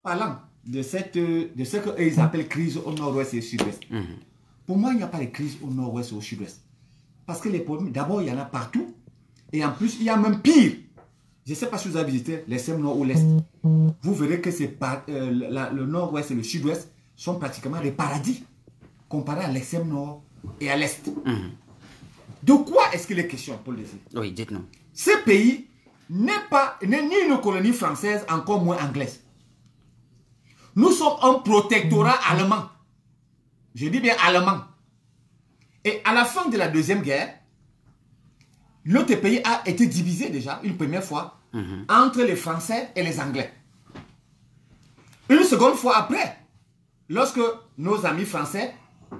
parlant de ce qu'ils appellent crise au nord-ouest et au sud-ouest. Pour moi, il n'y a pas de crise au nord-ouest et au sud-ouest. Parce que les problèmes, d'abord, il y en a partout. Et en plus, il y a même pire. Je ne sais pas si vous avez visité l'extrême nord ou l'est. Vous verrez que le nord-ouest et le sud-ouest sont pratiquement des paradis comparé à l'extrême nord et à l'est. De quoi est-ce qu'il est question, Paul Désir? Oui, dites-nous. Ce pays n'est ni une colonie française, encore moins anglaise. Nous sommes un protectorat allemand. Je dis bien allemand. Et à la fin de la Deuxième Guerre, notre pays a été divisé déjà, une première fois, entre les Français et les Anglais. Une seconde fois après, lorsque nos amis français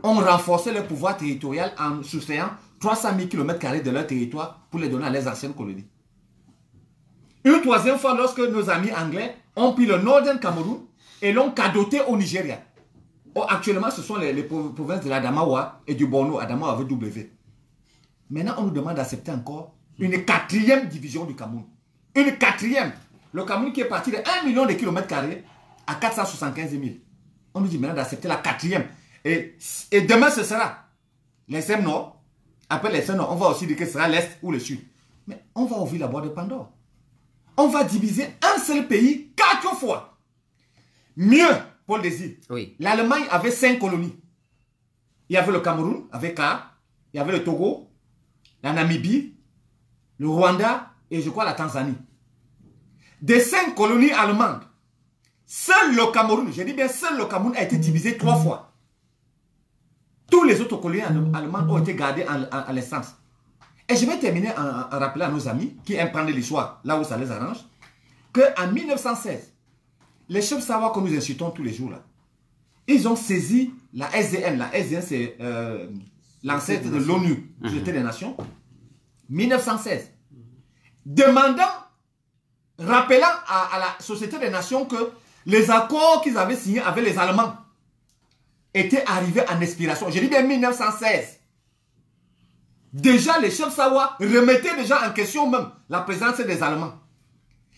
ont renforcé leur pouvoir territorial en soustrayant 300 000 km² de leur territoire pour les donner à les anciennes colonies. Une troisième fois, lorsque nos amis anglais ont pris le Northern Cameroun et l'ont cadoté au Nigeria. Oh, actuellement, ce sont les provinces de l'Adamawa et du Borno, Adamawa avec W. Maintenant, on nous demande d'accepter encore une quatrième division du Cameroun. Une quatrième. Le Cameroun qui est parti de 1 million de km² à 475 000. On nous dit maintenant d'accepter la quatrième. Et demain, ce sera l'extrême nord. Après l'extrême nord, on va aussi dire que ce sera l'est ou le sud. Mais on va ouvrir la boîte de Pandore. On va diviser un seul pays 4 fois. Mieux, Paul Désir. Oui. L'Allemagne avait 5 colonies. Il y avait le Cameroun, avec K. Il y avait le Togo, la Namibie, le Rwanda et je crois la Tanzanie. Des 5 colonies allemandes, seul le Cameroun, je dis bien seul le Cameroun a été divisé 3 fois. Tous les autres colonies allemandes ont été gardées en l'essence. Et je vais terminer en rappelant à nos amis qui aiment prendre l'histoire là où ça les arrange, qu'en 1916, les chefs savoirs que nous insultons tous les jours là, ils ont saisi la SDN. La SDN, c'est l'ancêtre de l'ONU, Société des Nations, 1916, demandant, rappelant à la Société des Nations que les accords qu'ils avaient signés avec les Allemands étaient arrivés en expiration. Je dis bien 1916. Déjà, les chefs savoirs remettaient déjà en question même la présence des Allemands.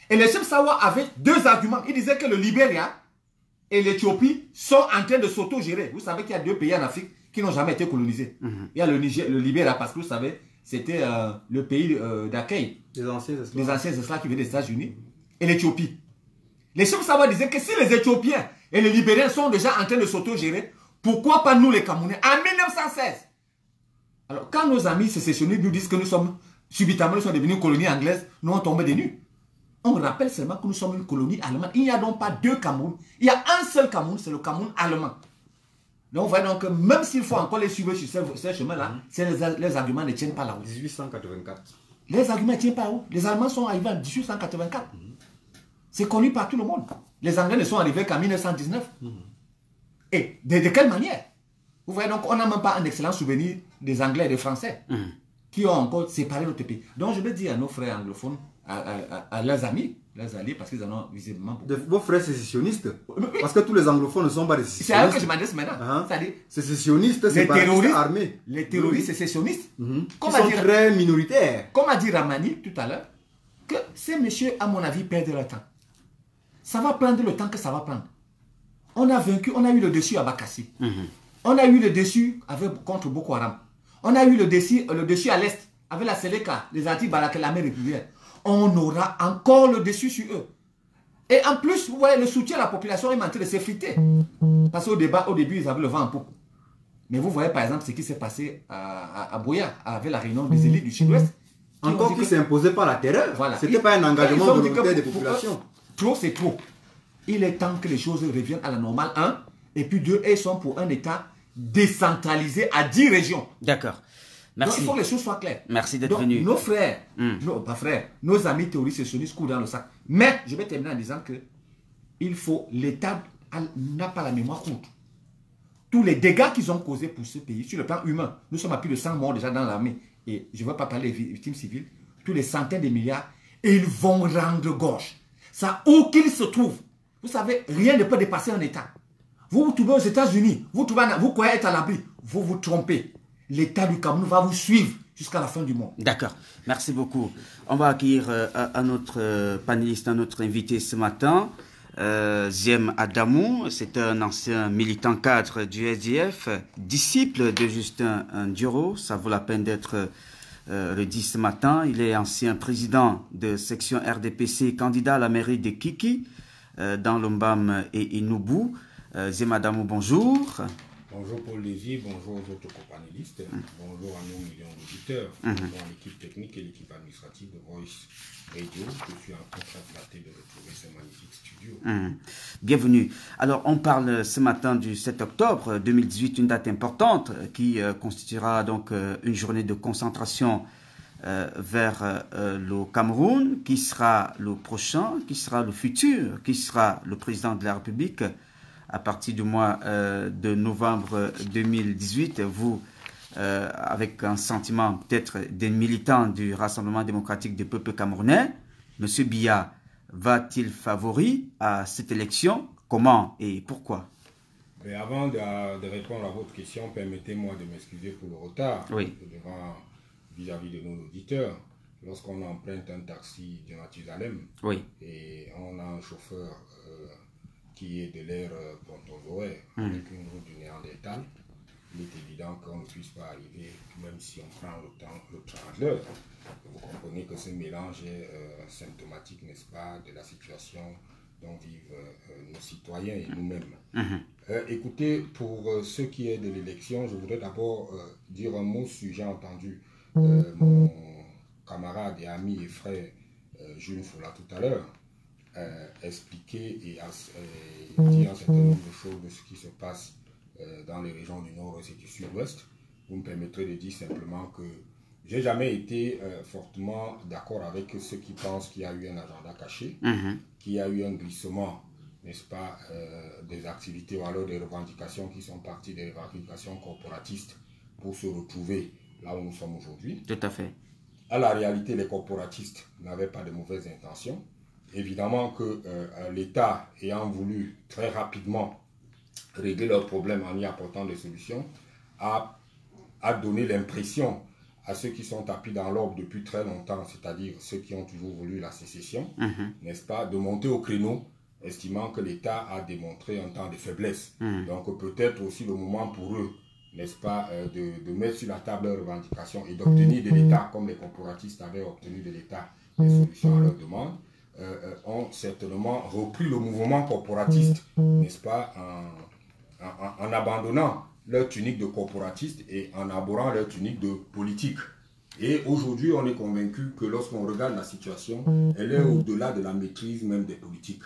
Et les chefs savoirs avaient 2 arguments. Ils disaient que le Libéria et l'Éthiopie sont en train de s'auto-gérer. Vous savez qu'il y a 2 pays en Afrique qui n'ont jamais été colonisés. Il y a le Libéria, parce que vous savez, c'était le pays d'accueil des anciens esclaves qui venaient des États-Unis, et l'Éthiopie. Les chefs savoirs disaient que si les Éthiopiens et les Libériens sont déjà en train de s'auto-gérer, pourquoi pas nous les Camerounais en 1916? Alors, quand nos amis sécessionnistes nous disent que nous sommes subitement devenus une colonie anglaise, nous on tombé des nues. On rappelle seulement que nous sommes une colonie allemande. Il n'y a donc pas 2 Cameroun. Il y a un seul Cameroun, c'est le Cameroun allemand. Donc, vous voyez donc que même s'il faut encore les suivre sur ce chemin-là, les arguments ne tiennent pas là-haut. 1884. Les arguments ne tiennent pas là-haut. Les Allemands sont arrivés en 1884. C'est connu par tout le monde. Les Anglais ne sont arrivés qu'en 1919. Et de quelle manière? Vous voyez donc, on n'a même pas un excellent souvenir des Anglais et des Français qui ont encore séparé notre pays. Donc, je vais dire à nos frères anglophones, à leurs amis, leurs alliés, parce qu'ils en ont visiblement beaucoup. Vos frères sécessionnistes, parce que tous les anglophones ne sont pas des sécessionnistes. C'est à eux que je m'adresse maintenant. C'est-à-dire, sécessionnistes, c'est terroristes armés. Les terroristes sécessionnistes, qui sont très minoritaires. Comme a dit Ramani tout à l'heure, que ces messieurs, à mon avis, perdent leur temps. Ça va prendre le temps que ça va prendre. On a vaincu, on a eu le dessus à Bakassi. On a eu le dessus contre Boko Haram. On a eu le dessus à l'est, avec la Seleka, les anti-Balak, la mer régulière. On aura encore le dessus sur eux. Et en plus, vous voyez, le soutien à la population est en train de s'effriter. Parce qu'au début, ils avaient le vent en poupe. Mais vous voyez par exemple ce qui s'est passé à Boya, avec la réunion des élites du sud-ouest. Encore qui s'est imposé par la terreur. Voilà. Ce n'était pas un engagement volontaire des populations. Trop, c'est trop. Il est temps que les choses reviennent à la normale, 1. Et puis 2, ils sont pour un État décentralisé à 10 régions. D'accord. Merci. Donc il faut que les choses soient claires. Merci d'être venu. Nos frères, pas frères, nos amis terroristes sionistes courent dans le sac. Mais je vais terminer en disant que l'État n'a pas la mémoire courte. Tous les dégâts qu'ils ont causés pour ce pays, sur le plan humain, nous sommes à plus de 100 morts déjà dans l'armée. Et je ne vais pas parler des victimes civiles, tous les centaines de milliards, et ils vont rendre gorge. Ça, où qu'ils se trouvent, vous savez, rien ne peut dépasser un État. Vous vous trouvez aux États-Unis, vous croyez être à l'abri, vous vous trompez. L'État du Cameroun va vous suivre jusqu'à la fin du monde. D'accord, merci beaucoup. On va accueillir un autre panéliste, un autre invité ce matin. Ziem Adamou, c'est un ancien militant cadre du SDF, disciple de Justin Nduro. Ça vaut la peine d'être redit ce matin. Il est ancien président de section RDPC, candidat à la mairie de Kiki, dans l'Ombam et Inubu. Ziem Adamou, bonjour. Bonjour Paul Lévy, bonjour aux autres copanélistes, bonjour à nos millions d'auditeurs, bonjour à l'équipe technique et l'équipe administrative de Voice Radio. Je suis en contrat flatté de retrouver ce magnifique studio. Bienvenue. Alors, on parle ce matin du 7 octobre 2018, une date importante qui constituera donc une journée de concentration vers le Cameroun, qui sera le prochain, qui sera le futur, qui sera le président de la République. À partir du mois de novembre 2018, vous, avec un sentiment peut-être des militants du Rassemblement démocratique du peuple camerounais, M. Biya va-t-il favori à cette élection? Comment et pourquoi? Mais avant de répondre à votre question, permettez-moi de m'excuser pour le retard vis-à-vis de nos auditeurs. Lorsqu'on emprunte un taxi de Mathusalem et on a un chauffeur qui est de l'ère brontozoaire, avec une route du Néandertal, il est évident qu'on ne puisse pas arriver, même si on prend le transleur. Vous comprenez que ce mélange est symptomatique, n'est-ce pas, de la situation dont vivent nos citoyens et nous-mêmes. Écoutez, pour ce qui est de l'élection, je voudrais d'abord dire un mot sur, j'ai entendu mon camarade et ami et frère Jules Foula tout à l'heure, expliquer et dire un certain nombre de choses de ce qui se passe dans les régions du nord-ouest et du sud-ouest. Vous me permettrez de dire simplement que j'ai jamais été fortement d'accord avec ceux qui pensent qu'il y a eu un agenda caché, qu'il y a eu un glissement, n'est-ce pas, des activités ou alors des revendications qui sont parties des revendications corporatistes pour se retrouver là où nous sommes aujourd'hui. Tout à fait. À la réalité, les corporatistes n'avaient pas de mauvaises intentions. Évidemment que l'État, ayant voulu très rapidement régler leurs problèmes en y apportant des solutions, a donné l'impression à ceux qui sont tapis dans l'orbe depuis très longtemps, c'est-à-dire ceux qui ont toujours voulu la sécession, n'est-ce pas, de monter au créneau, estimant que l'État a démontré un temps de faiblesse. Donc peut-être aussi le moment pour eux, n'est-ce pas, de mettre sur la table leurs revendications et d'obtenir de l'État, comme les corporatistes avaient obtenu de l'État des solutions à leurs demandes, ont certainement repris le mouvement corporatiste, n'est-ce pas, en abandonnant leur tunique de corporatiste et en abordant leur tunique de politique. Et aujourd'hui, on est convaincu que lorsqu'on regarde la situation, elle est au-delà de la maîtrise même des politiques.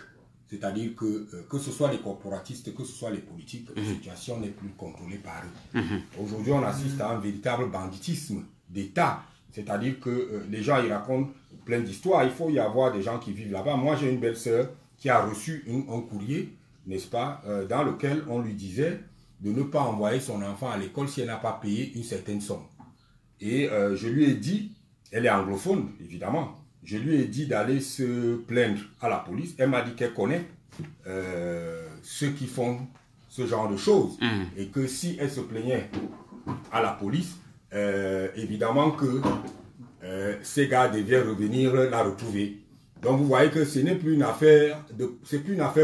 C'est-à-dire que ce soit les corporatistes, que ce soit les politiques, la situation n'est plus contrôlée par eux. Aujourd'hui, on assiste à un véritable banditisme d'État. C'est-à-dire que les gens, ils racontent plein d'histoires. Il faut y avoir des gens qui vivent là-bas. Moi, j'ai une belle-sœur qui a reçu un courrier, n'est-ce pas, dans lequel on lui disait de ne pas envoyer son enfant à l'école si elle n'a pas payé une certaine somme. Et je lui ai dit, elle est anglophone, évidemment, je lui ai dit d'aller se plaindre à la police. Elle m'a dit qu'elle connaît ceux qui font ce genre de choses. Et que si elle se plaignait à la police, évidemment que ces gars devaient revenir la retrouver. Donc vous voyez que ce n'est plus une affaire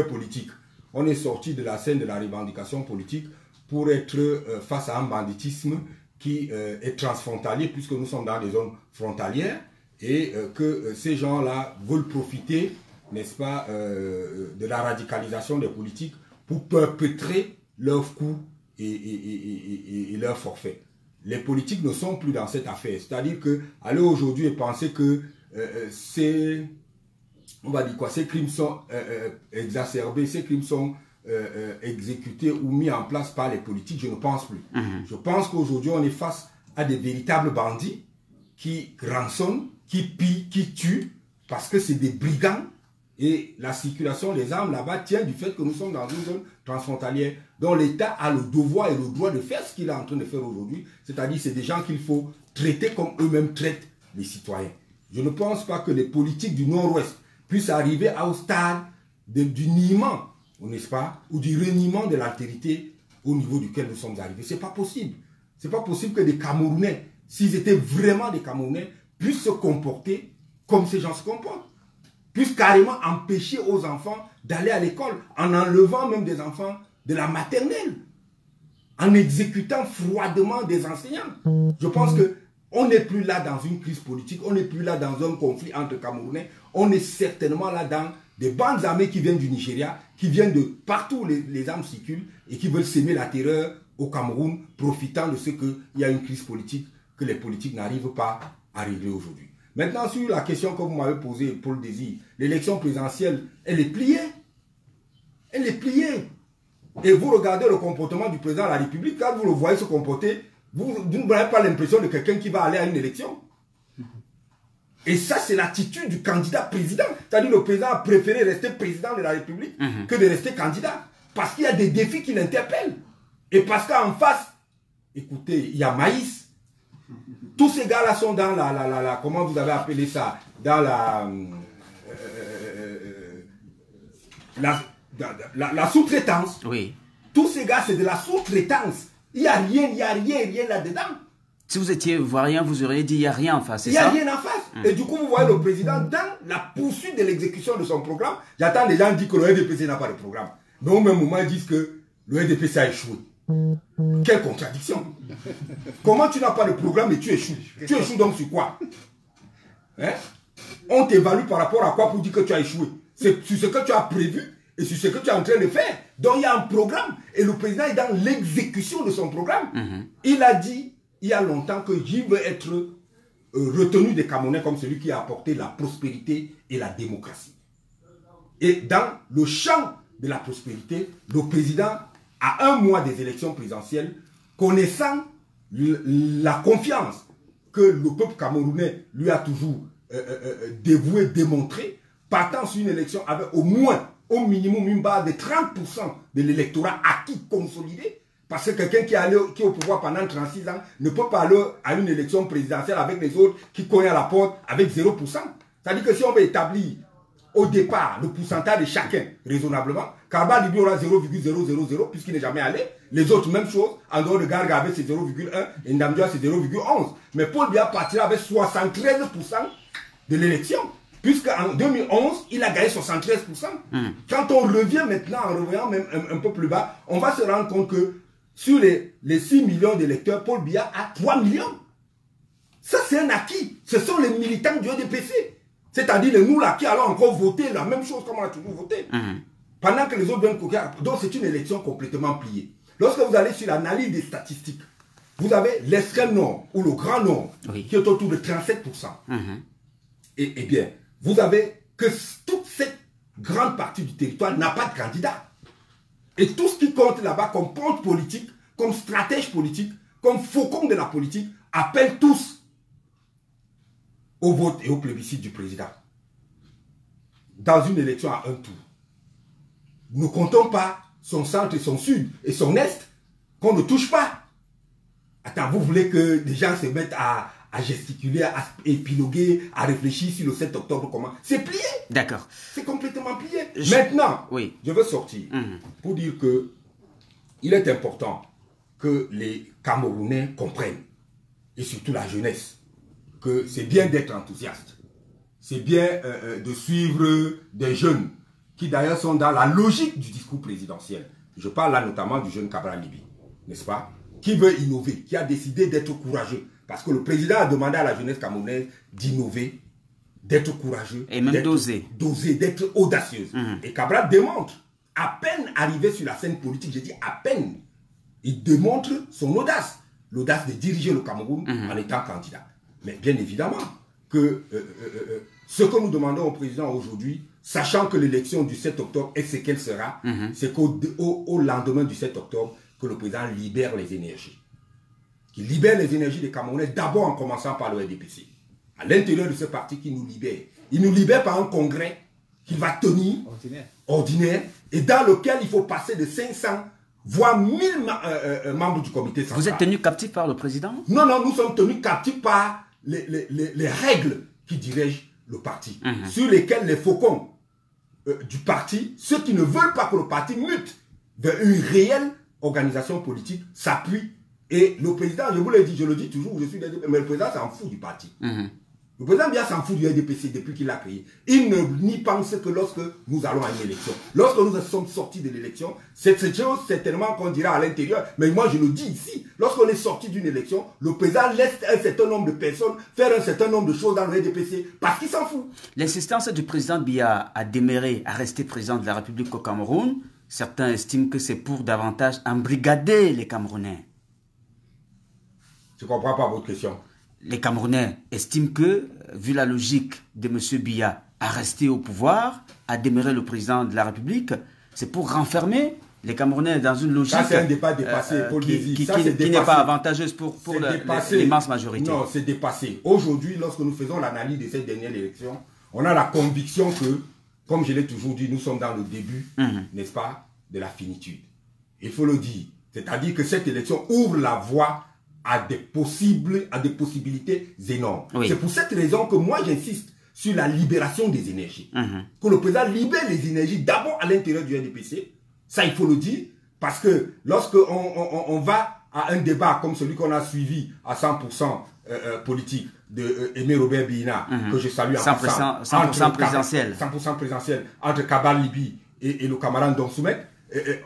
politique. On est sorti de la scène de la revendication politique pour être face à un banditisme qui est transfrontalier, puisque nous sommes dans des zones frontalières, et que ces gens-là veulent profiter, n'est-ce pas, de la radicalisation des politiques pour perpétrer leurs coups et leurs forfaits. Les politiques ne sont plus dans cette affaire. C'est-à-dire que aller aujourd'hui et penser que ces crimes sont exacerbés, ces crimes sont exécutés ou mis en place par les politiques, je ne pense plus. Je pense qu'aujourd'hui, on est face à des véritables bandits qui rançonnent, qui pillent, qui tuent, parce que c'est des brigands. Et la circulation des armes là-bas tient du fait que nous sommes dans une zone transfrontalière dont l'État a le devoir et le droit de faire ce qu'il est en train de faire aujourd'hui. C'est-à-dire c'est des gens qu'il faut traiter comme eux-mêmes traitent les citoyens. Je ne pense pas que les politiques du Nord-Ouest puissent arriver au stade du niement, n'est-ce pas, ou du reniement de l'altérité au niveau duquel nous sommes arrivés. Ce n'est pas possible. Ce n'est pas possible que des s'ils étaient vraiment des Camerounais, puissent se comporter comme ces gens se comportent. puisse carrément empêcher aux enfants d'aller à l'école, en enlevant même des enfants de la maternelle, en exécutant froidement des enseignants. Je pense qu'on n'est plus là dans une crise politique, on n'est plus là dans un conflit entre Camerounais, on est certainement là dans des bandes armées qui viennent du Nigeria, qui viennent de partout où les armes circulent et qui veulent s'aimer la terreur au Cameroun, profitant de ce qu'il y a une crise politique que les politiques n'arrivent pas à régler aujourd'hui. Maintenant, sur la question que vous m'avez posée, Paul Désir, l'élection présidentielle, elle est pliée. Elle est pliée. Et vous regardez le comportement du président de la République, quand vous le voyez se comporter, vous n'avez pas l'impression de quelqu'un qui va aller à une élection. Et ça, c'est l'attitude du candidat président. C'est-à-dire le président a préféré rester président de la République que de rester candidat. Parce qu'il y a des défis qui l'interpellent. Et parce qu'en face, écoutez, il y a Maïs. Tous ces gars-là sont dans la comment vous avez appelé ça, dans la sous-traitance. Oui. Tous ces gars, c'est de la sous-traitance. Il n'y a rien là-dedans. Si vous étiez ivoirien, vous auriez dit il n'y a rien en face, c'est ça? Il n'y a rien en face. Et du coup, vous voyez le président dans la poursuite de l'exécution de son programme. J'attends les gens dire que le RDPC n'a pas de programme. Mais au même moment, ils disent que le RDPC a échoué. Quelle contradiction. Comment tu n'as pas de programme et tu échoues? Tu échoues donc sur quoi? Hein? On t'évalue par rapport à quoi pour dire que tu as échoué? C'est sur ce que tu as prévu et sur ce que tu es en train de faire. Donc il y a un programme et le président est dans l'exécution de son programme. Il a dit il y a longtemps que j'y veux être retenu des Camerounais comme celui qui a apporté la prospérité et la démocratie. Et dans le champ de la prospérité, le président, à un mois des élections présidentielles, connaissant la confiance que le peuple camerounais lui a toujours dévoué, démontré, partant sur une élection avec au moins, au minimum, une base de 30% de l'électorat acquis, consolidé, parce que quelqu'un qui est au pouvoir pendant 36 ans ne peut pas aller à une élection présidentielle avec les autres qui cognent à la porte avec 0%. C'est-à-dire que si on veut établir au départ le pourcentage de chacun raisonnablement, Karba Libi aura 0,000 puisqu'il n'est jamais allé. Les autres, même chose. En dehors de Garga avec ses 0,1 et Ndamdjoua c'est 0,11. Mais Paul Biya partira avec 73% de l'élection. Puisqu'en 2011, il a gagné 73%. Quand on revient maintenant, en revenant même un peu plus bas, on va se rendre compte que sur les 6 millions d'électeurs, Paul Biya a 3 millions. Ça, c'est un acquis. Ce sont les militants du EDPC. C'est-à-dire nous là qui allons encore voter la même chose comme on a toujours voté. Pendant que les autres viennent coquer. Donc c'est une élection complètement pliée. Lorsque vous allez sur l'analyse des statistiques, vous avez l'extrême nord ou le grand nord qui est autour de 37%. Et bien, vous avez que toute cette grande partie du territoire n'a pas de candidat. Et tout ce qui compte là-bas comme ponte politique, comme stratège politique, comme faucon de la politique, appellent tous au vote et au plébiscite du président. Dans une élection à un tour. Ne comptons pas son centre et son sud et son est qu'on ne touche pas. Attends, vous voulez que les gens se mettent à gesticuler, à épiloguer, à réfléchir sur le 7 octobre comment? C'est plié. D'accord. C'est complètement plié. Maintenant, je veux sortir pour dire que il est important que les Camerounais comprennent, et surtout la jeunesse, que c'est bien d'être enthousiaste. C'est bien de suivre des jeunes qui d'ailleurs sont dans la logique du discours présidentiel. Je parle là notamment du jeune Cabral Libi, n'est-ce pas? Qui veut innover, qui a décidé d'être courageux. Parce que le président a demandé à la jeunesse camerounaise d'innover, d'être courageux. Et même d'oser. D'oser, d'être audacieuse. Et Cabral démontre, à peine arrivé sur la scène politique, j'ai dit à peine, il démontre son audace. L'audace de diriger le Cameroun en étant candidat. Mais bien évidemment que ce que nous demandons au président aujourd'hui, sachant que l'élection du 7 octobre est ce qu'elle sera, c'est qu'au lendemain du 7 octobre, que le président libère les énergies. Qu'il libère les énergies des Camerounais, d'abord en commençant par le RDPC. À l'intérieur de ce parti qui nous libère. Il nous libère par un congrès qu'il va tenir, ordinaire, et dans lequel il faut passer de 500, voire 1000 membres du comité central. Vous êtes tenu captif par le président? Non, non, nous sommes tenus captifs par les règles qui dirigent le parti, sur lesquelles les faucons du parti, ceux qui ne veulent pas que le parti mute vers une réelle organisation politique, s'appuient. Et le président, je vous l'ai dit, je le dis toujours, mais le président s'en fout du parti. Le président Biya s'en fout du RDPC depuis qu'il l'a créé. Il ne n'y pense que lorsque nous allons à une élection. Lorsque nous sommes sortis de l'élection, c'est cette chose certainement qu'on dira à l'intérieur. Mais moi je le dis ici, lorsqu'on est sorti d'une élection, le président laisse un certain nombre de personnes faire un certain nombre de choses dans le RDPC parce qu'il s'en fout. L'insistance du président Biya à demeurer, à rester président de la République au Cameroun, certains estiment que c'est pour davantage embrigader les Camerounais. Je ne comprends pas votre question. Les Camerounais estiment que, vu la logique de M. Biya à rester au pouvoir, à demeurer le président de la République, c'est pour renfermer les Camerounais dans une logique c'est un débat dépassé, qui n'est pas avantageuse pour l'immense majorité. Non, c'est dépassé. Aujourd'hui, lorsque nous faisons l'analyse de cette dernière élection, on a la conviction que, comme je l'ai toujours dit, nous sommes dans le début, n'est-ce pas, de la finitude. Il faut le dire. C'est-à-dire que cette élection ouvre la voie à des possibilités énormes. Oui. C'est pour cette raison que moi j'insiste sur la libération des énergies. Que le président libère les énergies d'abord à l'intérieur du RDPC. Ça, il faut le dire. Parce que lorsque on va à un débat comme celui qu'on a suivi à 100% politique de Aimé Robert Bina, que je salue en 100% présentiel. 100% présentiel entre Kabal Libi et le camarade Donsoumet.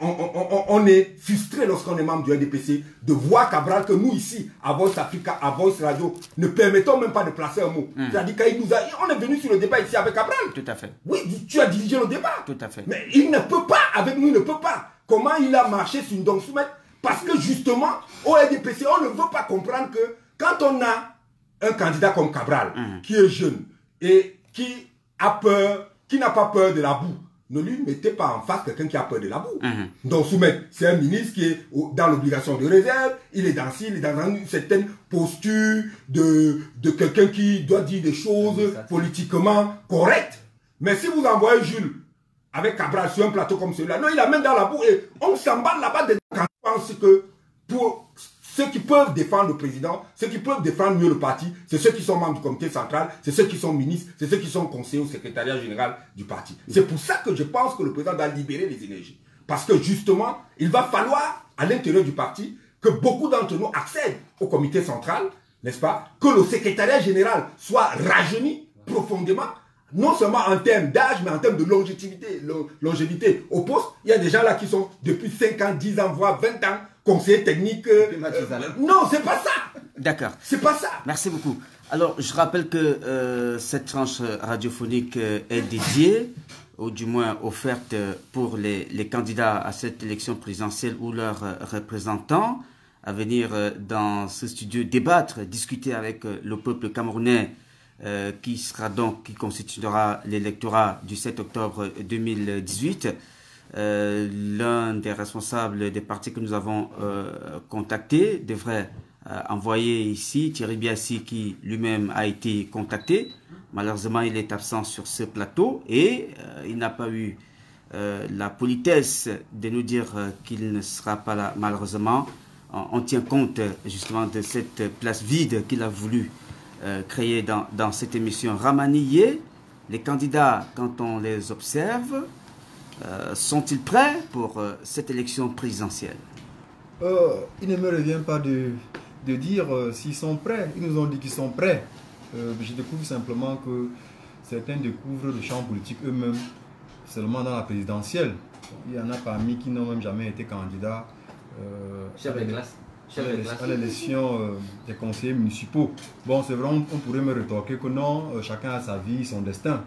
On est frustré lorsqu'on est membre du RDPC de voir Cabral que nous ici, à Voice Africa, à Voice Radio, ne permettons même pas de placer un mot. C'est-à-dire qu'on est venu sur le débat ici avec Cabral. Tout à fait. Oui, tu as dirigé le débat. Tout à fait. Mais il ne peut pas, avec nous, il ne peut pas. Comment il a marché sur une Don Soumet? Parce que justement, au RDPC, on ne veut pas comprendre que quand on a un candidat comme Cabral, qui est jeune et qui a peur, qui n'a pas peur de la boue, ne lui mettez pas en face quelqu'un qui a peur de la boue. Donc Soumet, c'est un ministre qui est dans l'obligation de réserve, il est dans une certaine posture de quelqu'un qui doit dire des choses politiquement correctes. Mais si vous envoyez Jules avec Cabral sur un plateau comme celui-là, non, il amène dans la boue et on s'emballe là-bas quand on pense que pour ceux qui peuvent défendre le président, ceux qui peuvent défendre mieux le parti, c'est ceux qui sont membres du comité central, c'est ceux qui sont ministres, c'est ceux qui sont conseillers au secrétariat général du parti. C'est pour ça que je pense que le président doit libérer les énergies. Parce que justement, il va falloir, à l'intérieur du parti, que beaucoup d'entre nous accèdent au comité central, n'est-ce pas? Que le secrétariat général soit rajeuni profondément, non seulement en termes d'âge, mais en termes de longévité au poste. Il y a des gens là qui sont depuis 5 ans, 10 ans, voire 20 ans, conseillers techniques. Non, c'est pas ça. D'accord. C'est pas ça. Merci beaucoup. Alors, je rappelle que cette tranche radiophonique est dédiée, ou du moins offerte pour les candidats à cette élection présidentielle ou leurs représentants, à venir dans ce studio débattre, discuter avec le peuple camerounais qui constituera l'électorat du 7 octobre 2018. L'un des responsables des partis que nous avons contactés devrait envoyer ici Thierry Biassi, qui lui-même a été contacté. Malheureusement, il est absent sur ce plateau et il n'a pas eu la politesse de nous dire qu'il ne sera pas là. Malheureusement, on tient compte justement de cette place vide qu'il a voulu créer dans cette émission. Ramanié, les candidats, quand on les observe, sont-ils prêts pour cette élection présidentielle? Il ne me revient pas de dire s'ils sont prêts. Ils nous ont dit qu'ils sont prêts. Je découvre simplement que certains découvrent le champ politique eux-mêmes seulement dans la présidentielle. Il y en a parmi qui n'ont même jamais été candidats à l'élection des conseillers municipaux. Bon, c'est vrai, on pourrait me rétorquer que non, chacun a sa vie, son destin.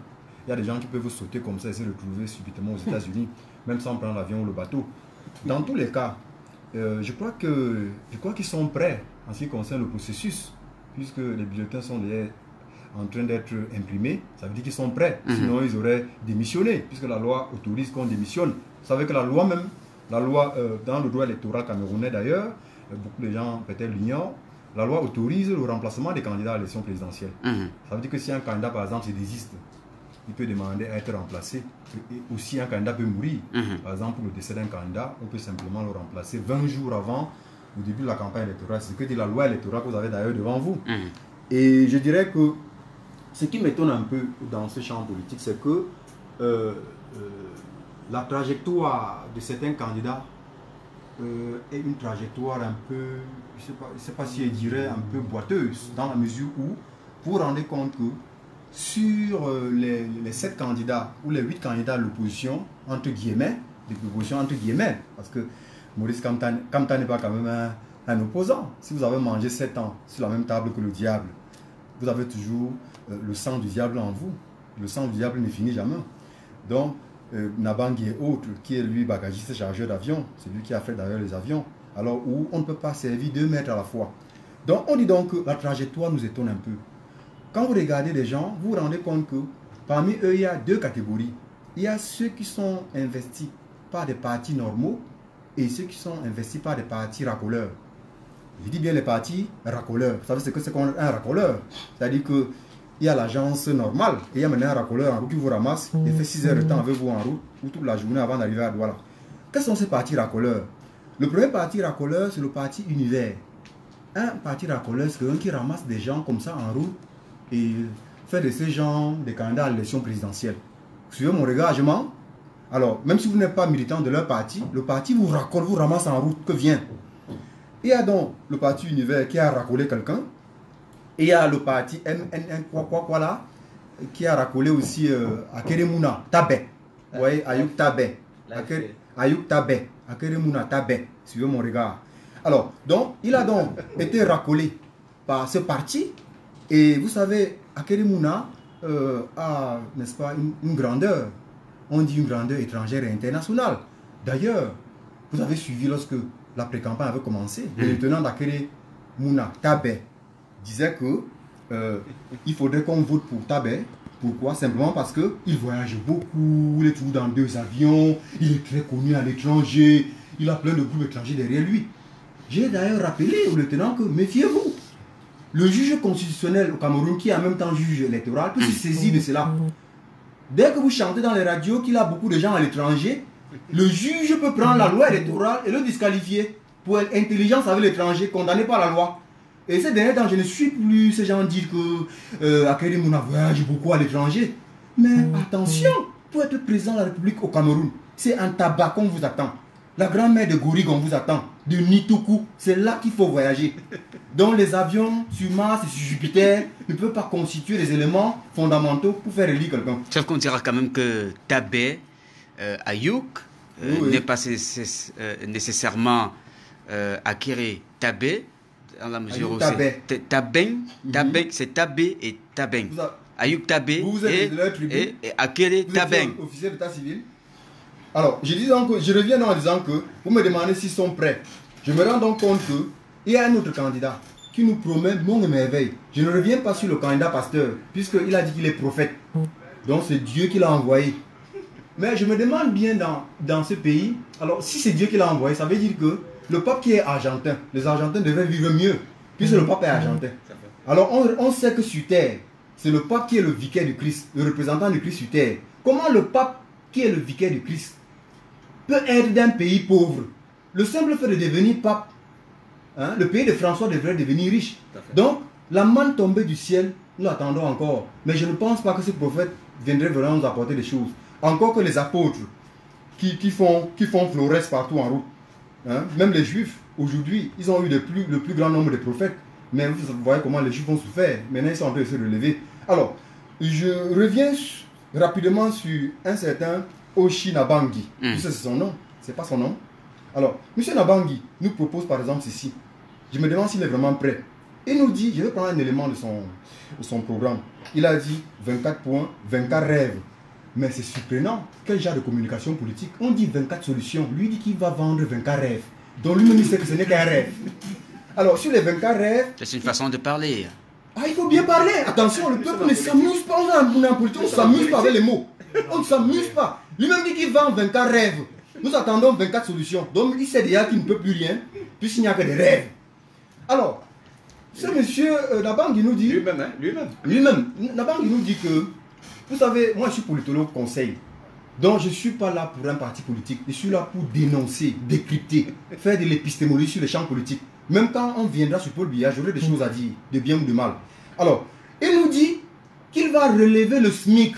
Il y a des gens qui peuvent sauter comme ça et se retrouver subitement aux États-Unis, même sans prendre l'avion ou le bateau. Dans tous les cas, je crois qu'ils sont prêts en ce qui concerne le processus, puisque les bulletins sont déjà en train d'être imprimés. Ça veut dire qu'ils sont prêts. Sinon, ils auraient démissionné, puisque la loi autorise qu'on démissionne. Vous savez que la loi même, dans le droit électoral camerounais d'ailleurs, beaucoup de gens peut-être l'ignorent, la loi autorise le remplacement des candidats à l'élection présidentielle. Ça veut dire que si un candidat, par exemple, se désiste, il peut demander à être remplacé. Et aussi, un candidat peut mourir. Par exemple, pour le décès d'un candidat, on peut simplement le remplacer 20 jours avant le début de la campagne électorale. C'est ce que dit la loi électorale que vous avez d'ailleurs devant vous. Et je dirais que ce qui m'étonne un peu dans ce champ politique, c'est que la trajectoire de certains candidats est une trajectoire un peu, je ne sais pas si je dirais un peu boiteuse, dans la mesure où vous vous rendez compte que sur les 7 candidats ou les 8 candidats de l'opposition, entre guillemets, parce que Maurice Kamta n'est pas quand même un opposant. Si vous avez mangé 7 ans sur la même table que le diable, vous avez toujours le sang du diable en vous. Le sang du diable ne finit jamais. Donc, Nabangui et autres, qui est lui bagagiste chargeur d'avion, c'est lui qui a fait d'ailleurs les avions, alors où on ne peut pas servir 2 maîtres à la fois. Donc, on dit donc que la trajectoire nous étonne un peu. Quand vous regardez les gens, vous vous rendez compte que parmi eux, il y a 2 catégories. Il y a ceux qui sont investis par des partis normaux et ceux qui sont investis par des partis racoleurs. Je dis bien les partis racoleurs. Vous savez ce que c'est qu'un racoleur? C'est-à-dire qu'il y a l'agence normale et il y a maintenant un racoleur en route qui vous ramasse et fait 6 heures de temps avec vous en route ou toute la journée avant d'arriver à Douala. Quels sont ces partis racoleurs? Le premier parti racoleur, c'est le parti Univers. Un parti racoleur, c'est quelqu'un qui ramasse des gens comme ça en route et fait de ces gens des candidats à l'élection présidentielle. Vous suivez mon regard, je mens? Alors, même si vous n'êtes pas militant de leur parti, le parti vous racole, vous ramasse en route, que vient. Il y a donc le parti Univers qui a racolé quelqu'un. Et il y a le parti MNN quoi là, qui a racolé aussi Akeremouna, Tabé. Vous voyez, Ayouk Tabé. Ayouk Tabé. Akeremouna, Tabé. Suivez mon regard. Alors, donc, il a donc été racolé par ce parti. Et vous savez, Akeremouna a, n'est-ce pas, une grandeur. On dit une grandeur étrangère et internationale. D'ailleurs, vous avez suivi lorsque la pré-campagne avait commencé, le tenant d'Akeremouna, Tabé, disait que il faudrait qu'on vote pour Tabé. Pourquoi? Simplement parce qu'il voyage beaucoup, il est toujours dans 2 avions, il est très connu à l'étranger, il a plein de groupes étrangers derrière lui. J'ai d'ailleurs rappelé au lieutenant que méfiez-vous. Le juge constitutionnel au Cameroun, qui est en même temps juge électoral, peut se saisir de cela. Dès que vous chantez dans les radios qu'il a beaucoup de gens à l'étranger, le juge peut prendre la loi électorale et le disqualifier pour intelligence avec l'étranger, condamné par la loi. Et ces derniers temps, je ne suis plus ces gens dire que Akeremouna voyage beaucoup à l'étranger. Mais attention, pour être président de la République au Cameroun, c'est un tabac qu'on vous attend. La grand-mère de Gorigue, on vous attend. De Nitoukou, c'est là qu'il faut voyager. Donc les avions sur Mars et sur Jupiter ne peuvent pas constituer des éléments fondamentaux pour faire élire quelqu'un. Sauf qu'on dira quand même que Tabé, Ayouk, n'est pas nécessairement Akere Tabé, dans la mesure où c'est Tabeng, c'est Tabé et Tabeng. Ayouk Tabé et Akere Tabeng. Vous êtes officier d'état civil. Alors, je reviens en disant que vous me demandez s'ils sont prêts. Je me rends donc compte qu'il y a un autre candidat qui nous promet mon et merveille. Je ne reviens pas sur le candidat pasteur, puisqu'il a dit qu'il est prophète. Donc c'est Dieu qui l'a envoyé. Mais je me demande bien dans ce pays, alors si c'est Dieu qui l'a envoyé, ça veut dire que le pape qui est argentin, les Argentins devraient vivre mieux, puisque le pape est argentin. Alors on sait que sur terre, c'est le pape qui est le vicaire du Christ, le représentant du Christ sur terre. Comment le pape qui est le vicaire du Christ peut être d'un pays pauvre? Le simple fait de devenir pape, hein, le pays de François devrait devenir riche. Donc, la manne tombée du ciel, nous l'attendons encore. Mais je ne pense pas que ce prophète viendrait vraiment nous apporter des choses. Encore que les apôtres qui font florès partout en route. Hein, même les juifs, aujourd'hui, ils ont eu le plus grand nombre de prophètes. Mais vous voyez comment les juifs ont souffert. Maintenant, ils sont en train de se relever. Alors, je reviens rapidement sur un certain Oshi Nabangui. C'est son nom, c'est pas son nom. Alors, M. Nabangui nous propose par exemple ceci. Je me demande s'il est vraiment prêt. Il nous dit, je vais prendre un élément de son programme. Il a dit 24 points, 24 rêves. Mais c'est surprenant. Quel genre de communication politique? On dit 24 solutions. Lui dit qu'il va vendre 24 rêves. Donc lui-même il sait que ce n'est qu'un rêve. Alors, sur les 24 rêves... C'est une façon de parler. Ah, il faut bien parler. Attention, le peuple ne s'amuse pas. On est en politique, on ne s'amuse pas avec les mots. On ne s'amuse pas. Lui-même dit qu'il vend 24 rêves. Nous attendons 24 solutions. Donc il sait déjà qu'il ne peut plus rien, puisqu'il n'y a que des rêves. Alors, ce monsieur Nabangui nous dit... Lui-même. Nabangui nous dit que, vous savez, moi je suis politologue conseil. Donc je ne suis pas là pour un parti politique. Je suis là pour dénoncer, décrypter, faire de l'épistémologie sur les champs politiques. Même quand on viendra sur Paul Biya, j'aurai des choses à dire, de bien ou de mal. Alors, il nous dit qu'il va relever le SMIC,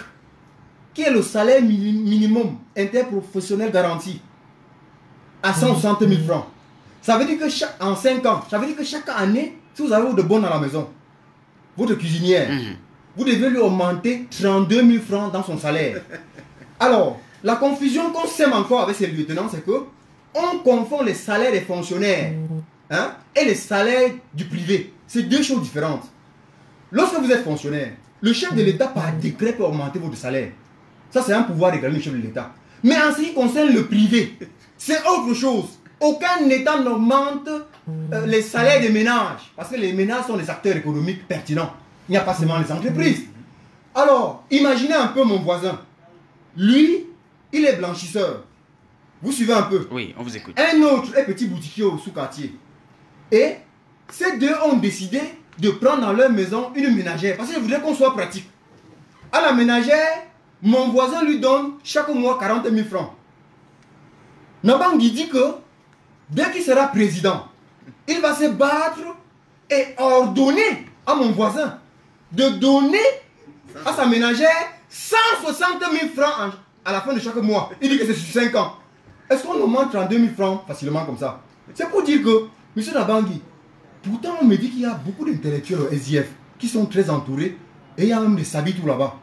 qui est le salaire minimum interprofessionnel garanti, à 160 000 francs. Ça veut dire que en 5 ans, ça veut dire que chaque année, si vous avez de bonnes à la maison, votre cuisinière, vous devez lui augmenter 32 000 francs dans son salaire. Alors, la confusion qu'on sème encore avec ces lieutenants, c'est que on confond les salaires des fonctionnaires et les salaires du privé. C'est deux choses différentes. Lorsque vous êtes fonctionnaire, le chef de l'État par décret peut augmenter votre salaire. Ça, c'est un pouvoir régalé du chef de l'État. Mais en ce qui concerne le privé, c'est autre chose. Aucun État n'augmente les salaires des ménages. Parce que les ménages sont des acteurs économiques pertinents. Il n'y a pas seulement les entreprises. Alors, imaginez un peu mon voisin. Lui, il est blanchisseur. Vous suivez un peu? Oui, on vous écoute. Un autre est petit boutiquier au sous-quartier. Et ces deux ont décidé de prendre dans leur maison une ménagère. Parce que je voudrais qu'on soit pratique. À la ménagère, mon voisin lui donne chaque mois 40 000 francs. Nabangui dit que dès qu'il sera président, il va se battre et ordonner à mon voisin de donner à sa ménagère 160 000 francs à la fin de chaque mois. Il dit que c'est sur 5 ans. Est-ce qu'on augmente 32 000 francs facilement comme ça? C'est pour dire que, M. Nabangui, pourtant on me dit qu'il y a beaucoup d'intellectuels au SIF qui sont très entourés et il y a même des sabis tout là-bas.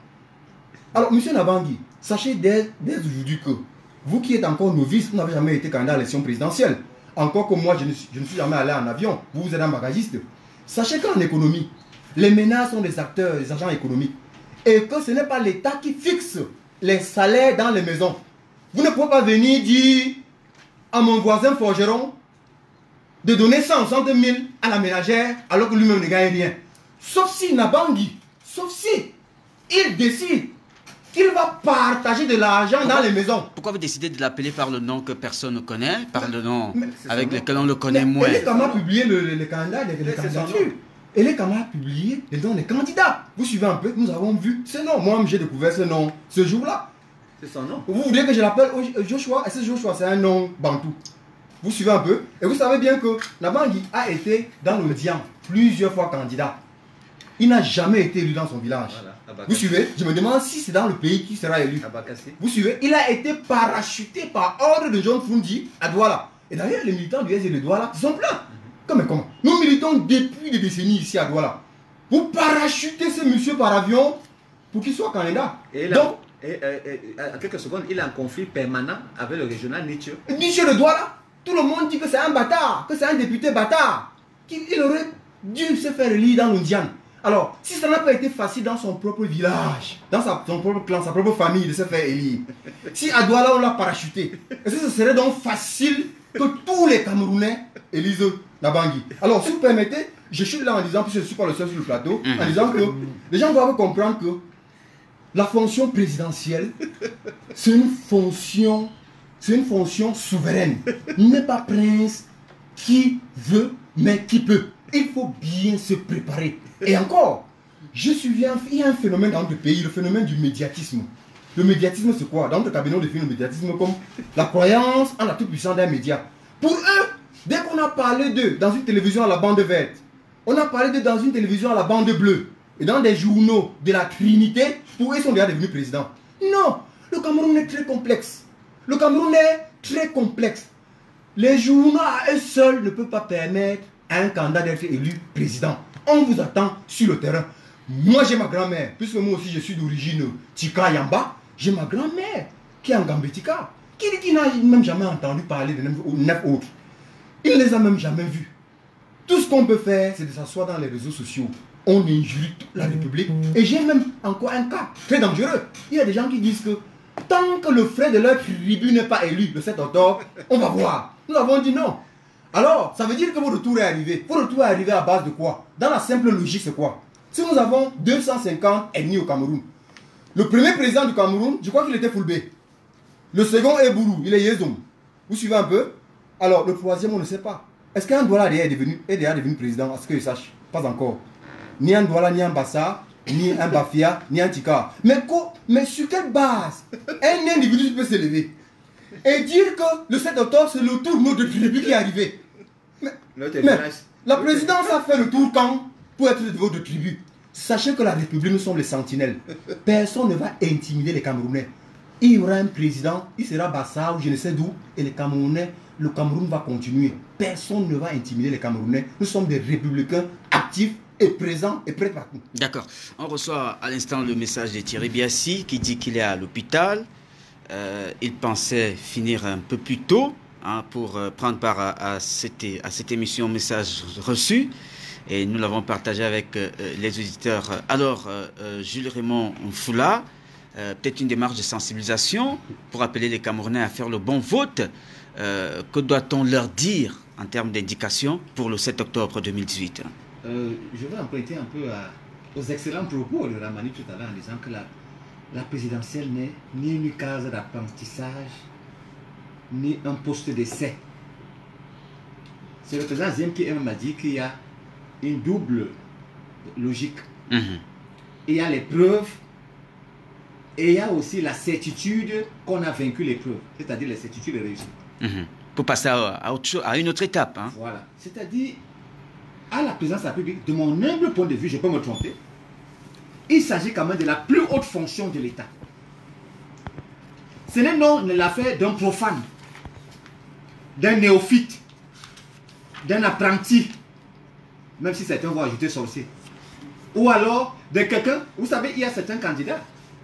Alors, M. Nabangui, sachez dès aujourd'hui que vous qui êtes encore novice, vous n'avez jamais été candidat à l'élection présidentielle. Encore que moi, je ne suis jamais allé en avion. Vous êtes un bagagiste. Sachez qu'en économie, les ménages sont des acteurs, des agents économiques. Et que ce n'est pas l'État qui fixe les salaires dans les maisons. Vous ne pouvez pas venir dire à mon voisin forgeron de donner 160 000 à la ménagère alors que lui-même ne gagne rien. Sauf si Nabangui, sauf si il décide qu'il va partager de l'argent dans les maisons. Pourquoi vous décidez de l'appeler par le nom que personne ne connaît, par le nom avec lequel on le connaît moins? Et les camarades a publié les candidats, les candidatures. Et les camarades a publié les noms des candidats. Vous suivez un peu, nous avons vu ce nom. Moi-même, j'ai découvert ce nom ce jour-là. C'est son nom. Vous voulez que je l'appelle Joshua? Et ce Joshua, c'est un nom bantou. Vous suivez un peu. Et vous savez bien que Nabangui a été dans le Dian plusieurs fois candidat. Il n'a jamais été élu dans son village. Voilà, vous suivez? Je me demande si c'est dans le pays qui sera élu. Vous suivez? Il a été parachuté par ordre de John Fundi à Douala. Et d'ailleurs, les militants du SG de Douala sont pleins. Comment? Nous militons depuis des décennies ici à Douala. Vous parachutez ce monsieur par avion pour qu'il soit candidat. Et donc, en quelques secondes, il est en conflit permanent avec le régional Nietzsche. Nietzsche de Douala, tout le monde dit que c'est un bâtard, que c'est un député bâtard, qu'il aurait dû se faire élire dans l'Indiane. Alors, si ça n'a pas été facile dans son propre village, dans son propre clan, sa propre famille de se faire élire, si à Douala on l'a parachuté, est-ce que ce serait donc facile que tous les Camerounais élisent Nabangui? Alors, si vous permettez, je suis là en disant, puisque je ne suis pas le seul sur le plateau, en disant que les gens doivent comprendre que la fonction présidentielle, c'est une fonction souveraine. Il n'est pas prince qui veut, mais qui peut. Il faut bien se préparer. Et encore, il y a un phénomène dans notre pays, le phénomène du médiatisme. Le médiatisme, c'est quoi? Dans notre cabinet, on définit le médiatisme comme la croyance en la toute-puissance d'un média. Pour eux, dès qu'on a parlé d'eux dans une télévision à la bande verte, on a parlé d'eux dans une télévision à la bande bleue, et dans des journaux de la Trinité, pour eux, ils sont déjà devenus présidents. Non, le Cameroun est très complexe. Le Cameroun est très complexe. Les journaux à eux seuls ne peuvent pas permettre à un candidat d'être élu président. On vous attend sur le terrain. Moi, j'ai ma grand-mère, puisque moi aussi je suis d'origine Tika Yamba, j'ai ma grand-mère qui est en Gambétika, qui n'a même jamais entendu parler de 9 autres. Il ne les a même jamais vus. Tout ce qu'on peut faire, c'est de s'asseoir dans les réseaux sociaux. On injurie toute la République. Et j'ai même encore un cas très dangereux. Il y a des gens qui disent que tant que le frère de leur tribu n'est pas élu le 7 octobre, on va voir. Nous avons dit non. Alors, ça veut dire que votre tour est arrivé. Votre tour est arrivé à base de quoi? Dans la simple logique, c'est quoi? Si nous avons 250 ennemis au Cameroun, le premier président du Cameroun, je crois qu'il était Fulbé. Le second est Bourou, il est Yezom. Vous suivez un peu? Alors, le troisième, on ne sait pas. Est-ce qu'un Douala est déjà devenu président? À ce que je sache, pas encore. Ni un Douala, ni un Bassa, ni un Bafia, ni un Tika. Mais sur quelle base un individu peut s'élever et dire que le 7 octobre, c'est le tour de notre tribu qui est arrivé? Mais la présidence a fait le tour quand pour être de votre tribu? Sachez que la République, nous sommes les sentinelles. Personne ne va intimider les Camerounais. Il y aura un président, il sera Bassa ou je ne sais d'où, et les Camerounais le Cameroun va continuer. Personne ne va intimider les Camerounais. Nous sommes des républicains actifs et présents et prêts partout. D'accord. On reçoit à l'instant le message de Thierry Biassi qui dit qu'il est à l'hôpital. Il pensait finir un peu plus tôt pour prendre part à cette émission Message reçu. Et nous l'avons partagé avec les auditeurs. Alors, Jules Raymond Foula, peut-être une démarche de sensibilisation pour appeler les Camerounais à faire le bon vote. Que doit-on leur dire en termes d'indication pour le 7 octobre 2018? Je vais emprunter un peu aux excellents propos de Ramani tout à l'heure en disant que la présidentielle n'est ni une case d'apprentissage, ni un poste d'essai. C'est le président Ziem qui m'a dit qu'il y a une double logique. Il y a les preuves et il y a aussi la certitude qu'on a vaincu l'épreuve, c'est-à-dire les certitudes réussies. Pour passer à autre chose, à une autre étape. Voilà. C'est-à-dire, à la présidence de la République, de mon humble point de vue, je peux me tromper, il s'agit quand même de la plus haute fonction de l'État. Ce n'est non l'affaire d'un profane, d'un néophyte, d'un apprenti, même si certains vont ajouter sorcier, ou alors de quelqu'un, vous savez, il y a certains candidats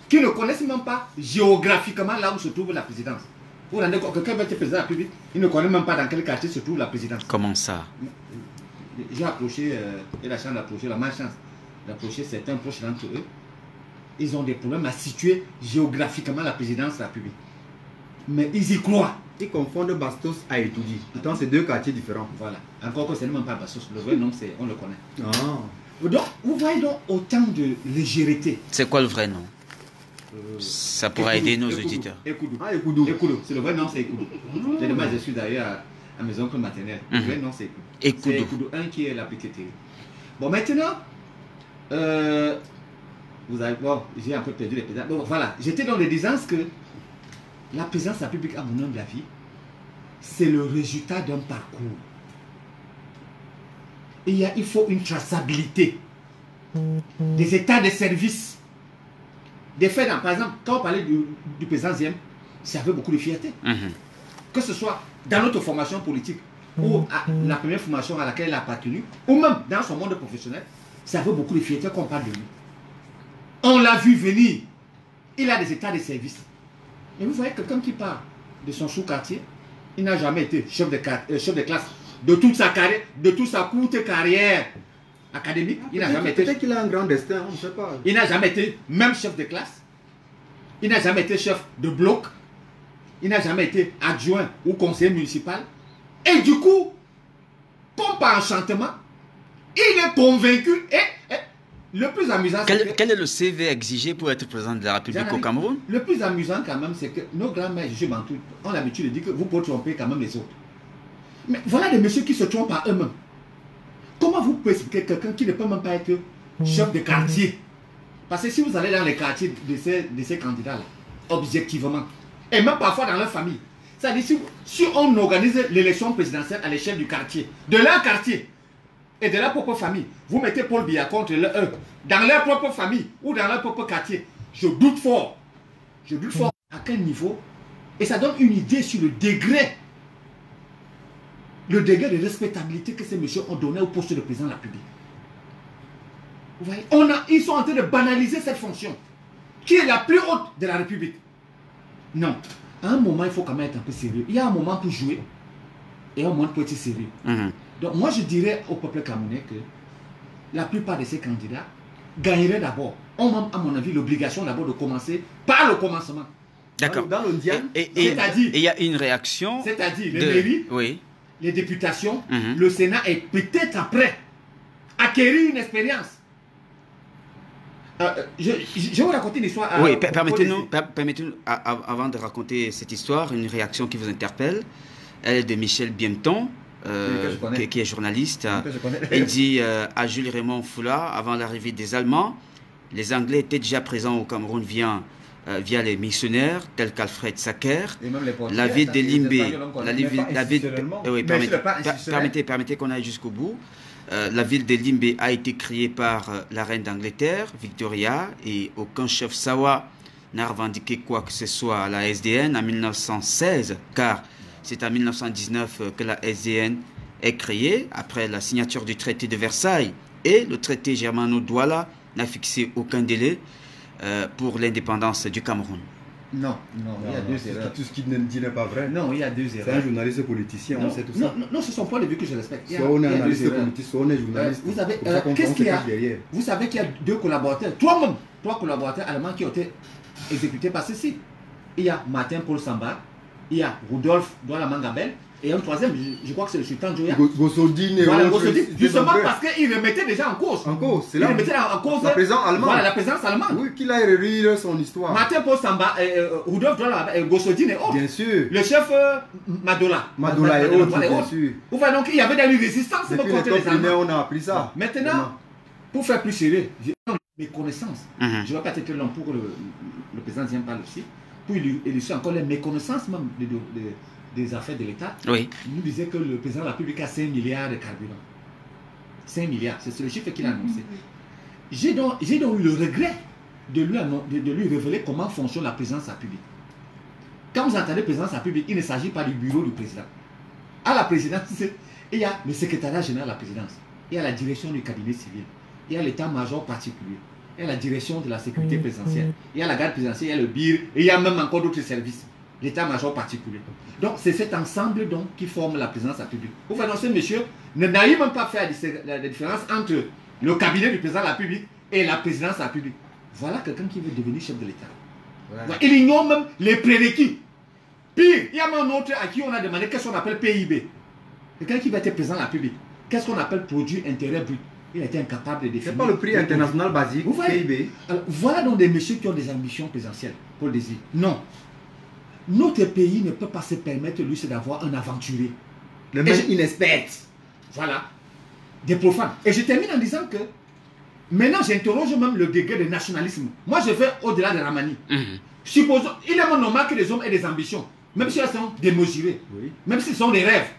qui ne connaissent même pas géographiquement là où se trouve la présidence. Vous vous rendez compte, quelqu'un va être président de la République, il ne connaît même pas dans quel quartier se trouve la présidence. Comment ça? J'ai approché, j'ai la chance d'approcher, la malchance d'approcher certains proches d'entre eux. Ils ont des problèmes à situer géographiquement la présidence de la République. Mais ils y croient. Ils confondent Bastos à Etoudi. Pourtant, c'est deux quartiers différents. Voilà. Encore que ce n'est même pas Bastos. Le vrai nom, on le connaît. Ah. Donc, vous voyez donc autant de légèreté. C'est quoi le vrai nom? Ça pourra aider nos auditeurs. Ekoudou. Ah, Ekoudou. Ekoudou. C'est le vrai nom, c'est Ekoudou. J'ai demandé, je suis d'ailleurs à mes oncles maternels. Le vrai nom, c'est Ekoudou. C'est Ekoudou 1 qui est l'applicateur. Bon, maintenant, vous avez, bon, j'ai un peu perdu les présidents. Bon, voilà. J'étais dans les disances que la présidence de la République, à mon humble avis, c'est le résultat d'un parcours. Il faut une traçabilité des états de service. Des faits, par exemple, quand on parlait du président Ziem, ça avait beaucoup de fierté. Que ce soit dans notre formation politique ou à la première formation à laquelle il a appartenu, ou même dans son monde professionnel, ça avait beaucoup de fierté qu'on parle de lui. On l'a vu venir. Il a des états de service. Et vous voyez quelqu'un qui parle de son sous-quartier, il n'a jamais été chef de classe de toute sa carrière, de toute sa courte carrière académique. Il n'a jamais été. Peut-être qu'il a un grand destin, on ne sait pas. Il n'a jamais été même chef de classe. Il n'a jamais été chef de bloc. Il n'a jamais été adjoint ou conseiller municipal. Et du coup, comme par enchantement, il est convaincu et le plus amusant, c'est quel est le CV exigé pour être président de la République au Cameroun? Le plus amusant quand même, c'est que nos grands-mères, je Bantou, ont l'habitude de dire que vous pouvez tromper quand même les autres. Mais voilà des messieurs qui se trompent à eux-mêmes. Comment vous pouvez expliquer quelqu'un qui ne peut même pas être chef de quartier? Parce que si vous allez dans les quartiers de ces candidats-là, objectivement, et même parfois dans leur famille, c'est-à-dire si on organise l'élection présidentielle à l'échelle du quartier, de leur quartier, et de leur propre famille, vous mettez Paul Biya contre eux, dans leur propre famille ou dans leur propre quartier, je doute fort. Je doute fort à quel niveau. Et ça donne une idée sur le degré de respectabilité que ces messieurs ont donné au poste de président de la République. Vous voyez, ils sont en train de banaliser cette fonction, qui est la plus haute de la République. Non. À un moment, il faut quand même être un peu sérieux. Il y a un moment pour jouer et un moment pour être sérieux. Donc moi je dirais au peuple camerounais que la plupart de ces candidats gagneraient d'abord, ont même à mon avis l'obligation d'abord de commencer par le commencement. D'accord. Dans le Diane, c'est-à-dire, il y a une réaction. C'est-à-dire les mairies, oui, les députations, le Sénat et peut-être après acquérir une expérience. Je vais vous raconter une histoire. Oui, permettez-nous, avant de raconter cette histoire, une réaction qui vous interpelle. Elle est de Michel Bienton, qui est journaliste. Il dit à Jules Raymond Foula, avant l'arrivée des Allemands, les Anglais étaient déjà présents au Cameroun via les missionnaires tels qu'Alfred Sacker. La ville de Limbé, permettez qu'on aille jusqu'au bout. La ville de Limbé a été créée par la reine d'Angleterre, Victoria, et aucun chef Sawa n'a revendiqué quoi que ce soit à la SDN en 1916, car C'est en 1919 que la SDN est créée, après la signature du traité de Versailles. Et le traité Germano-Douala n'a fixé aucun délai pour l'indépendance du Cameroun. Non, il y a deux erreurs. Tout ce qu'il dit n'est pas vrai. Non, il y a deux C'est un erreurs. journaliste politicien, Non, on sait tout ça. non, c'est son point de vue que je respecte. Soit on est il y a deux analyste erreurs. politique, soit on est journaliste. Vous savez, C'est pour ça qu'on qu'est-ce se qu'il y a cache derrière. Vous savez qu'il y a deux collaborateurs, trois collaborateurs allemands qui ont été exécutés par ceci. Il y a Martin Paul Samba, il y a Rudolf Douala Mangabel, et un troisième, je crois que c'est le sultan Joya. Gossodine et Voilà, autres, Gossodine, c'est justement vrai. parce qu'ils remettaient déjà en cause. En cause, c'est Ils là. remettaient en cause La présence allemande. Voilà, la présence allemande. Oui, qu'il a réécrit son histoire. Martin Paul Samba, Rudolf Douala, Gossodine et autres. Bien sûr. Le chef Madola. Madola et autres, voilà, bien sûr. Vous voyez donc, il y avait des résistances Depuis contre l'école les Allemands. primaire, on a appris ça. Maintenant, pour faire plus sérieux, j'ai mes connaissances. Mhm. Je ne vais pas être long pour le président Dien parle aussi. Pour illustrer encore les méconnaissances même des affaires de l'État. Oui. Il nous disait que le président de la République a 5 milliards de carburant. 5 milliards, c'est le chiffre qu'il a annoncé. J'ai donc eu le regret de lui révéler comment fonctionne la présidence de la République. Quand vous entendez présidence de la République, il ne s'agit pas du bureau du président. À la présidence, il y a le secrétariat général de la présidence, il y a la direction du cabinet civil, il y a l'état-major particulier, il y a la direction de la sécurité présidentielle, il y a la garde présidentielle, il y a le BIR, et il y a même encore d'autres services, l'état-major particulier. Donc c'est cet ensemble donc, qui forme la présidence de la République. Vous voyez, ce monsieur n'arrive même pas à faire la différence entre le cabinet du président de la République et la présidence de la République. Voilà quelqu'un qui veut devenir chef de l'État. Ouais. Il ignore même les prérequis. Pire, il y a même un autre à qui on a demandé qu'est-ce qu'on appelle PIB. Quelqu'un qui va être président de la République. Qu'est-ce qu'on appelle produit intérieur brut. Il a été incapable de définir. C'est pas le prix international basique, Vous voyez, PIB. alors, voilà donc des messieurs qui ont des ambitions présidentielles pour le désir. Non. Notre pays ne peut pas se permettre, lui, c'est d'avoir un aventurier. Le Et même je- inexpert. Voilà. Des profanes. Et je termine en disant que maintenant, j'interroge même le degré de nationalisme. Moi, je vais au-delà de Ramani. Mhm. Supposons, il est même normal que les hommes aient des ambitions, même si elles sont démesurées, Oui. même s'ils sont des rêves.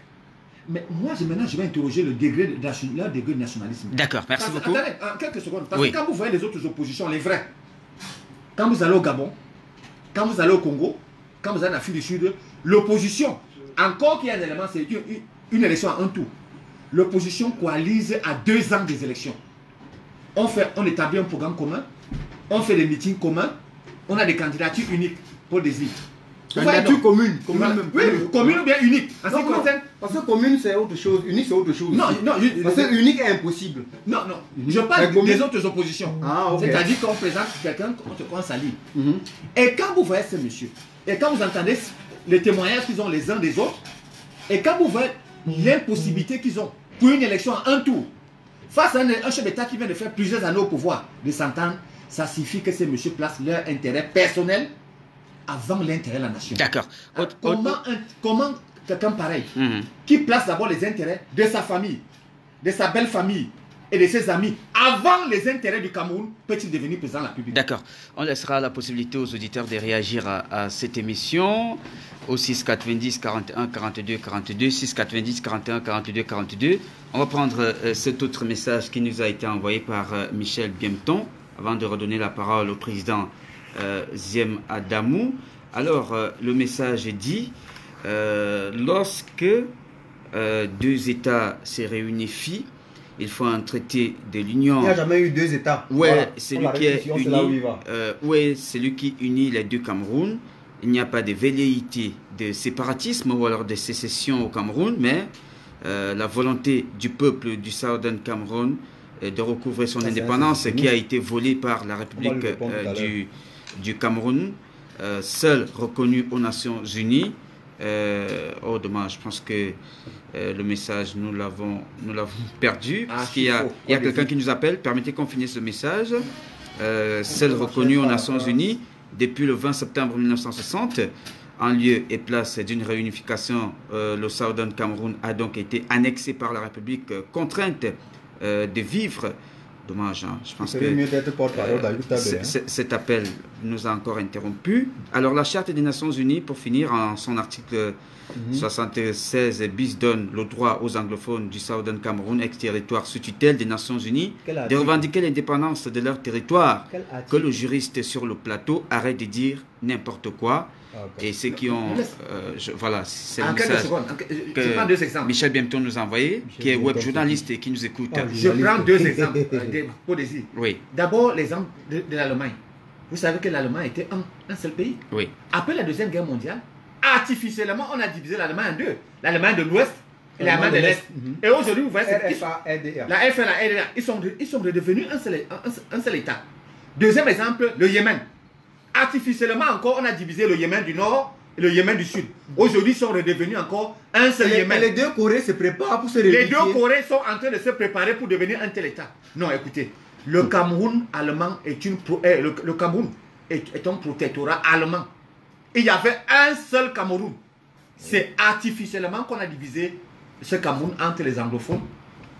Mais moi, maintenant, je vais interroger le degré leur degré de nationalisme. D'accord, merci Parce que- beaucoup. Attendez, quelques secondes. Parce Oui. que quand vous voyez les autres oppositions, les vrais, quand vous allez au Gabon, quand vous allez au Congo, quand vous allez en Afrique du Sud, l'opposition, encore qu'il y a un élément, c'est une élection à un tour. L'opposition coalise à 2 ans des élections. On établit un programme commun, on fait des meetings communs, on a des candidatures uniques pour des îles. Vous voyez Candidature donc? commune. Commune Voilà. même. Oui, commune ou bien unique. En ce qui Non, non. concerne- Parce que commune c'est autre chose, unique c'est autre chose. Non, non, Parce que unique est impossible. non, je parle La commune- des autres oppositions. Ah, ok. C'est-à-dire qu'on présente quelqu'un, on s'allie. Mhm. Et quand vous voyez ces messieurs, et quand vous entendez les témoignages qu'ils ont les uns des autres, et quand vous voyez l'impossibilité qu'ils ont pour une élection à un tour, face à un chef d'État qui vient de faire plusieurs années au pouvoir, de s'entendre, ça signifie que ces messieurs placent leur intérêt personnel avant l'intérêt de la nation. D'accord. Alors, comment quelqu'un pareil, Mhm. qui place d'abord les intérêts de sa famille, de sa belle famille et de ses amis, avant les intérêts du Cameroun, peut-il devenir président de la République? D'accord. On laissera la possibilité aux auditeurs de réagir à cette émission au 690 41 42 42, 690 41 42 42. On va prendre cet autre message qui nous a été envoyé par Michel Biemton avant de redonner la parole au président Ziem Adamou. Alors, le message dit lorsque 2 États se réunifient, il faut un traité de l'Union. Il n'y a jamais eu 2 États. Ouais, Voilà. c'est Pour lui la qui est répétition, c'est là où il uni. va. Ouais, c'est lui qui unit les 2 Camerouns. Il n'y a pas de velléité de séparatisme ou alors de sécession au Cameroun, mais la volonté du peuple du Southern Cameroun de recouvrer son Ça, c'est indépendance un qui a été volée par la République lui répondre tout à l'heure. du Cameroun, seule reconnue aux Nations Unies. Oh dommage, je pense que le message nous l'avons perdu parce qu'il y a quelqu'un qui nous appelle. Permettez qu'on finisse le message. Celle reconnue aux Nations Unies depuis le 20 septembre 1960 en lieu et place d'une réunification. Le Southern Cameroun a donc été annexé par la République, contrainte de vivre. Dommage, hein. Je pense C'est que mieux d'être porte-parole d'Ayub Tabé, hein. cet appel nous a encore interrompu. Alors la Charte des Nations Unies, pour finir, en son article 76 bis donne le droit aux anglophones du Southern Cameroun, ex-territoire sous tutelle des Nations Unies, Quel de article? revendiquer l'indépendance de leur territoire. Quel Que article? le juriste sur le plateau arrête de dire n'importe quoi. Et ceux qui ont... voilà, c'est le En quelques message secondes, je prends deux exemples. Michel Biemton nous a envoyé, qui est web journaliste et qui nous écoute. Je prends deux exemples pour décider. Oui. D'abord, l'exemple de l'Allemagne. Vous savez que l'Allemagne était un seul pays. Oui. Après la Deuxième Guerre mondiale, artificiellement, on a divisé l'Allemagne en deux. L'Allemagne de l'Ouest et l'Allemagne de l'Est. Et aujourd'hui, vous voyez, RFA, RDA. la RFA et la RDA, ils sont redevenus un seul État. Deuxième exemple, le Yémen. Artificiellement encore, on a divisé le Yémen du Nord et le Yémen du Sud. Aujourd'hui, ils sont redevenus encore un seul Yémen. Les deux Corées se préparent pour se Les réunifier. deux Corées sont en train de se préparer pour devenir un tel État. Non, écoutez, le Cameroun allemand le Cameroun est un protectorat allemand. Il y avait un seul Cameroun. C'est artificiellement qu'on a divisé ce Cameroun entre les anglophones,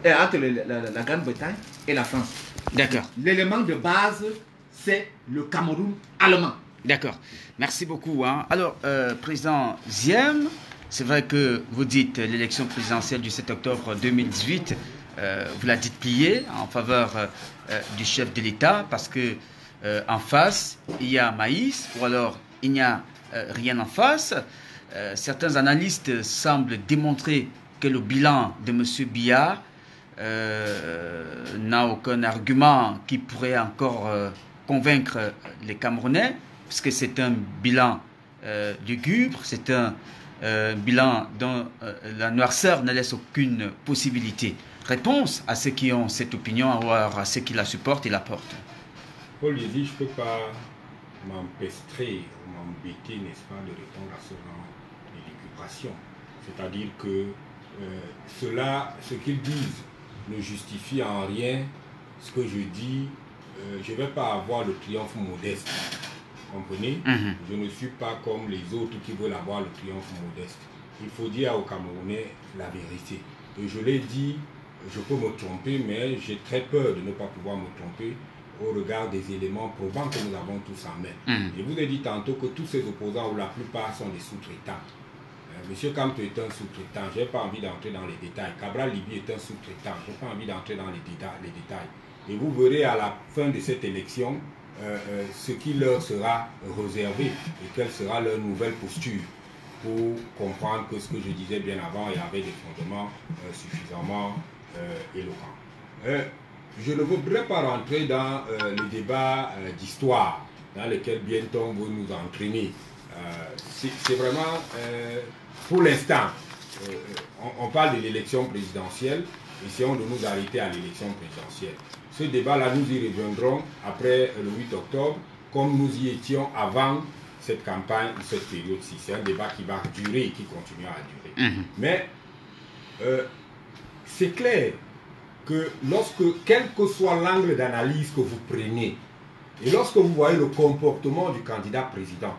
et entre la Grande-Bretagne et la France. D'accord. L'élément de base, c'est le Cameroun allemand. D'accord. Merci beaucoup. Hein. Alors, Président Ziem, c'est vrai que vous dites l'élection présidentielle du 7 octobre 2018, vous la dites pliée en faveur du chef de l'État parce que en face, il y a maïs ou alors il n'y a rien en face. Certains analystes semblent démontrer que le bilan de M. Biya n'a aucun argument qui pourrait encore convaincre les Camerounais, puisque c'est un bilan lugubre, c'est un bilan dont la noirceur ne laisse aucune possibilité. Réponse à ceux qui ont cette opinion, ou à ceux qui la supportent et la portent. Paul Yézi, je ne peux pas m'empestrer ou m'embêter, n'est-ce pas, de répondre à ce genre d'élucubration. C'est-à-dire que ce qu'ils disent ne justifie en rien ce que je dis. Je ne vais pas avoir le triomphe modeste. Vous comprenez? Je ne suis pas comme les autres qui veulent avoir le triomphe modeste. Il faut dire aux Camerounais la vérité. Et je l'ai dit, je peux me tromper, mais j'ai très peur de ne pas pouvoir me tromper au regard des éléments probants que nous avons tous en main. Je vous ai dit tantôt que tous ces opposants, ou la plupart, sont des sous-traitants. Monsieur Kamto est un sous-traitant, je n'ai pas envie d'entrer dans les détails. Cabral Libi est un sous-traitant, je n'ai pas envie d'entrer dans les détails. Et vous verrez à la fin de cette élection ce qui leur sera réservé et quelle sera leur nouvelle posture pour comprendre que ce que je disais bien avant et avait des fondements suffisamment éloquents. Je ne voudrais pas rentrer dans le débat d'histoire dans lequel bientôt on va nous entraîner. C'est vraiment, pour l'instant, on parle de l'élection présidentielle, essayons de nous arrêter à l'élection présidentielle. Ce débat-là, nous y reviendrons après le 8 octobre, comme nous y étions avant cette campagne, cette période-ci. C'est un débat qui va durer et qui continuera à durer. Mais c'est clair que quel que soit l'angle d'analyse que vous prenez, et lorsque vous voyez le comportement du candidat président,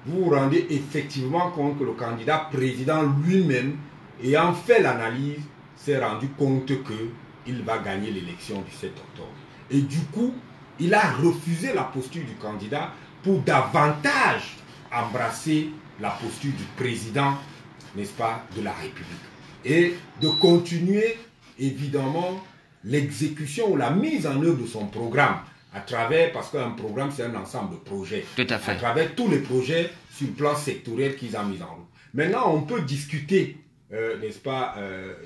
vous vous rendez effectivement compte que le candidat président lui-même, ayant fait l'analyse, s'est rendu compte qu'il va gagner l'élection du 7 octobre. Et du coup, il a refusé la posture du candidat pour davantage embrasser la posture du président, n'est-ce pas, de la République. Et de continuer, évidemment, l'exécution ou la mise en œuvre de son programme à travers, parce qu'un programme, c'est un ensemble de projets. Tout à fait. À travers tous les projets sur le plan sectoriel qu'ils ont mis en route. Maintenant, on peut discuter, n'est-ce pas,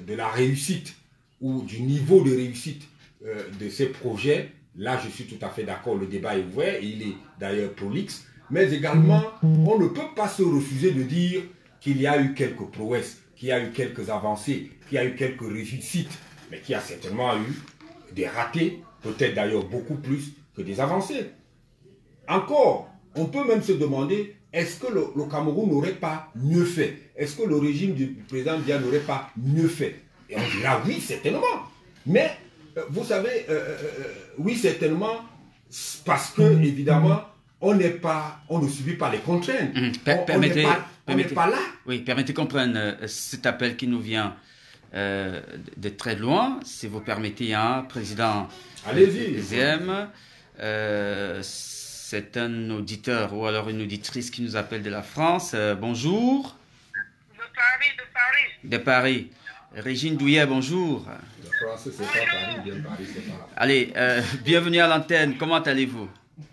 de la réussite ou du niveau de réussite de ces projets. Là, je suis tout à fait d'accord, le débat est ouvert, et il est d'ailleurs prolixe. Mais également, on ne peut pas se refuser de dire qu'il y a eu quelques prouesses, qu'il y a eu quelques avancées, qu'il y a eu quelques réussites, mais qu'il y a certainement eu des ratés, peut-être d'ailleurs beaucoup plus que des avancées. Encore, on peut même se demander, est-ce que le Cameroun n'aurait pas mieux fait? Est-ce que le régime du président Biya n'aurait pas mieux fait? Et on dira oui, certainement. Mais, vous savez, oui, certainement, parce que, évidemment, on ne subit pas les contraintes. On n'est pas là. Oui, permettez qu'on prenne cet appel qui nous vient de très loin, si vous permettez, hein, Président Ziem. C'est un auditeur ou alors une auditrice qui nous appelle de la France. Bonjour. De Paris. Régine Douillet, bonjour. De France, c'est pas Paris, bien Paris, c'est pas. Allez, bienvenue à l'antenne. Comment allez-vous? Oui,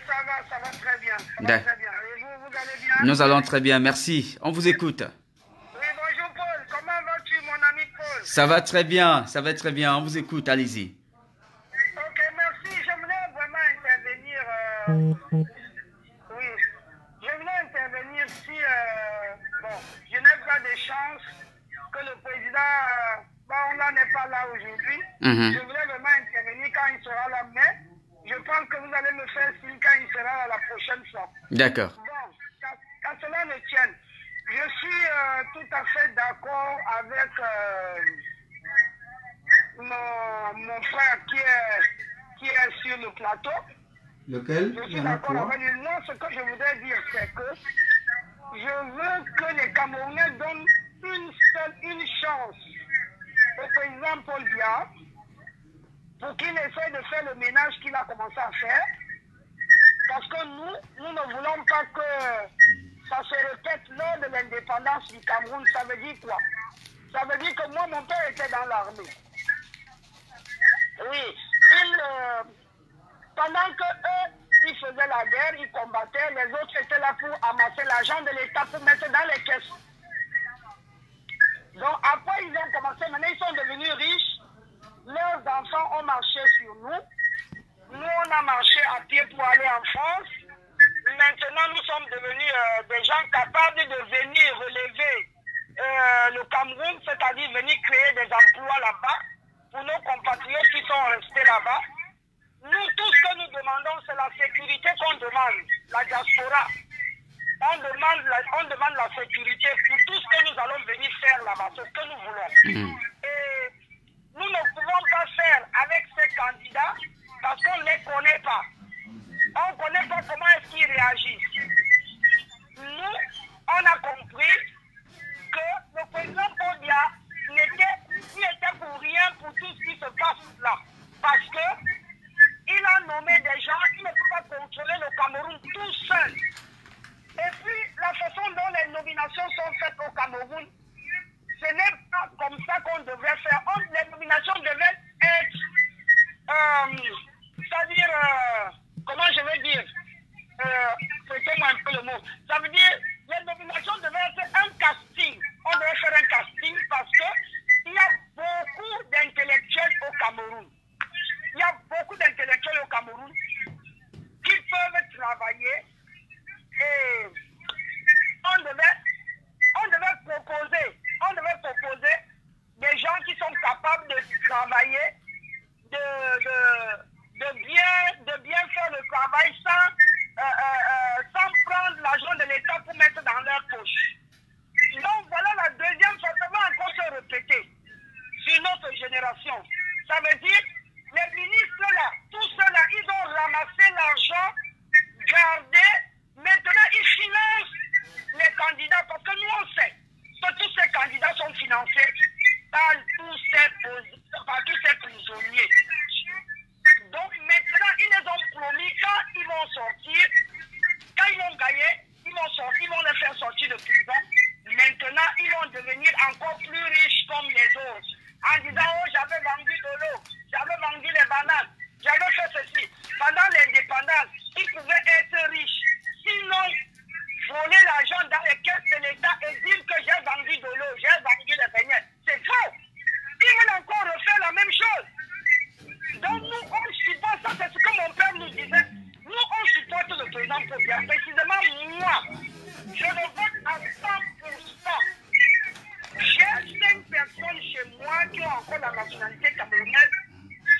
ça va très bien. Ça va très bien. Et vous allez bien? Nous allons très bien, merci. On vous écoute. Oui, bonjour Paul. Comment vas-tu, mon ami Paul? Ça va très bien, ça va très bien. On vous écoute, allez-y. Ok, merci. Je voulais vraiment intervenir. Oui, je voulais intervenir si, bon, je n'ai pas de chance que le président, bon, on n'en est pas là aujourd'hui. Je voulais vraiment intervenir quand il sera là, mais je pense que vous allez me faire signe quand il sera là la prochaine fois. D'accord. Bon, qu'à cela ne tienne, je suis tout à fait d'accord avec mon frère qui est sur le plateau. Lequel? Je Il suis y en a d'accord trois. avec lui. Moi, ce que je voudrais dire, c'est que je veux que les Camerounais donnent une chance au président Paul Biya pour qu'il essaie de faire le ménage qu'il a commencé à faire. Parce que nous ne voulons pas que ça se répète lors de l'indépendance du Cameroun. Ça veut dire quoi? Ça veut dire que moi, mon père était dans l'armée. Oui. Pendant que eux, ils faisaient la guerre, ils combattaient, les autres étaient là pour amasser l'argent de l'État pour mettre dans les caisses. Donc après, ils ont commencé, maintenant ils sont devenus riches. Leurs enfants ont marché sur nous. Nous, on a marché à pied pour aller en France. Maintenant, nous sommes devenus des gens capables de venir relever le Cameroun, c'est-à-dire venir créer des emplois là-bas pour nos compatriotes qui sont restés là-bas. Nous, tout ce que nous demandons, c'est la sécurité qu'on demande, la diaspora. On demande la sécurité pour tout ce que nous allons venir faire là-bas, c'est ce que nous voulons. Et nous ne pouvons pas faire avec ces candidats parce qu'on ne les connaît pas. On ne connaît pas comment est-ce qu'ils réagissent. Nous, on a compris que le président Paul Biya n'était pour rien pour tout ce qui se passe là. Parce que il a nommé des gens, il ne peut pas contrôler le Cameroun tout seul. Et puis, la façon dont les nominations sont faites au Cameroun, ce n'est pas comme ça qu'on devrait faire. Les nominations devaient être, c'est-à-dire, comment je vais dire, prêtez-moi un peu le mot. Ça veut dire, les nominations devaient être un casting. On devait faire un casting parce qu'il y a beaucoup d'intellectuels au Cameroun. Il y a beaucoup d'intellectuels au Cameroun qui peuvent travailler et on devait proposer des gens qui sont capables de travailler, de bien faire le travail sans prendre l'argent de l'État pour mettre dans leur poche. Donc voilà la deuxième fois, ça va encore se répéter sur notre génération. Ça veut dire les ministres là, tous ceux-là, ils ont ramassé l'argent, gardé. Maintenant, ils financent les candidats parce que nous, on sait que tous ces candidats sont financés par tous ces prisonniers. Donc maintenant, ils les ont promis quand ils vont sortir, quand ils vont gagner, ils vont les faire sortir de prison. Maintenant, ils vont devenir encore plus riches comme les autres. En disant, oh, j'avais vendu de l'eau, j'avais vendu les bananes, j'avais fait ceci. Pendant l'indépendance, ils pouvaient être riches. Sinon, voler l'argent dans les caisses de l'État et dire que j'ai vendu de l'eau, j'ai vendu les beignets. C'est faux. Ils veulent encore refaire la même chose. Donc nous, on supporte ça, c'est ce que mon père nous disait. Nous, on supporte le président Paul Biya. Précisément, moi, je le vote à 100%. J'ai 5 personnes chez moi qui ont encore la nationalité camerounaise.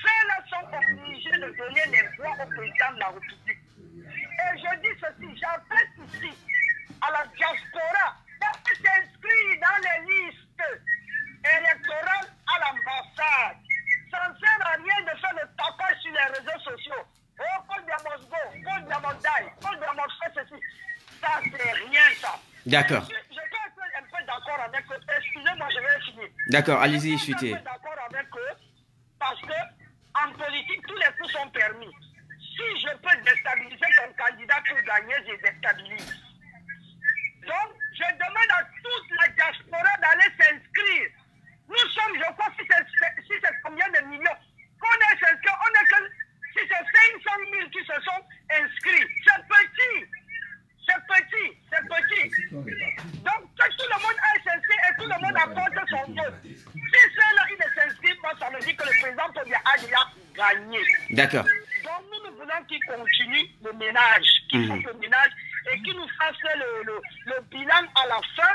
Ceux-là sont obligés de donner les voix au président de la République. Et je dis ceci, j'appelle ici à la diaspora d'aller s'inscrire dans les listes électorales à l'ambassade. Ça ne sert à rien de faire le tapage sur les réseaux sociaux. Oh, Paul Biya must go, Paul Biya must die, Paul Biya must faire ceci. Ça, c'est rien, ça. D'accord. Je peux être un peu d'accord avec eux. Excusez-moi, je vais finir. D'accord, allez-y, Je suis chuter. un peu d'accord avec eux parce que en politique, tous les coups sont permis. Si je peux déstabiliser ton candidat pour gagner, je déstabilise. Donc, je demande à toute la diaspora d'aller s'inscrire. Nous sommes, je crois, si c'est combien de millions qu'on est s'inscrit, on est que si c'est 500 000 qui se sont inscrits. C'est petit. C'est petit. C'est petit. vote. Si ceux-là, ils ne s'inscrivent pas, ça veut dire que le président Tobia a déjà gagné. D'accord. Donc nous voulons qu'il continue le ménage, qu'il fasse le ménage et qu'il nous fasse le bilan à la fin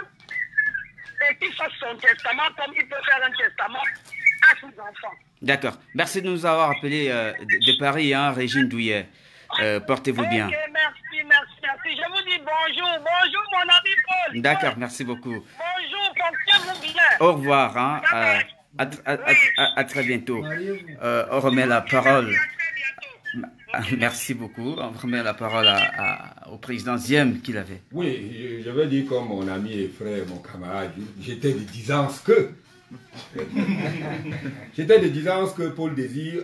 et qu'il fasse son testament comme il peut faire un testament à ses enfants. D'accord. Merci de nous avoir appelé de Paris, hein, Régine Douillet. Portez-vous bien. Ok, merci. Je vous dis bonjour, mon ami Paul. D'accord, merci beaucoup. Bonjour, portez-vous bien. Au revoir, hein, à très bientôt. On remet la parole. Merci beaucoup. On remet la parole au président Ziem qu'il avait. Oui, je vais dire comme mon ami et frère, mon camarade, j'étais de 10 ans que. J'étais de 10 ans que Paul Désir.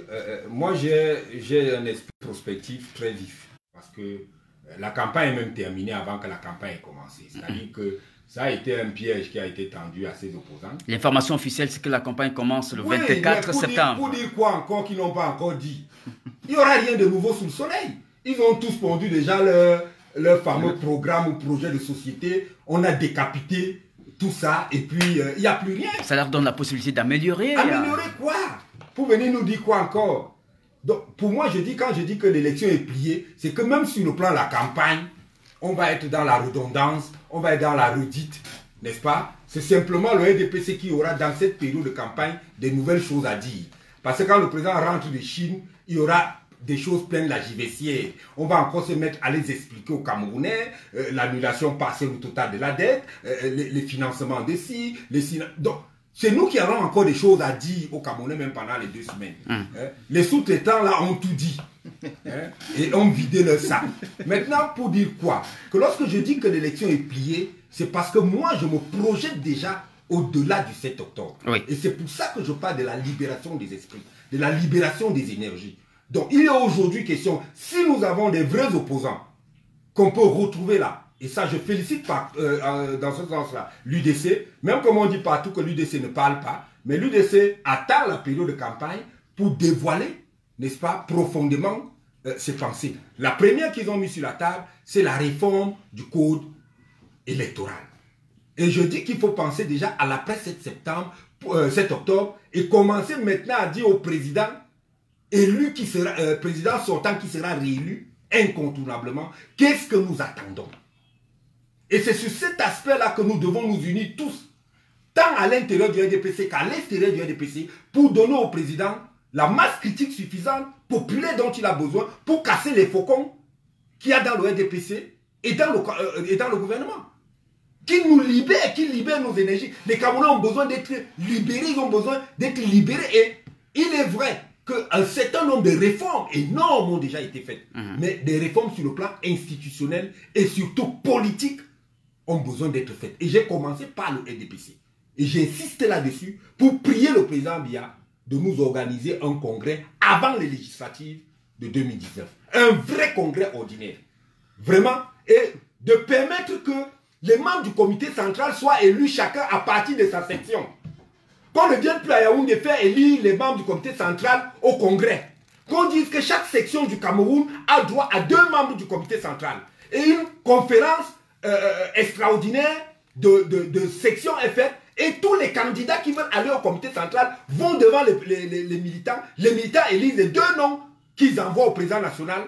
Moi, j'ai un esprit prospectif très vif. Parce que la campagne est même terminée avant que la campagne ait commencé. C'est-à-dire que ça a été un piège qui a été tendu à ses opposants. L'information officielle, c'est que la campagne commence le 24 septembre. Pour dire quoi encore qu'ils n'ont pas encore dit? Il n'y aura rien de nouveau sous le soleil. Ils ont tous pondu déjà leur fameux programme ou projet de société. On a décapité tout ça et puis il n'y a plus rien. Ça leur donne la possibilité d'améliorer. Améliorer quoi? Pour venir nous dire quoi encore? Donc, pour moi, quand je dis que l'élection est pliée, c'est que même sur le plan de la campagne, on va être dans la redondance, on va être dans la redite, n'est-ce pas? C'est simplement le RDPC qui aura dans cette période de campagne des nouvelles choses à dire. Parce que quand le président rentre de Chine, il y aura des choses pleines la givessière. On va encore se mettre à les expliquer aux Camerounais, l'annulation partielle ou totale de la dette, les financements de ci, donc, c'est nous qui avons encore des choses à dire aux Camerounais, même pendant les 2 semaines. Les sous-traitants, là, ont tout dit. Et ont vidé leur sac. Maintenant, pour dire quoi? Que lorsque je dis que l'élection est pliée, c'est parce que moi, je me projette déjà au-delà du 7 octobre. Oui. Et c'est pour ça que je parle de la libération des esprits, de la libération des énergies. Donc, il est aujourd'hui question, si nous avons des vrais opposants qu'on peut retrouver là, et ça, je félicite dans ce sens-là l'UDC, même comme on dit partout que l'UDC ne parle pas, mais l'UDC attend la période de campagne pour dévoiler, n'est-ce pas, profondément ses pensées. La première qu'ils ont mise sur la table, c'est la réforme du code électoral. Et je dis qu'il faut penser déjà à l'après 7 octobre et commencer maintenant à dire au président élu qui sera, président sortant qui sera réélu incontournablement, qu'est-ce que nous attendons? Et c'est sur cet aspect-là que nous devons nous unir tous, tant à l'intérieur du RDPC qu'à l'extérieur du RDPC, pour donner au président la masse critique suffisante, populaire dont il a besoin, pour casser les faucons qu'il y a dans le RDPC et dans le gouvernement. Qu'il nous libère, qu'il libère nos énergies. Les Camerounais ont besoin d'être libérés, ils ont besoin d'être libérés. Et il est vrai qu'un certain nombre de réformes énormes ont déjà été faites. Mais des réformes sur le plan institutionnel et surtout politique ont besoin d'être faites. Et j'ai commencé par le RDPC. Et j'ai insisté là-dessus pour prier le président Biya de nous organiser un congrès avant les législatives de 2019. Un vrai congrès ordinaire. Vraiment. Et de permettre que les membres du comité central soient élus chacun à partir de sa section. Qu'on ne vienne plus à Yaoundé faire élire les membres du comité central au congrès. Qu'on dise que chaque section du Cameroun a droit à 2 membres du comité central. Et une conférence extraordinaire de section est faite. Et tous les candidats qui veulent aller au comité central vont devant les militants. Les militants élisent les 2 noms qu'ils envoient au président national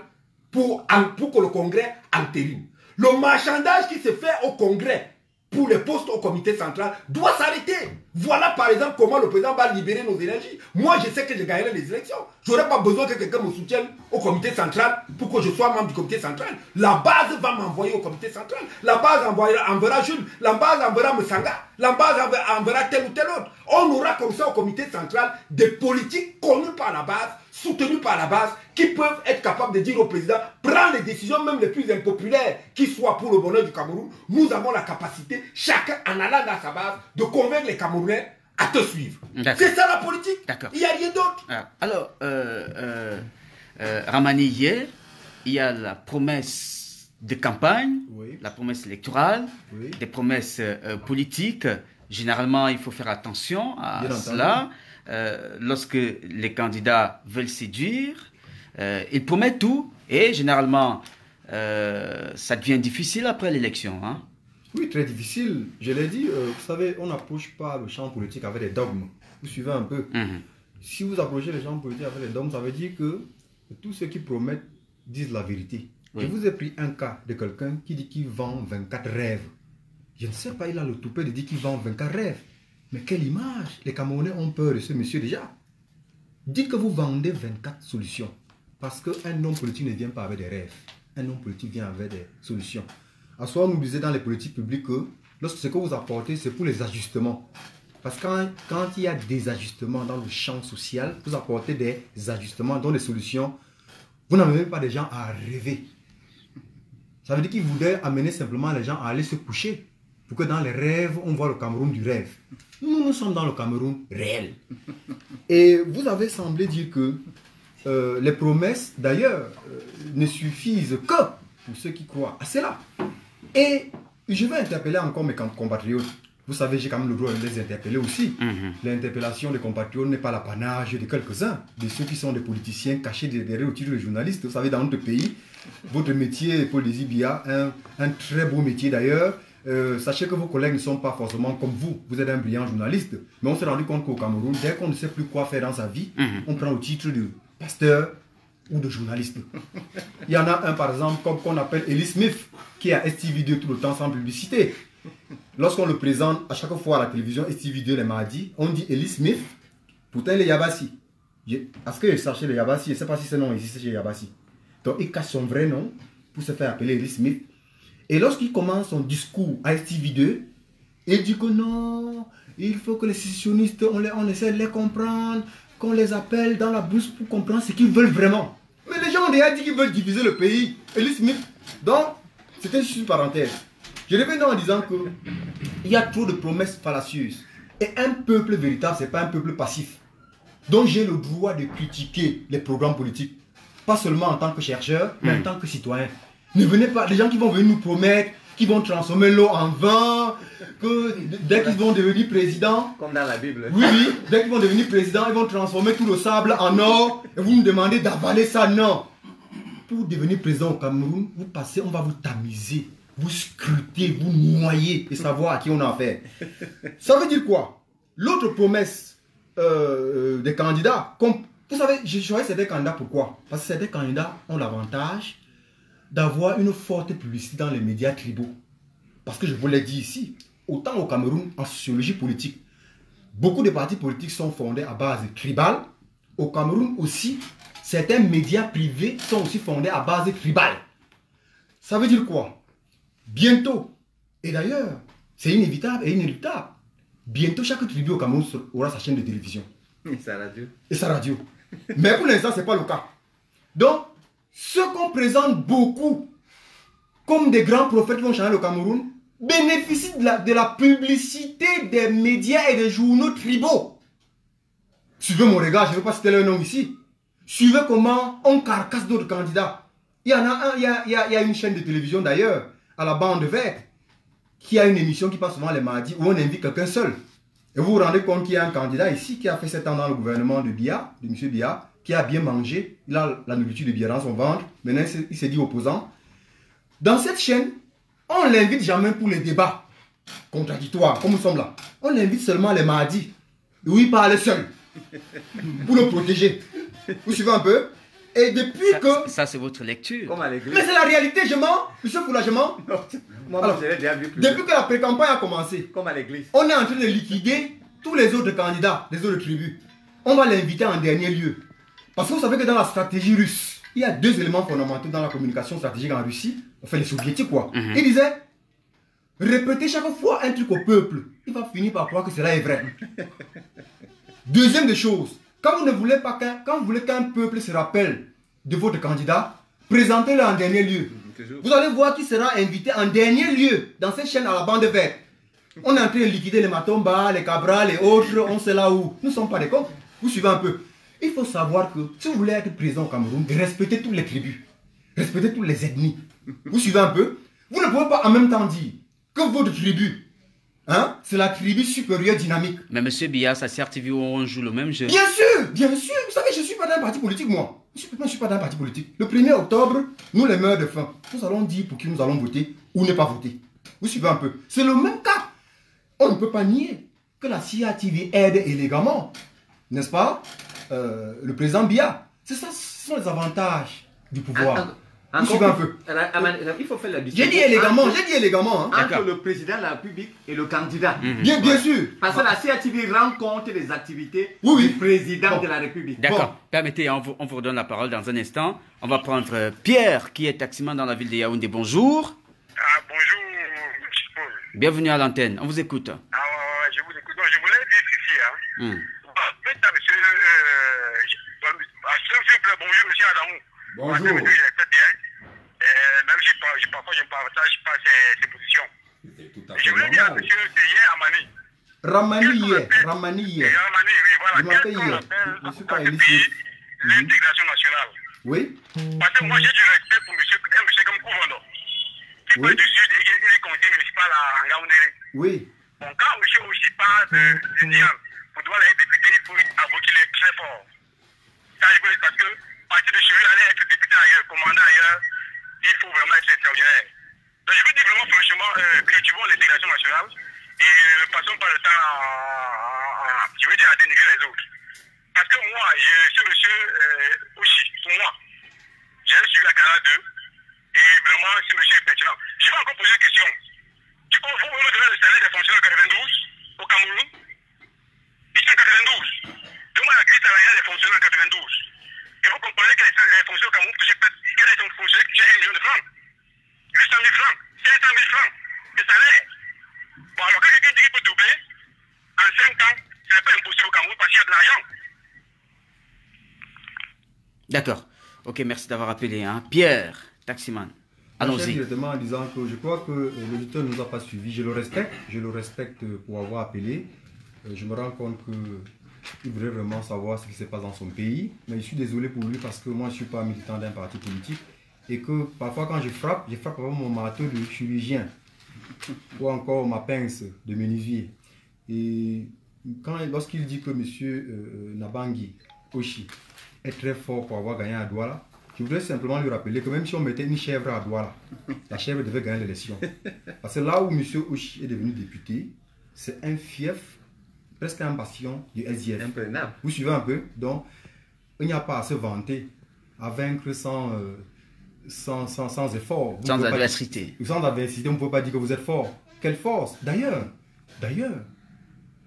pour que le congrès entérine. Le marchandage qui se fait au congrès pour les postes au comité central doit s'arrêter. Voilà par exemple comment le président va libérer nos énergies. Moi, je sais que je gagnerai les élections. Je n'aurai pas besoin que quelqu'un me soutienne au comité central pour que je sois membre du comité central. La base va m'envoyer au comité central. La base enverra Jules. La base enverra Messanga. La base enverra tel ou tel autre. On aura comme ça au comité central des politiques connues par la base, soutenues par la base, qui peuvent être capables de dire au président, prends les décisions même les plus impopulaires, qui soient pour le bonheur du Cameroun. Nous avons la capacité, chacun en allant dans sa base, de convaincre les Camerounais à te suivre. C'est ça la politique. Il n'y a rien d'autre. Alors, Ramani, hier, il y a la promesse de campagne, la promesse électorale, des promesses politiques. Généralement, il faut faire attention à cela. Lorsque les candidats veulent séduire, ils promettent tout et généralement, ça devient difficile après l'élection. Hein? Oui, très difficile. Je l'ai dit, vous savez, on n'approche pas le champ politique avec des dogmes. Vous suivez un peu. Si vous approchez le champ politique avec des dogmes, ça veut dire que tous ceux qui promettent disent la vérité. Oui. Je vous ai pris un cas de quelqu'un qui dit qu'il vend 24 rêves. Je ne sais pas, il a le toupet de dire qu'il vend 24 rêves. Mais quelle image! Les Camerounais ont peur de ce monsieur déjà. Dites que vous vendez 24 solutions. Parce qu'un homme politique ne vient pas avec des rêves. Un homme politique vient avec des solutions. À soi, on nous disait dans les politiques publiques que lorsque ce que vous apportez, c'est pour les ajustements. Parce que quand il y a des ajustements dans le champ social, vous apportez des ajustements, donc des solutions. Vous n'amenez pas des gens à rêver. Ça veut dire qu'ils voulaient amener simplement les gens à aller se coucher. Pour que dans les rêves, on voit le Cameroun du rêve. Nous sommes dans le Cameroun réel. Et vous avez semblé dire que les promesses, d'ailleurs, ne suffisent que pour ceux qui croient à cela. Et je vais interpeller encore mes compatriotes. Vous savez, j'ai quand même le droit de les interpeller aussi. L'interpellation des compatriotes n'est pas l'apanage de quelques-uns, de ceux qui sont des politiciens cachés derrière le titre de journalistes. Vous savez, dans notre pays, votre métier, Paul Désibia, un très beau métier d'ailleurs. Sachez que vos collègues ne sont pas forcément comme vous. Vous êtes un brillant journaliste. Mais on s'est rendu compte qu'au Cameroun, dès qu'on ne sait plus quoi faire dans sa vie, on prend le titre de pasteur ou de journaliste. Il y en a un, par exemple, comme qu'on appelle Eli Smith, qui est à STV2 tout le temps sans publicité. Lorsqu'on le présente à chaque fois à la télévision, STV2 les mardis, on dit Eli Smith, pourtant il est Yabassi. Est-ce que je cherchais le Yabassi? Je ne sais pas si ce nom existe chez Yabassi. Donc il cache son vrai nom pour se faire appeler Eli Smith. Et lorsqu'il commence son discours à STV2, il dit que non, il faut que les sécessionnistes, on essaie de les comprendre, qu'on les appelle dans la bouche pour comprendre ce qu'ils veulent vraiment. Mais les gens ont déjà dit qu'ils veulent diviser le pays. Eli Smith. Donc, c'était juste une parenthèse. Je reviens en disant qu'il y a trop de promesses fallacieuses. Et un peuple véritable, ce n'est pas un peuple passif. Donc j'ai le droit de critiquer les programmes politiques. Pas seulement en tant que chercheur, mais en tant que citoyen. Ne venez pas, les gens qui vont venir nous promettre, qui vont transformer l'eau en vin, que dès qu'ils vont devenir présidents... Comme dans la Bible. Oui, oui, dès qu'ils vont devenir présidents, ils vont transformer tout le sable en or. Et vous nous demandez d'avaler ça, non. Pour devenir président au Cameroun, vous passez, on va vous tamiser, vous scruter, vous noyer et savoir à qui on a affaire. Ça veut dire quoi? L'autre promesse des candidats, comme, vous savez, j'ai choisi ces candidats pourquoi? Parce que ces candidats ont l'avantage d'avoir une forte publicité dans les médias tribaux. Parce que je vous l'ai dit ici, autant au Cameroun, en sociologie politique, beaucoup de partis politiques sont fondés à base tribale. Au Cameroun aussi, certains médias privés sont aussi fondés à base tribale. Ça veut dire quoi? Bientôt, et d'ailleurs, c'est inévitable et inéluctable, bientôt chaque tribu au Cameroun aura sa chaîne de télévision. Et sa radio. Et sa radio. Mais pour l'instant, ce n'est pas le cas. Donc, ceux qu'on présente beaucoup comme des grands prophètes qui vont changer le Cameroun bénéficient de la publicité des médias et des journaux tribaux. Suivez mon regard, je ne veux pas citer leur nom ici. Suivez comment on carcasse d'autres candidats. Il y en a un, il y a une chaîne de télévision d'ailleurs, à la bande verte, qui a une émission qui passe souvent les mardis où on invite quelqu'un seul. Et vous vous rendez compte qu'il y a un candidat ici qui a fait 7 ans dans le gouvernement de Biya, de M. Biya, qui a bien mangé, il a la nourriture de Biya dans son ventre, maintenant il s'est dit opposant. Dans cette chaîne, on ne l'invite jamais pour les débats contradictoires, comme nous sommes là. On l'invite seulement les mardis, où il parle seul, pour le protéger. Vous suivez un peu? Et depuis que... Ça, c'est votre lecture. Comme à l'église. Mais c'est la réalité, je mens. Monsieur Foula, je mens. Moi, je l'ai déjà vu plus. Depuis que la pré-campagne a commencé, Comme à l'église. on est en train de liquider tous les autres candidats des autres tribus. On va l'inviter en dernier lieu. Parce que vous savez que dans la stratégie russe, il y a 2 éléments fondamentaux dans la communication stratégique en Russie. Enfin, les soviétiques, quoi. Ils disaient, répétez chaque fois un truc au peuple. Il va finir par croire que cela est vrai. Deuxième des choses, quand vous ne voulez pas quand vous voulez qu'un peuple se rappelle de votre candidat, présentez-le en dernier lieu. Vous allez voir qu'il sera invité en dernier lieu dans cette chaîne à la bande verte. On est en train de liquider les Matomba, les Cabral, les autres, on sait là où. Nous ne sommes pas des cons. Vous suivez un peu. Il faut savoir que si vous voulez être président au Cameroun, respectez toutes les tribus. Respectez toutes les ethnies. Vous suivez un peu. Vous ne pouvez pas en même temps dire que votre tribu, hein, c'est la tribu supérieure dynamique. Mais M. Biya, ça certifie où on joue le même jeu. Bien sûr, bien sûr. Vous savez, je ne suis pas d'un parti politique, moi. Je ne suis pas d'un parti politique. Le 1er octobre, nous les meurs de faim, nous allons dire pour qui nous allons voter ou ne pas voter. Vous suivez un peu. C'est le même cas. On ne peut pas nier que la CIATV aide élégamment, n'est-ce pas, le président Biya. C'est ça, ce sont les avantages du pouvoir. Vous suivez un peu. Il faut faire la distinction. J'ai dit élégamment. Hein. Entre le président de la République et le candidat. Bien sûr. Parce que la CIATV rend compte des activités Oui. du président de la République. D'accord. Permettez, on vous redonne la parole dans un instant. On va prendre Pierre, qui est taximan dans la ville de Yaoundé. Bonjour. Bonjour, M. Paul. Bienvenue à l'antenne. On vous écoute. Je vous écoute. Donc, je voulais dire ceci. Bonjour, M. Adamou. Bonjour. Je respecte bien. Même si parfois je ne partage pas ses positions. C'est tout à Je fait voulais dire à normal. M. Seyé Amani. Ramani hier. Ramani, oui, voilà. Je m'appelle Qu'est-ce qu'on hier. appelle Je suis dans pas ce élu. pays l'intégration nationale. Oui. Parce que moi, j'ai du respect pour un monsieur comme Kouvondo, qui Oui. vient du sud et il est conseiller municipal à Ngaoundéré. Oui. Bon, quand monsieur aussi parle de Nian, pour devoir être député, il faut avouer qu'il est très fort. Ça, je veux dire parce que partir de chez lui, aller être député ailleurs, commandant ailleurs, il faut vraiment être extraordinaire. Donc, je veux dire vraiment franchement, cultivons l'intégration nationale et ne passons pas le temps je veux dire, à dénigrer les autres. Parce que moi, ce monsieur aussi, pour moi, j'ai suivi la canal 2 et vraiment, ce monsieur est pertinent. Je vais encore poser une question. Du coup, vous me donnez le salaire des fonctionnaires en 92 au Cameroun. Ici en 92. Demain, la grille salariale des fonctionnaires en 92. Et vous comprenez que les fonctionnaires au Cameroun touchaient peut-être, il y a des fonctionnaires qui touchaient 1 million de francs, 800 000 francs, 500 000 francs de salaire. Bon, alors que quelqu'un dit qu'il peut doubler, en 5 ans, ce n'est pas impossible au Cameroun parce qu'il y a de l'argent. D'accord. Ok, merci d'avoir appelé. Hein. Pierre, taximan. Allons-y. Directement en disant que je crois que l'auditeur ne nous a pas suivis. Je le respecte pour avoir appelé. Je me rends compte qu'il voudrait vraiment savoir ce qui se passe dans son pays. Mais je suis désolé pour lui parce que moi je ne suis pas militant d'un parti politique. Et que parfois quand je frappe avec mon marteau de chirurgien ou encore ma pince de menuisier. Et lorsqu'il dit que M. Nabangui Oshi est très fort pour avoir gagné à Douala, je voudrais simplement lui rappeler que même si on mettait une chèvre à Douala, la chèvre devait gagner l'élection. Parce que là où M. Oshi est devenu député, c'est un fief, presque un bastion du SDF. Vous suivez un peu? Donc, il n'y a pas à se vanter, à vaincre sans effort. Sans adversité. Sans adversité, on ne peut pas dire que vous êtes fort. Quelle force? D'ailleurs,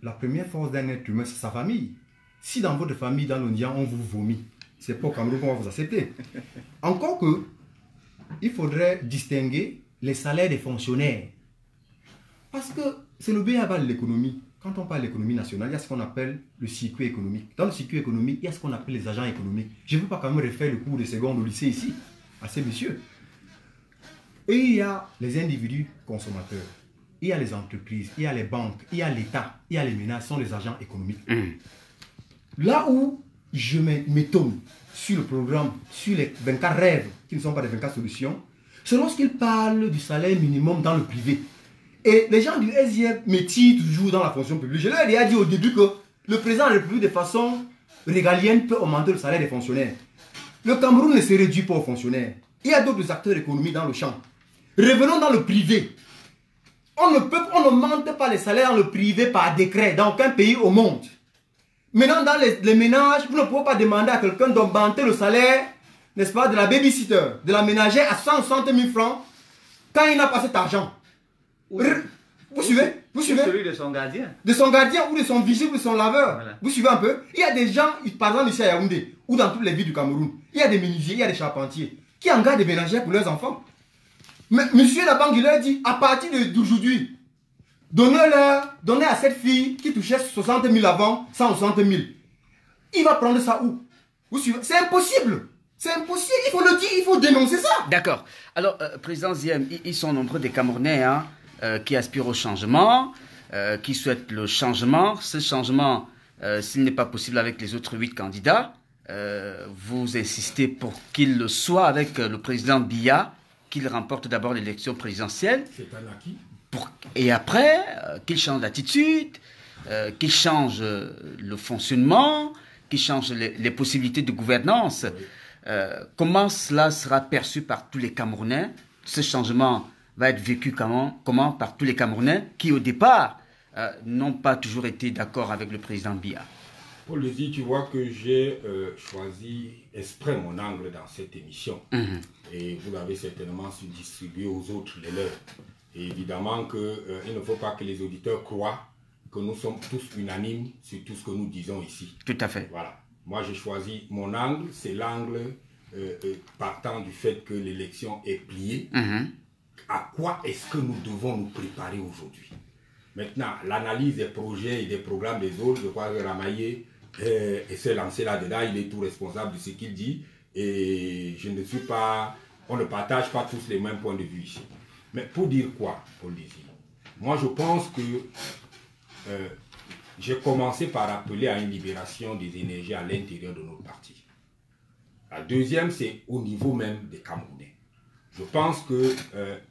la première force d'un être humain, c'est sa famille. Si dans votre famille, dans l'Ondian, on vous vomit, c'est pas au Cameroun qu'on va vous accepter. Encore que, il faudrait distinguer les salaires des fonctionnaires. Parce que c'est le béaba de l'économie. Quand on parle d'économie nationale, il y a ce qu'on appelle le circuit économique. Dans le circuit économique, il y a ce qu'on appelle les agents économiques. Je ne veux pas quand même refaire le cours de seconde au lycée ici, à ces messieurs. Et il y a les individus consommateurs. Il y a les entreprises, il y a les banques, il y a l'État, il y a les ménages, ce sont les agents économiques. Là où je m'étonne sur le programme, sur les 24 rêves, qui ne sont pas des 24 solutions, c'est lorsqu'ils parlent du salaire minimum dans le privé. Et les gens du SIF me tirent toujours dans la fonction publique. Je leur ai déjà dit au début que le président de la République, de façon régalienne, peut augmenter le salaire des fonctionnaires. Le Cameroun ne se réduit pas aux fonctionnaires. Il y a d'autres acteurs économiques dans le champ. Revenons dans le privé. On n'augmente pas les salaires dans le privé par décret dans aucun pays au monde. Maintenant, dans les ménages, vous ne pouvez pas demander à quelqu'un d'augmenter le salaire, n'est-ce pas, de la babysitter, de la ménagère à 160 000 francs quand il n'a pas cet argent. Vous suivez? Vous suivez? Celui de son gardien. De son gardien ou de son vigile ou de son laveur. Voilà. Vous suivez un peu? Il y a des gens, par exemple ici à Yaoundé, ou dans toutes les villes du Cameroun, il y a des menuisiers, il y a des charpentiers qui engagent des ménagères pour leurs enfants. Mais monsieur la banque, il leur dit, à partir d'aujourd'hui, donnez à cette fille qui touchait 60 000 avant, 160 000. Il va prendre ça où? Vous suivez? C'est impossible. C'est impossible. Il faut le dire, il faut dénoncer ça. D'accord. Alors, Président Ziem, ils sont nombreux des Camerounais qui aspirent au changement, qui souhaitent le changement. Ce changement, s'il n'est pas possible avec les autres 8 candidats, vous insistez pour qu'il le soit avec le président Biya, qu'il remporte d'abord l'élection présidentielle. C'est un acquis. Et après, qu'il change d'attitude, qu'il change le fonctionnement, qu'il change les possibilités de gouvernance. Comment cela sera perçu par tous les Camerounais? Ce changement va être vécu comment par tous les Camerounais qui, au départ, n'ont pas toujours été d'accord avec le président Biya. Paul Désir, tu vois que j'ai choisi exprès mon angle dans cette émission. Et vous avez certainement su distribuer aux autres les leurs. Et évidemment qu'il ne faut pas que les auditeurs croient que nous sommes tous unanimes sur tout ce que nous disons ici. Tout à fait. Voilà. Moi, j'ai choisi mon angle. C'est l'angle partant du fait que l'élection est pliée. À quoi est-ce que nous devons nous préparer aujourd'hui? Maintenant, l'analyse des projets et des programmes des autres, je crois que Ramaillé s'est lancé là-dedans. Il est tout responsable de ce qu'il dit. Et je ne suis pas... On ne partage pas tous les mêmes points de vue ici. Mais pour dire quoi, Paul Désir? Moi, je pense que j'ai commencé par appeler à une libération des énergies à l'intérieur de notre parti. La deuxième, c'est au niveau même des Camerounais. Je pense que,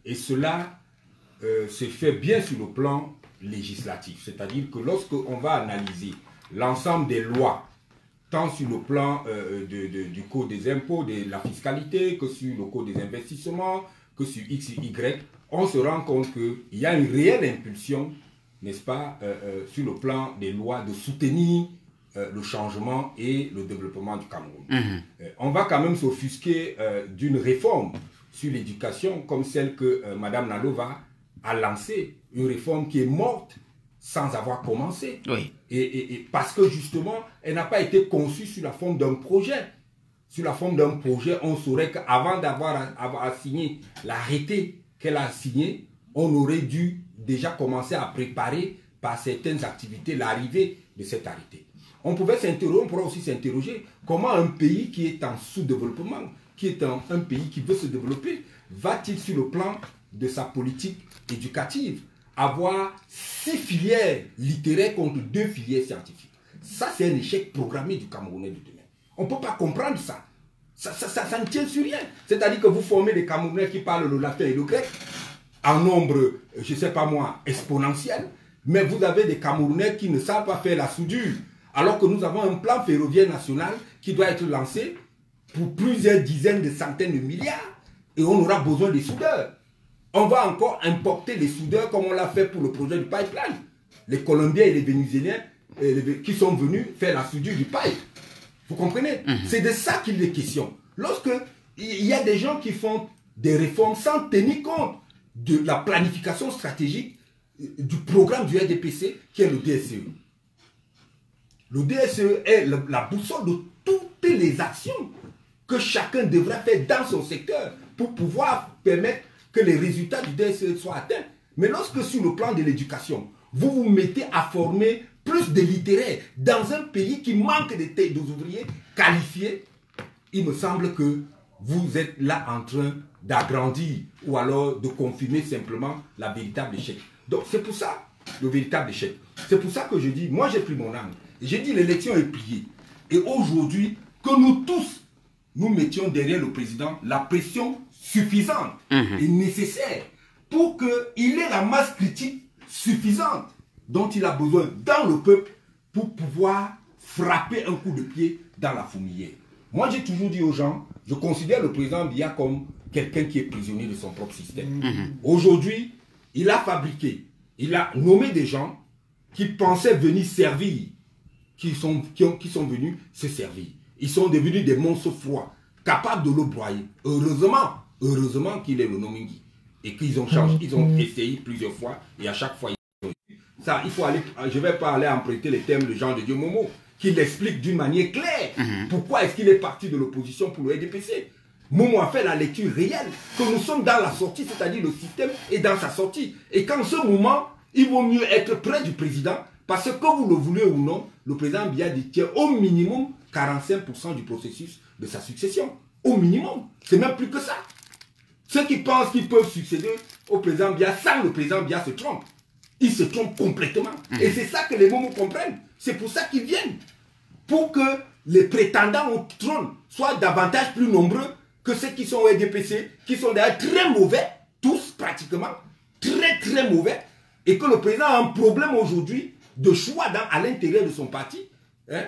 et cela se fait bien sur le plan législatif, c'est-à-dire que lorsque on va analyser l'ensemble des lois, tant sur le plan du code des impôts, de la fiscalité, que sur le code des investissements, que sur X et Y, on se rend compte qu'il y a une réelle impulsion, n'est-ce pas, sur le plan des lois de soutenir le changement et le développement du Cameroun. On va quand même s'offusquer d'une réforme sur l'éducation comme celle que Mme Nalova a lancée, une réforme qui est morte sans avoir commencé. Oui. Et parce que justement, elle n'a pas été conçue sous la forme d'un projet. Sur la forme d'un projet, on saurait qu'avant d'avoir signé l'arrêté qu'elle a signé, on aurait dû déjà commencer à préparer par certaines activités l'arrivée de cet arrêté. On pourrait aussi s'interroger comment un pays qui est en sous-développement, qui est un pays qui veut se développer, va-t-il sur le plan de sa politique éducative avoir 6 filières littéraires contre 2 filières scientifiques? Ça, c'est un échec programmé du Camerounais de demain. On ne peut pas comprendre ça. Ça ne tient sur rien. C'est-à-dire que vous formez des Camerounais qui parlent le latin et le grec en nombre, je ne sais pas moi, exponentiel, mais vous avez des Camerounais qui ne savent pas faire la soudure, alors que nous avons un plan ferroviaire national qui doit être lancé pour plusieurs dizaines de centaines de milliards, et on aura besoin des soudeurs. On va encore importer les soudeurs comme on l'a fait pour le projet du pipeline. Les Colombiens et les Vénézuéliens qui sont venus faire la soudure du pipe. Vous comprenez? C'est de ça qu'il est question. Lorsque il y a des gens qui font des réformes sans tenir compte de la planification stratégique du programme du RDPC qui est le DSE. Le DSE est la boussole de toutes les actions que chacun devra faire dans son secteur pour pouvoir permettre que les résultats du DSE soient atteints. Mais lorsque sur le plan de l'éducation, vous vous mettez à former plus de littéraires dans un pays qui manque d'ouvriers qualifiés, il me semble que vous êtes là en train d'agrandir ou alors de confirmer simplement la véritable échec. Donc c'est pour ça, le véritable échec. C'est pour ça que je dis, moi j'ai pris mon angle. J'ai dit l'élection est pliée. Et aujourd'hui, que nous tous, nous mettions derrière le président la pression suffisante et nécessaire pour qu'il ait la masse critique suffisante dont il a besoin dans le peuple pour pouvoir frapper un coup de pied dans la fourmilière. Moi, j'ai toujours dit aux gens, je considère le président Biya comme quelqu'un qui est prisonnier de son propre système. Aujourd'hui, il a fabriqué, il a nommé des gens qui pensaient venir servir, qui sont venus se servir. Ils sont devenus des monstres froids, capables de le broyer. Heureusement qu'il est le Nomingi. Et qu'ils ont changé, ils ont essayé plusieurs fois, et à chaque fois, ils ont eu. Ça, il faut aller, je ne vais pas aller emprunter les termes de Jean de Dieu Momo, qui l'explique d'une manière claire. Pourquoi est-ce qu'il est parti de l'opposition pour le RDPC? Momo a fait la lecture réelle, que nous sommes dans la sortie, c'est-à-dire le système est dans sa sortie. Et qu'en ce moment, il vaut mieux être près du président, parce que vous le voulez ou non, le président Biya détient au minimum 45% du processus de sa succession. Au minimum. C'est même plus que ça. Ceux qui pensent qu'ils peuvent succéder au président Biya sans le président Biya se trompent. Ils se trompent complètement. Et c'est ça que les Momo comprennent. C'est pour ça qu'ils viennent. Pour que les prétendants au trône soient davantage plus nombreux que ceux qui sont au RDPC, qui sont d'ailleurs très mauvais, tous pratiquement, très mauvais, et que le président a un problème aujourd'hui de choix à l'intérieur de son parti, hein,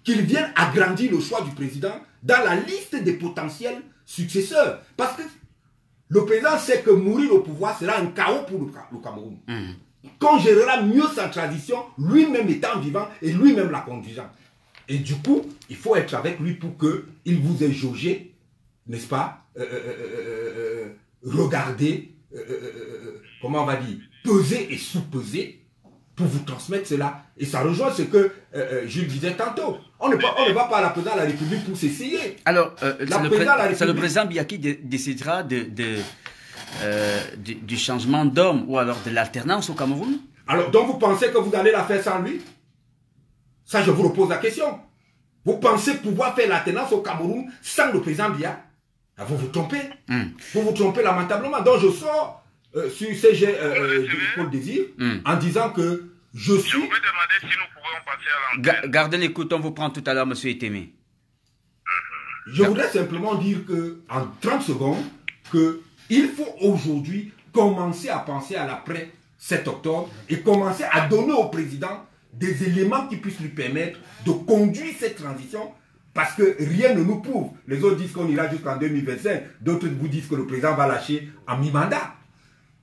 qu'il vienne agrandir le choix du président dans la liste des potentiels successeurs. Parce que le président sait que mourir au pouvoir sera un chaos pour le Cameroun. Qu'on gérera mieux sa transition, lui-même étant vivant et lui-même la conduisant. Et du coup, il faut être avec lui pour qu'il vous ait jaugé, n'est-ce pas, regarder, comment on va dire, peser et sous-peser pour vous transmettre cela. Et ça rejoint ce que Jules disait tantôt. On ne va pas à la présidence de la République pour s'essayer. Alors, c'est le président Biya qui décidera du changement d'homme ou alors de l'alternance au Cameroun? Alors, donc vous pensez que vous allez la faire sans lui? Ça, je vous repose la question. Vous pensez pouvoir faire l'alternance au Cameroun sans le président Biya? Vous vous trompez. Vous vous trompez lamentablement. Donc, je sors sur CG Côte Désir en disant que je suis... Je voudrais demander si nous pouvons passer à l'antenne. Gardez l'écoute, on vous prend tout à l'heure, monsieur Etemé. Je voudrais simplement dire que, en 30 secondes, qu'il faut aujourd'hui commencer à penser à l'après 7 octobre et commencer à donner au président des éléments qui puissent lui permettre de conduire cette transition, parce que rien ne nous prouve. Les autres disent qu'on ira jusqu'en 2025, d'autres vous disent que le président va lâcher en mi-mandat.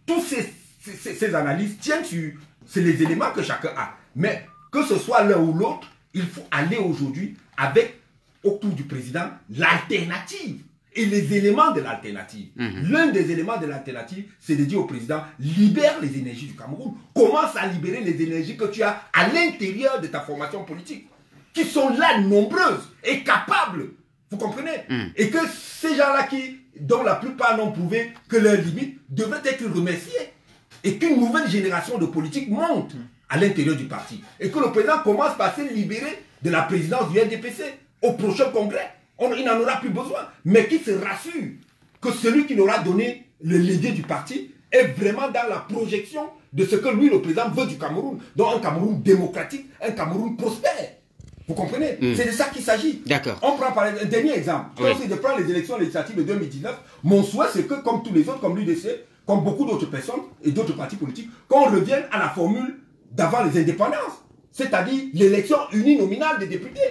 Toutes ces analyses tiennent sur... C'est les éléments que chacun a. Mais que ce soit l'un ou l'autre, il faut aller aujourd'hui avec, autour du président, l'alternative et les éléments de l'alternative. L'un des éléments de l'alternative, c'est de dire au président, libère les énergies du Cameroun. Commence à libérer les énergies que tu as à l'intérieur de ta formation politique, qui sont là nombreuses et capables. Vous comprenez? Et que ces gens-là dont la plupart n'ont prouvé que leurs limites, devraient être remerciés. Et qu'une nouvelle génération de politiques monte à l'intérieur du parti. Et que le président commence par se libérer de la présidence du NDPC au prochain congrès. Il n'en aura plus besoin. Mais qu'il se rassure que celui qui l'aura donné le leader du parti est vraiment dans la projection de ce que lui, le président, veut du Cameroun. Donc un Cameroun démocratique, un Cameroun prospère. Vous comprenez? C'est de ça qu'il s'agit. D'accord. On prend par un dernier exemple. Quand c'est de prendre les élections législatives de 2019, mon souhait c'est que, comme tous les autres, comme l'UDC, comme beaucoup d'autres personnes et d'autres partis politiques, qu'on revienne à la formule d'avant les indépendances. C'est-à-dire l'élection uninominale des députés.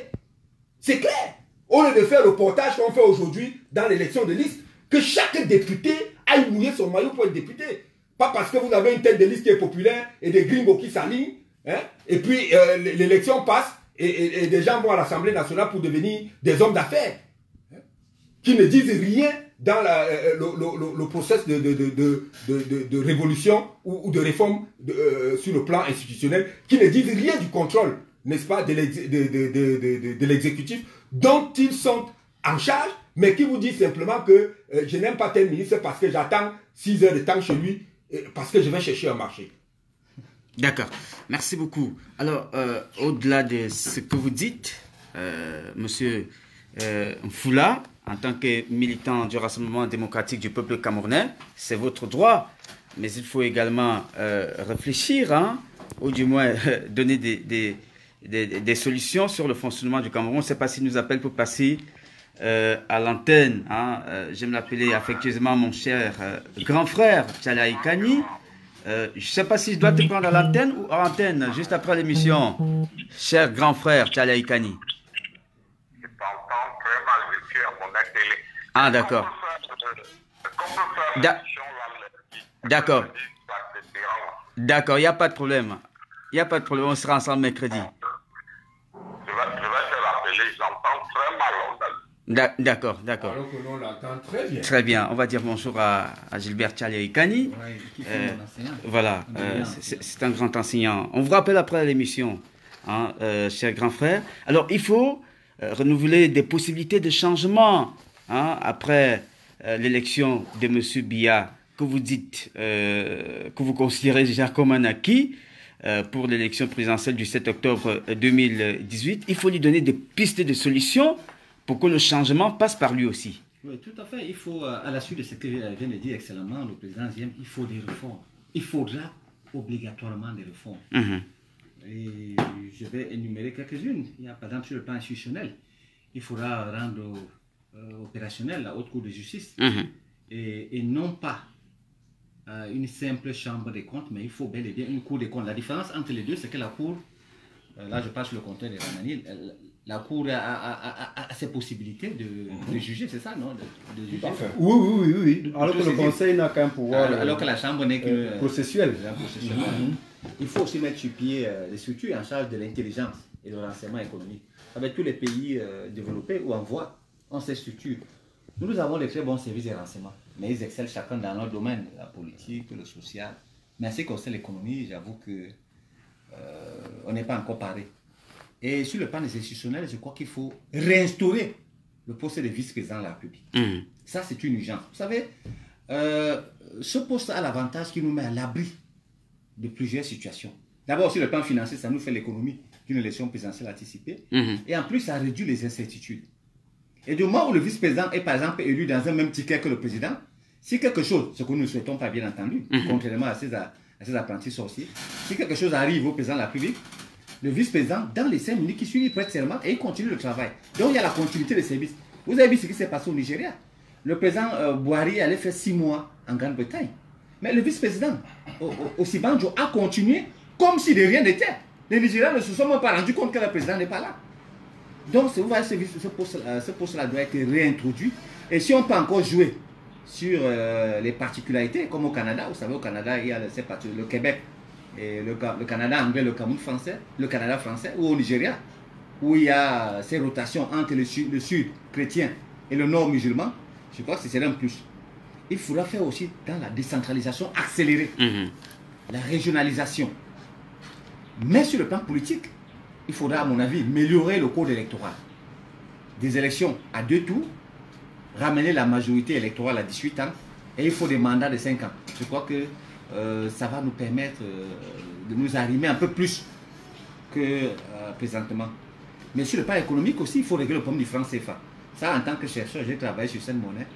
C'est clair. Au lieu de faire le portage qu'on fait aujourd'hui dans l'élection de liste, que chaque député aille mouiller son maillot pour être député. Pas parce que vous avez une tête de liste qui est populaire et des gringos qui s'alignent, hein, et puis l'élection passe et des gens vont à l'Assemblée nationale pour devenir des hommes d'affaires, hein, qui ne disent rien dans le processus de révolution ou de réforme sur le plan institutionnel, qui ne disent rien du contrôle, n'est-ce pas, de l'exécutif dont ils sont en charge, mais qui vous disent simplement que je n'aime pas tel ministre parce que j'attends 6 heures de temps chez lui parce que je vais chercher un marché. D'accord, merci beaucoup. Alors, au-delà de ce que vous dites, monsieur Mfoula, en tant que militant du Rassemblement démocratique du peuple camerounais, c'est votre droit, mais il faut également réfléchir, hein, ou du moins donner des solutions sur le fonctionnement du Cameroun. Je ne sais pas s'il nous appelle pour passer à l'antenne. Hein. J'aime l'appeler affectueusement mon cher grand frère, Tchala Ikani. Je ne sais pas si je dois te prendre à l'antenne ou à l'antenne, juste après l'émission. Cher grand frère, Tchala Ikani. Je t'entends très mal, je suis à mon télé. Ah, d'accord. D'accord. D'accord, il n'y a pas de problème. Il n'y a pas de problème, on sera ensemble mercredi. Je vais te rappeler, j'entends très mal. D'accord, d'accord. Alors que l'on l'entend très bien. Très bien, on va dire bonjour à Gilbert Tchala Ikani. Voilà, c'est un grand enseignant. On vous rappelle après l'émission, hein, cher grand frère. Alors, il faut renouveler des possibilités de changement, hein, après l'élection de M. Biya, que vous dites, que vous considérez déjà comme un acquis pour l'élection présidentielle du 7 octobre 2018. Il faut lui donner des pistes de solutions pour que le changement passe par lui aussi. Oui, tout à fait. Il faut, à la suite de ce que vient de dire excellemment le président Ziem, il faut des réformes. Il faudra obligatoirement des réformes. Et je vais énumérer quelques-unes. Il y a par exemple sur le plan institutionnel, il faudra rendre opérationnelle la Haute Cour de justice et non pas une simple chambre des comptes, mais il faut bel et bien une Cour des comptes. La différence entre les deux, c'est que la Cour là je passe le compteur des Ramani, la Cour a ses possibilités de juger, c'est ça, non, de juger. Oui. Alors que le Conseil n'a qu'un pouvoir. Alors que la Chambre n'est que processuel. Il faut aussi mettre sur pied les structures en charge de l'intelligence et de renseignement économique. Avec tous les pays développés ou en voie, ont ces structures. Nous avons des très bons services de renseignement, mais ils excellent chacun dans leur domaine, la politique, le social. Mais en ce qui concerne l'économie, j'avoue que on n'est pas encore paré. Et sur le plan institutionnel, je crois qu'il faut réinstaurer le poste de vice-président de la République. Ça, c'est une urgence. Vous savez, ce poste a l'avantage qu'il nous met à l'abri de plusieurs situations. D'abord, sur le plan financier, ça nous fait l'économie d'une élection présidentielle anticipée. Et en plus, ça réduit les incertitudes. Et du moment où le vice-président est, par exemple, élu dans un même ticket que le président, si quelque chose, ce que nous ne souhaitons pas bien entendu, contrairement à ces apprentis sorciers, si quelque chose arrive au président de la République, le vice-président, dans les 5 minutes qui suivent, il prête serment et il continue le travail. Donc il y a la continuité des services. Vous avez vu ce qui s'est passé au Nigeria. Le président Buhari allait faire 6 mois en Grande-Bretagne. Mais le vice-président, Osibanjo, a continué comme si de rien n'était. Les Nigériens ne se sont même pas rendus compte que le président n'est pas là. Donc vous voyez, ce poste-là doit être réintroduit. Et si on peut encore jouer sur les particularités, comme au Canada, vous savez, au Canada, il y a le Québec, et le Canada anglais, le Cameroun français, le Canada français, ou au Nigeria, où il y a ces rotations entre le sud chrétien et le nord musulman, je crois que c'est un plus. Il faudra faire aussi dans la décentralisation accélérée, la régionalisation. Mais sur le plan politique, il faudra, à mon avis, améliorer le code électoral. Des élections à 2 tours, ramener la majorité électorale à 18 ans, et il faut des mandats de 5 ans. Je crois que ça va nous permettre de nous arrimer un peu plus que présentement. Mais sur le plan économique aussi, il faut régler le problème du franc CFA. Ça, en tant que chercheur, j'ai travaillé sur cette monnaie.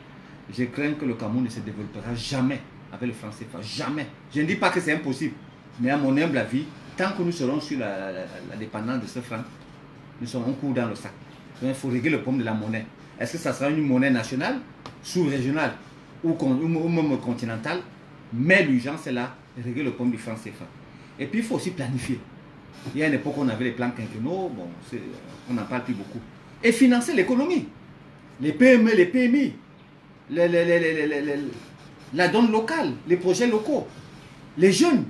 Je crains que le Cameroun ne se développera jamais avec le franc CFA. Jamais. Je ne dis pas que c'est impossible. Mais à mon humble avis, tant que nous serons sur la dépendance de ce franc, nous serons un coup dans le sac. Donc il faut régler le problème de la monnaie. Est-ce que ça sera une monnaie nationale, sous-régionale ou même continentale? Mais l'urgence est là, régler le problème du franc CFA. Et puis il faut aussi planifier. Il y a une époque où on avait les plans quinquennaux, bon, on n'en parle plus beaucoup. Et financer l'économie. Les PME, les PMI, la donne locale, les projets locaux, les jeunes.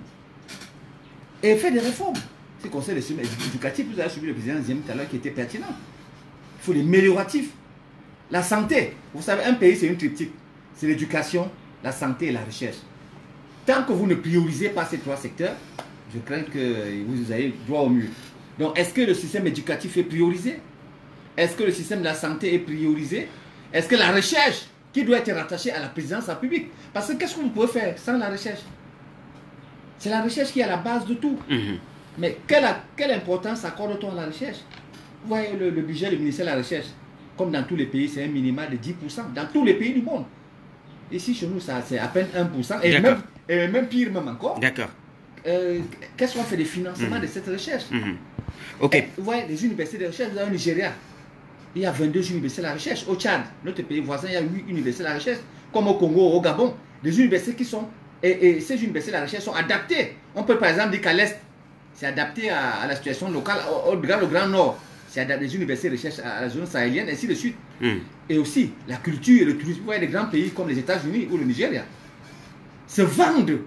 Et faire des réformes. C'est le conseil éducatif, vous avez suivi le président Ziem tout à l'heure qui était pertinent. Il faut des amélioratifs. La santé, vous savez, un pays c'est une triptyque. C'est l'éducation, la santé et la recherche. Tant que vous ne priorisez pas ces 3 secteurs, je crains que vous ayez droit au mur. Donc, est-ce que le système éducatif est priorisé? Est-ce que le système de la santé est priorisé? Est-ce que la recherche, qui doit être rattachée à la présidence de la République? Parce que qu'est-ce que vous pouvez faire sans la recherche? C'est la recherche qui est à la base de tout. Mais quelle importance accorde-t-on à la recherche? Vous voyez le budget du ministère de la Recherche, comme dans tous les pays, c'est un minimum de 10%. Dans tous les pays du monde. Ici, chez nous, c'est à peine 1%. Et même pire, même encore. D'accord. Qu'est-ce qu'on fait des financements de cette recherche? Ok. Vous voyez, des universités de recherche, dans le Nigeria, il y a 22 universités de la recherche. Au Tchad, notre pays voisin, il y a 8 universités de la recherche. Comme au Congo, au Gabon, des universités qui sont... Et ces universités de la recherche sont adaptées. On peut par exemple dire qu'à l'Est, c'est adapté à la situation locale. Au Grand Nord, c'est adapté des universités de recherche à la zone sahélienne, ainsi de suite. Et aussi, la culture et le tourisme. Vous voyez, des grands pays comme les États-Unis ou le Nigeria se vendent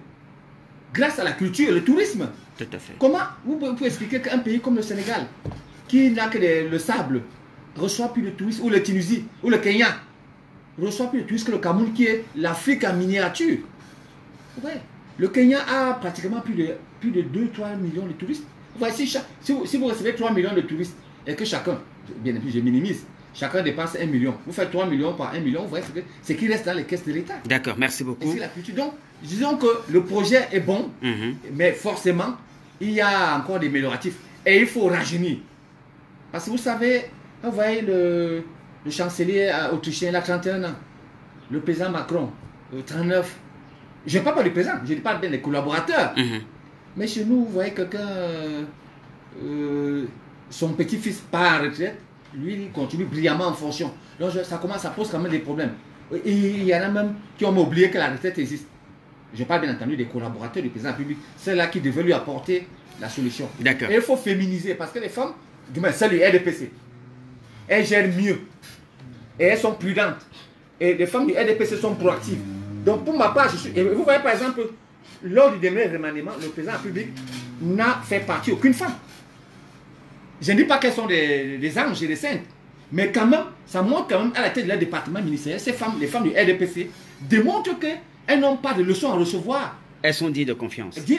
grâce à la culture et le tourisme. Tout à fait. Comment vous pouvez expliquer qu'un pays comme le Sénégal, qui n'a que le sable, reçoit plus de touristes, ou le Tunisie, ou le Kenya, reçoit plus de touristes que le Cameroun, qui est l'Afrique en miniature? Ouais. Le Kenya a pratiquement plus de 2-3 millions de touristes. Ouais, si vous recevez 3 millions de touristes et que chacun, bien sûr, je minimise, chacun dépense 1 million. Vous faites 3 millions par 1 million, vous voyez ce qui reste dans les caisses de l'État. D'accord, merci beaucoup. Et c'est la culture. Donc, disons que le projet est bon, mais forcément, il y a encore des amélioratifs. Et il faut rajeunir. Parce que vous savez, vous voyez le chancelier autrichien, il a 31 ans. Le président Macron, 39. Je ne parle pas du président, je parle bien des collaborateurs. Mais chez nous, vous voyez quelqu'un, son petit-fils part en retraite, lui, il continue brillamment en fonction. Donc ça pose quand même des problèmes. Et il y en a même qui ont oublié que la retraite existe. Je parle bien entendu des collaborateurs du président de la République. C'est là qui devaient lui apporter la solution. D'accord. Et il faut féminiser parce que les femmes, du moins celles du RDPC, elles gèrent mieux. Et elles sont prudentes. Et les femmes du RDPC sont proactives. Donc pour ma part, et vous voyez par exemple, lors du dernier remaniement, le président de la République n'a fait partie aucune femme. Je ne dis pas qu'elles sont des anges et des saintes, mais quand même, ça montre quand même à la tête de leur département ministériel, ces femmes, les femmes du RDPC, démontrent qu'elles n'ont pas de leçons à recevoir. Elles sont dites de confiance. Et puis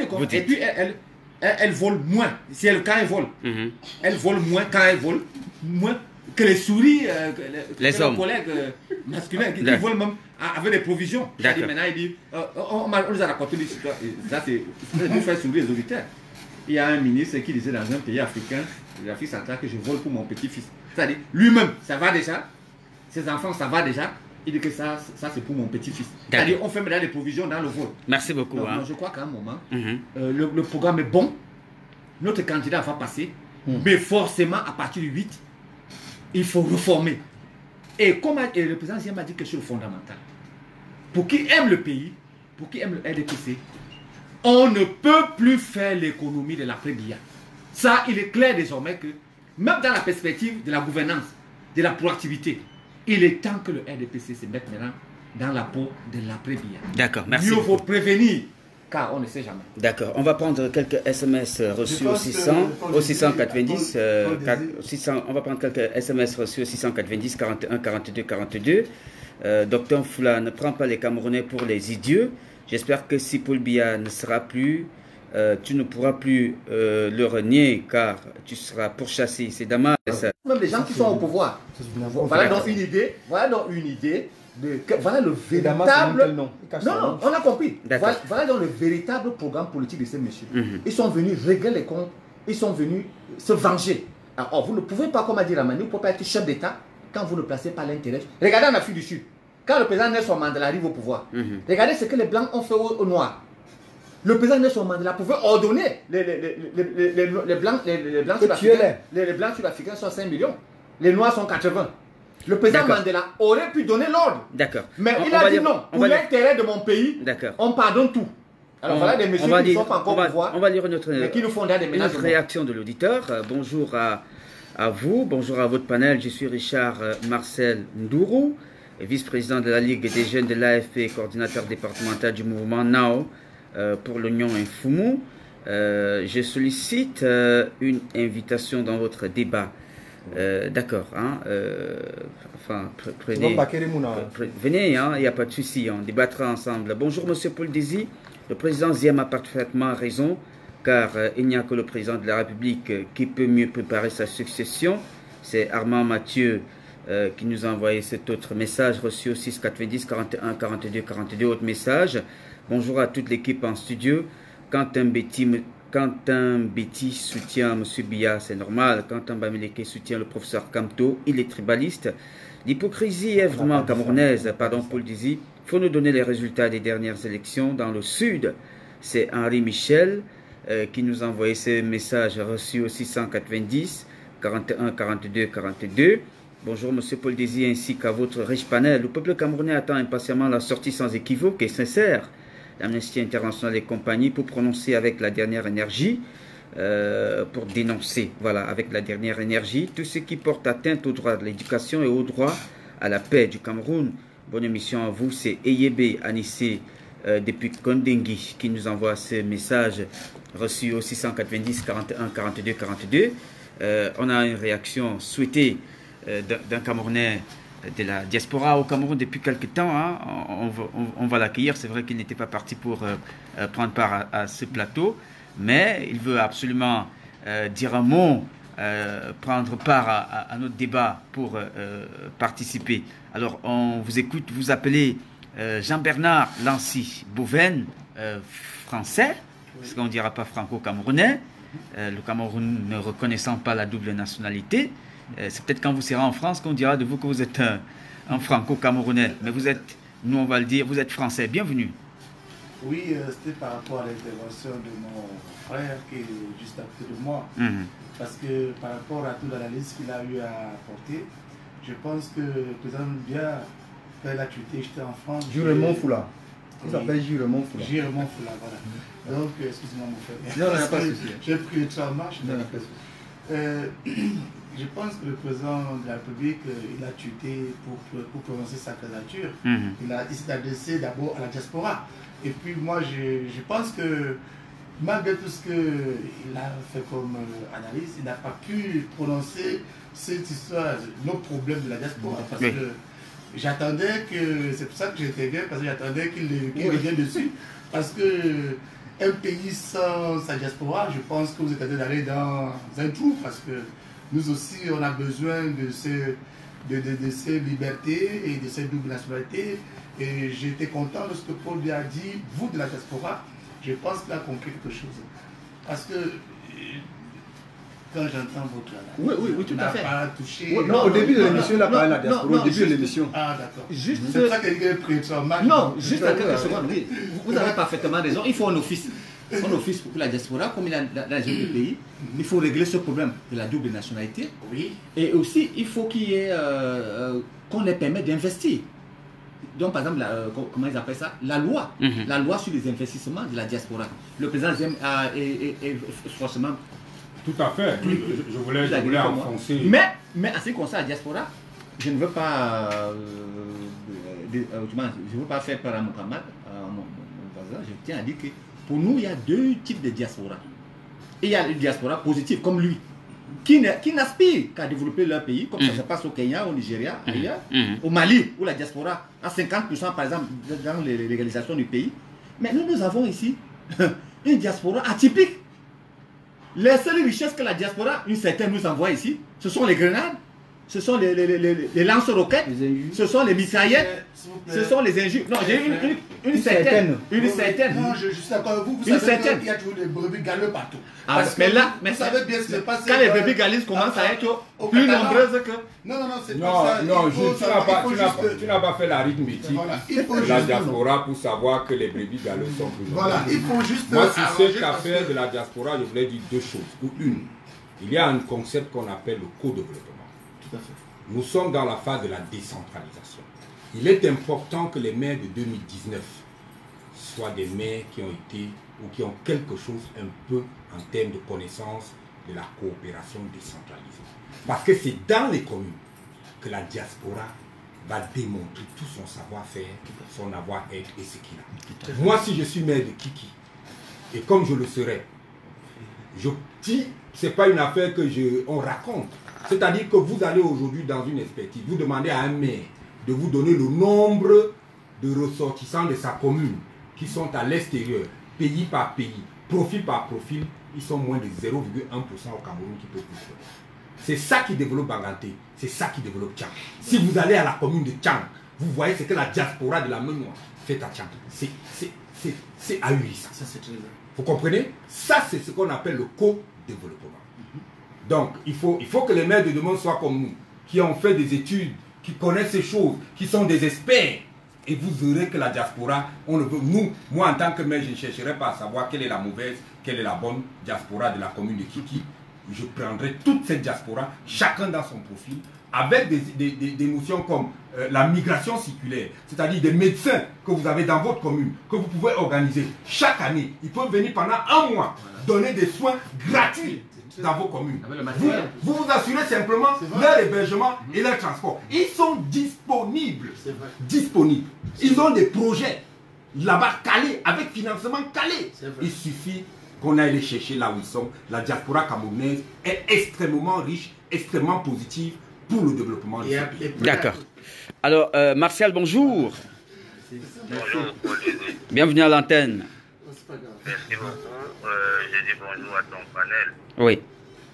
elles volent moins. Quand elles volent, elles volent moins quand elles volent, moins que les souris, les hommes. Collègues masculins qui volent même avec des provisions. Maintenant, il dit, on nous a raconté l'histoire. Ça, c'est pour faire sourire les auditeurs. Il y a un ministre qui disait dans un pays africain, l'Afrique centrale, que je vole pour mon petit-fils. C'est-à-dire, lui-même, ça va déjà. Ses enfants, ça va déjà. Il dit que ça c'est pour mon petit-fils. C'est-à-dire, on fait maintenant des provisions dans le vol. Merci beaucoup. Donc, je crois qu'à un moment, le programme est bon. Notre candidat va passer. Mais forcément, à partir du 8, il faut reformer. Et comme le président Zia m'a dit quelque chose de fondamental. Pour qui aime le pays, pour qui aime le RDPC, on ne peut plus faire l'économie de l'après-Biya. Ça, il est clair désormais que, même dans la perspective de la gouvernance, de la proactivité, il est temps que le RDPC se mette maintenant dans la peau de l'après-Biya. D'accord, merci. Mieux vaut prévenir, car on ne sait jamais. D'accord, on va prendre quelques SMS reçus au 690. On va prendre quelques SMS reçus au 690 41 42 42. Docteur Foula, ne prends pas les Camerounais pour les idiots. J'espère que si Paul Biya ne sera plus, tu ne pourras plus le renier car tu seras pourchassé. C'est dommage. Même les gens qui sont au pouvoir. Voilà donc une idée. Voilà donc une idée. Voilà le véritable. Non, on a compris. Voilà donc le véritable programme politique de ces messieurs. Ils sont venus régler les comptes. Ils sont venus se venger. Alors, vous ne pouvez pas, comme a dit Ramani, vous ne pouvez pas être chef d'État quand vous ne placez pas l'intérêt. Regardez en Afrique du Sud. Quand le président Nelson Mandela arrive au pouvoir, regardez ce que les Blancs ont fait aux Noirs. Le président Nelson Mandela pouvait ordonner les Blancs sud-africains sont 5 millions. Les Noirs sont 80. Le président Mandela aurait pu donner l'ordre. D'accord. Mais il a dit non. Pour l'intérêt de mon pays, on pardonne tout. Alors voilà des messieurs qui ne sont pas encore au pouvoir. On va lire notre réaction de l'auditeur. Bonjour à vous, bonjour à votre panel. Je suis Richard Marcel Ndourou, vice-président de la Ligue des jeunes de l'AFP, coordinateur départemental du mouvement NAO pour l'Union Infoumou. Je sollicite une invitation dans votre débat. D'accord, hein, venez, hein, il n'y a pas de souci, on débattra ensemble. Bonjour Monsieur Paul Désy, le président Ziem a parfaitement raison, car il n'y a que le président de la République qui peut mieux préparer sa succession. C'est Armand Mathieu qui nous a envoyé cet autre message reçu au 690 41 42 42. Autre message. Bonjour à toute l'équipe en studio. Quentin Betty soutient M. Biya, c'est normal. Quentin Bamileke soutient le professeur Kamto, il est tribaliste. L'hypocrisie est vraiment camerounaise, pardon Paul Désy. Il faut nous donner les résultats des dernières élections dans le sud. C'est Henri Michel qui nous a envoyé ce message reçu au 690 41 42 42. Bonjour M. Paul Désy ainsi qu'à votre riche panel. Le peuple camerounais attend impatiemment la sortie sans équivoque et sincère d'Amnesty International et compagnie pour prononcer avec la dernière énergie, pour dénoncer, voilà, avec la dernière énergie, tout ce qui porte atteinte au droit de l'éducation et au droit à la paix du Cameroun. Bonne émission à vous, c'est Eyebe Anissé depuis Kondengui qui nous envoie ce message reçu au 690 41 42 42. On a une réaction souhaitée d'un Camerounais de la diaspora au Cameroun depuis quelques temps. Hein. On va l'accueillir. C'est vrai qu'il n'était pas parti pour prendre part à ce plateau, mais il veut absolument dire un mot, prendre part à notre débat pour participer. Alors, on vous écoute. Vous appelez Jean-Bernard Lancy Boven, français, parce qu'on ne dira pas franco-camerounais, le Cameroun ne reconnaissant pas la double nationalité. C'est peut-être quand vous serez en France qu'on dira de vous que vous êtes un franco-camerounais. Mais vous êtes, nous on va le dire, vous êtes français. Bienvenue. Oui, c'était par rapport à l'intervention de mon frère qui est juste à côté de moi. Parce que par rapport à toute l'analyse qu'il a eu à apporter, je pense que le président Biya, quand il a tweeté, j'étais en France. Jurement Foula. Il s'appelle Jiremont Foula. Jiremont Foula, voilà. Donc, excusez-moi mon frère. Non, il n'y a pas de souci. J'ai pris le train en marche. Non, il n'y a pas de souci. Je pense que le président de la République, il a tué pour prononcer sa candidature. Il s'est adressé d'abord à la diaspora. Et puis moi, je pense que malgré tout ce qu'il a fait comme analyse, il n'a pas pu prononcer cette histoire, nos problèmes de la diaspora. Parce que j'attendais que, c'est pour ça que j'étais bien, parce que j'attendais qu'il revienne dessus. Parce que un pays sans sa diaspora, je pense que vous êtes en train d'aller dans un trou. Parce que nous aussi, on a besoin de ces libertés et de ces doubles nationalités. Et j'étais content de ce que Paul lui a dit, vous de la diaspora, je pense qu'il a compris quelque chose. Parce que quand j'entends votre analyse, oui, tout à fait. Pas touché. Non, au début de l'émission, il a parlé de la diaspora. Au début de l'émission. Ah, d'accord. Juste. C'est ça qu'il a pris son match. Non, juste à quelques secondes, oui. Vous avez parfaitement raison. Il faut un office. Un office pour la diaspora, comme il a dans le pays. Il faut régler ce problème de la double nationalité. Oui. Et aussi, il faut qu'il y ait. Qu'on les permette d'investir. Donc, par exemple, comment ils appellent ça? La loi. La loi sur les investissements de la diaspora. Le président est forcément. Tout à fait. Je voulais enfoncer. Mais en ce qui concerne la diaspora, je ne veux pas. Je ne veux pas faire peur à mon camarade, à mon voisin. Je tiens à dire que pour nous, il y a deux types de diaspora. Et il y a une diaspora positive, comme lui, qui n'aspire qu'à développer leur pays, comme ça se passe au Kenya, au Nigeria, ailleurs, au Mali, où la diaspora a 50% par exemple dans les légalisations du pays. Mais nous avons ici une diaspora atypique. Les seules richesses que la diaspora, une certaine, nous envoie ici, ce sont les grenades, ce sont les lance-roquettes, ce sont les mitraillettes, ce sont les injures. Non, j'ai une certaine. Une certaine. Non, je suis d'accord avec vous. Vous savez qu'il y a toujours des brebis galeux partout. Mais là, vous savez bien ce qui s'est passé. Quand les brebis galeuses commencent à être plus nombreuses que. Non, c'est pas ça. Non, tu n'as pas fait l'arithmétique de la diaspora pour savoir que les brebis galeuses sont plus nombreuses. Voilà, il faut juste. Moi, si c'est qu'à faire de la diaspora, je voulais dire deux choses. Ou une, il y a un concept qu'on appelle le co-développement. Nous sommes dans la phase de la décentralisation. Il est important que les maires de 2019 soient des maires qui ont été ou qui ont quelque chose un peu en termes de connaissance de la coopération décentralisée. Parce que c'est dans les communes que la diaspora va démontrer tout son savoir-faire, son avoir-être et ce qu'il a. Moi, si je suis maire de Kiki, et comme je le serai, je dis, ce n'est pas une affaire que on raconte. C'est-à-dire que vous allez aujourd'hui dans une expertise, vous demandez à un maire de vous donner le nombre de ressortissants de sa commune qui sont à l'extérieur, pays par pays, profil par profil, ils sont moins de 0,1% au Cameroun qui peuvent vous faire. C'est ça qui développe Banganté, c'est ça qui développe Tchang. Si vous allez à la commune de Tchang, vous voyez ce que la diaspora de la Mémoire fait à Tchang. C'est ahurissant. Vous comprenez? Ça, c'est ce qu'on appelle le co-développement. Donc, il faut que les maires de demain soient comme nous, qui ont fait des études, qui connaissent ces choses, qui sont des experts. Et vous verrez que la diaspora, on le veut. Moi, en tant que maire, je ne chercherai pas à savoir quelle est la mauvaise, quelle est la bonne diaspora de la commune de Kiki. Je prendrai toute cette diaspora, chacun dans son profil, avec des notions comme la migration circulaire, c'est-à-dire des médecins que vous avez dans votre commune, que vous pouvez organiser. Chaque année, ils peuvent venir pendant un mois, donner des soins gratuits dans vos communes. Vous vous assurez simplement leur hébergement et leur transport. Ils sont disponibles. Ils ont des projets là-bas calés, avec financement calé. Il suffit qu'on aille les chercher là où ils sont. La diaspora camerounaise est extrêmement riche, extrêmement positive pour le développement de ce pays. D'accord. Alors, Martial, bonjour. Bonjour, Olivier. Bienvenue à l'antenne. Merci beaucoup. Je dis bonjour à ton panel. Oui.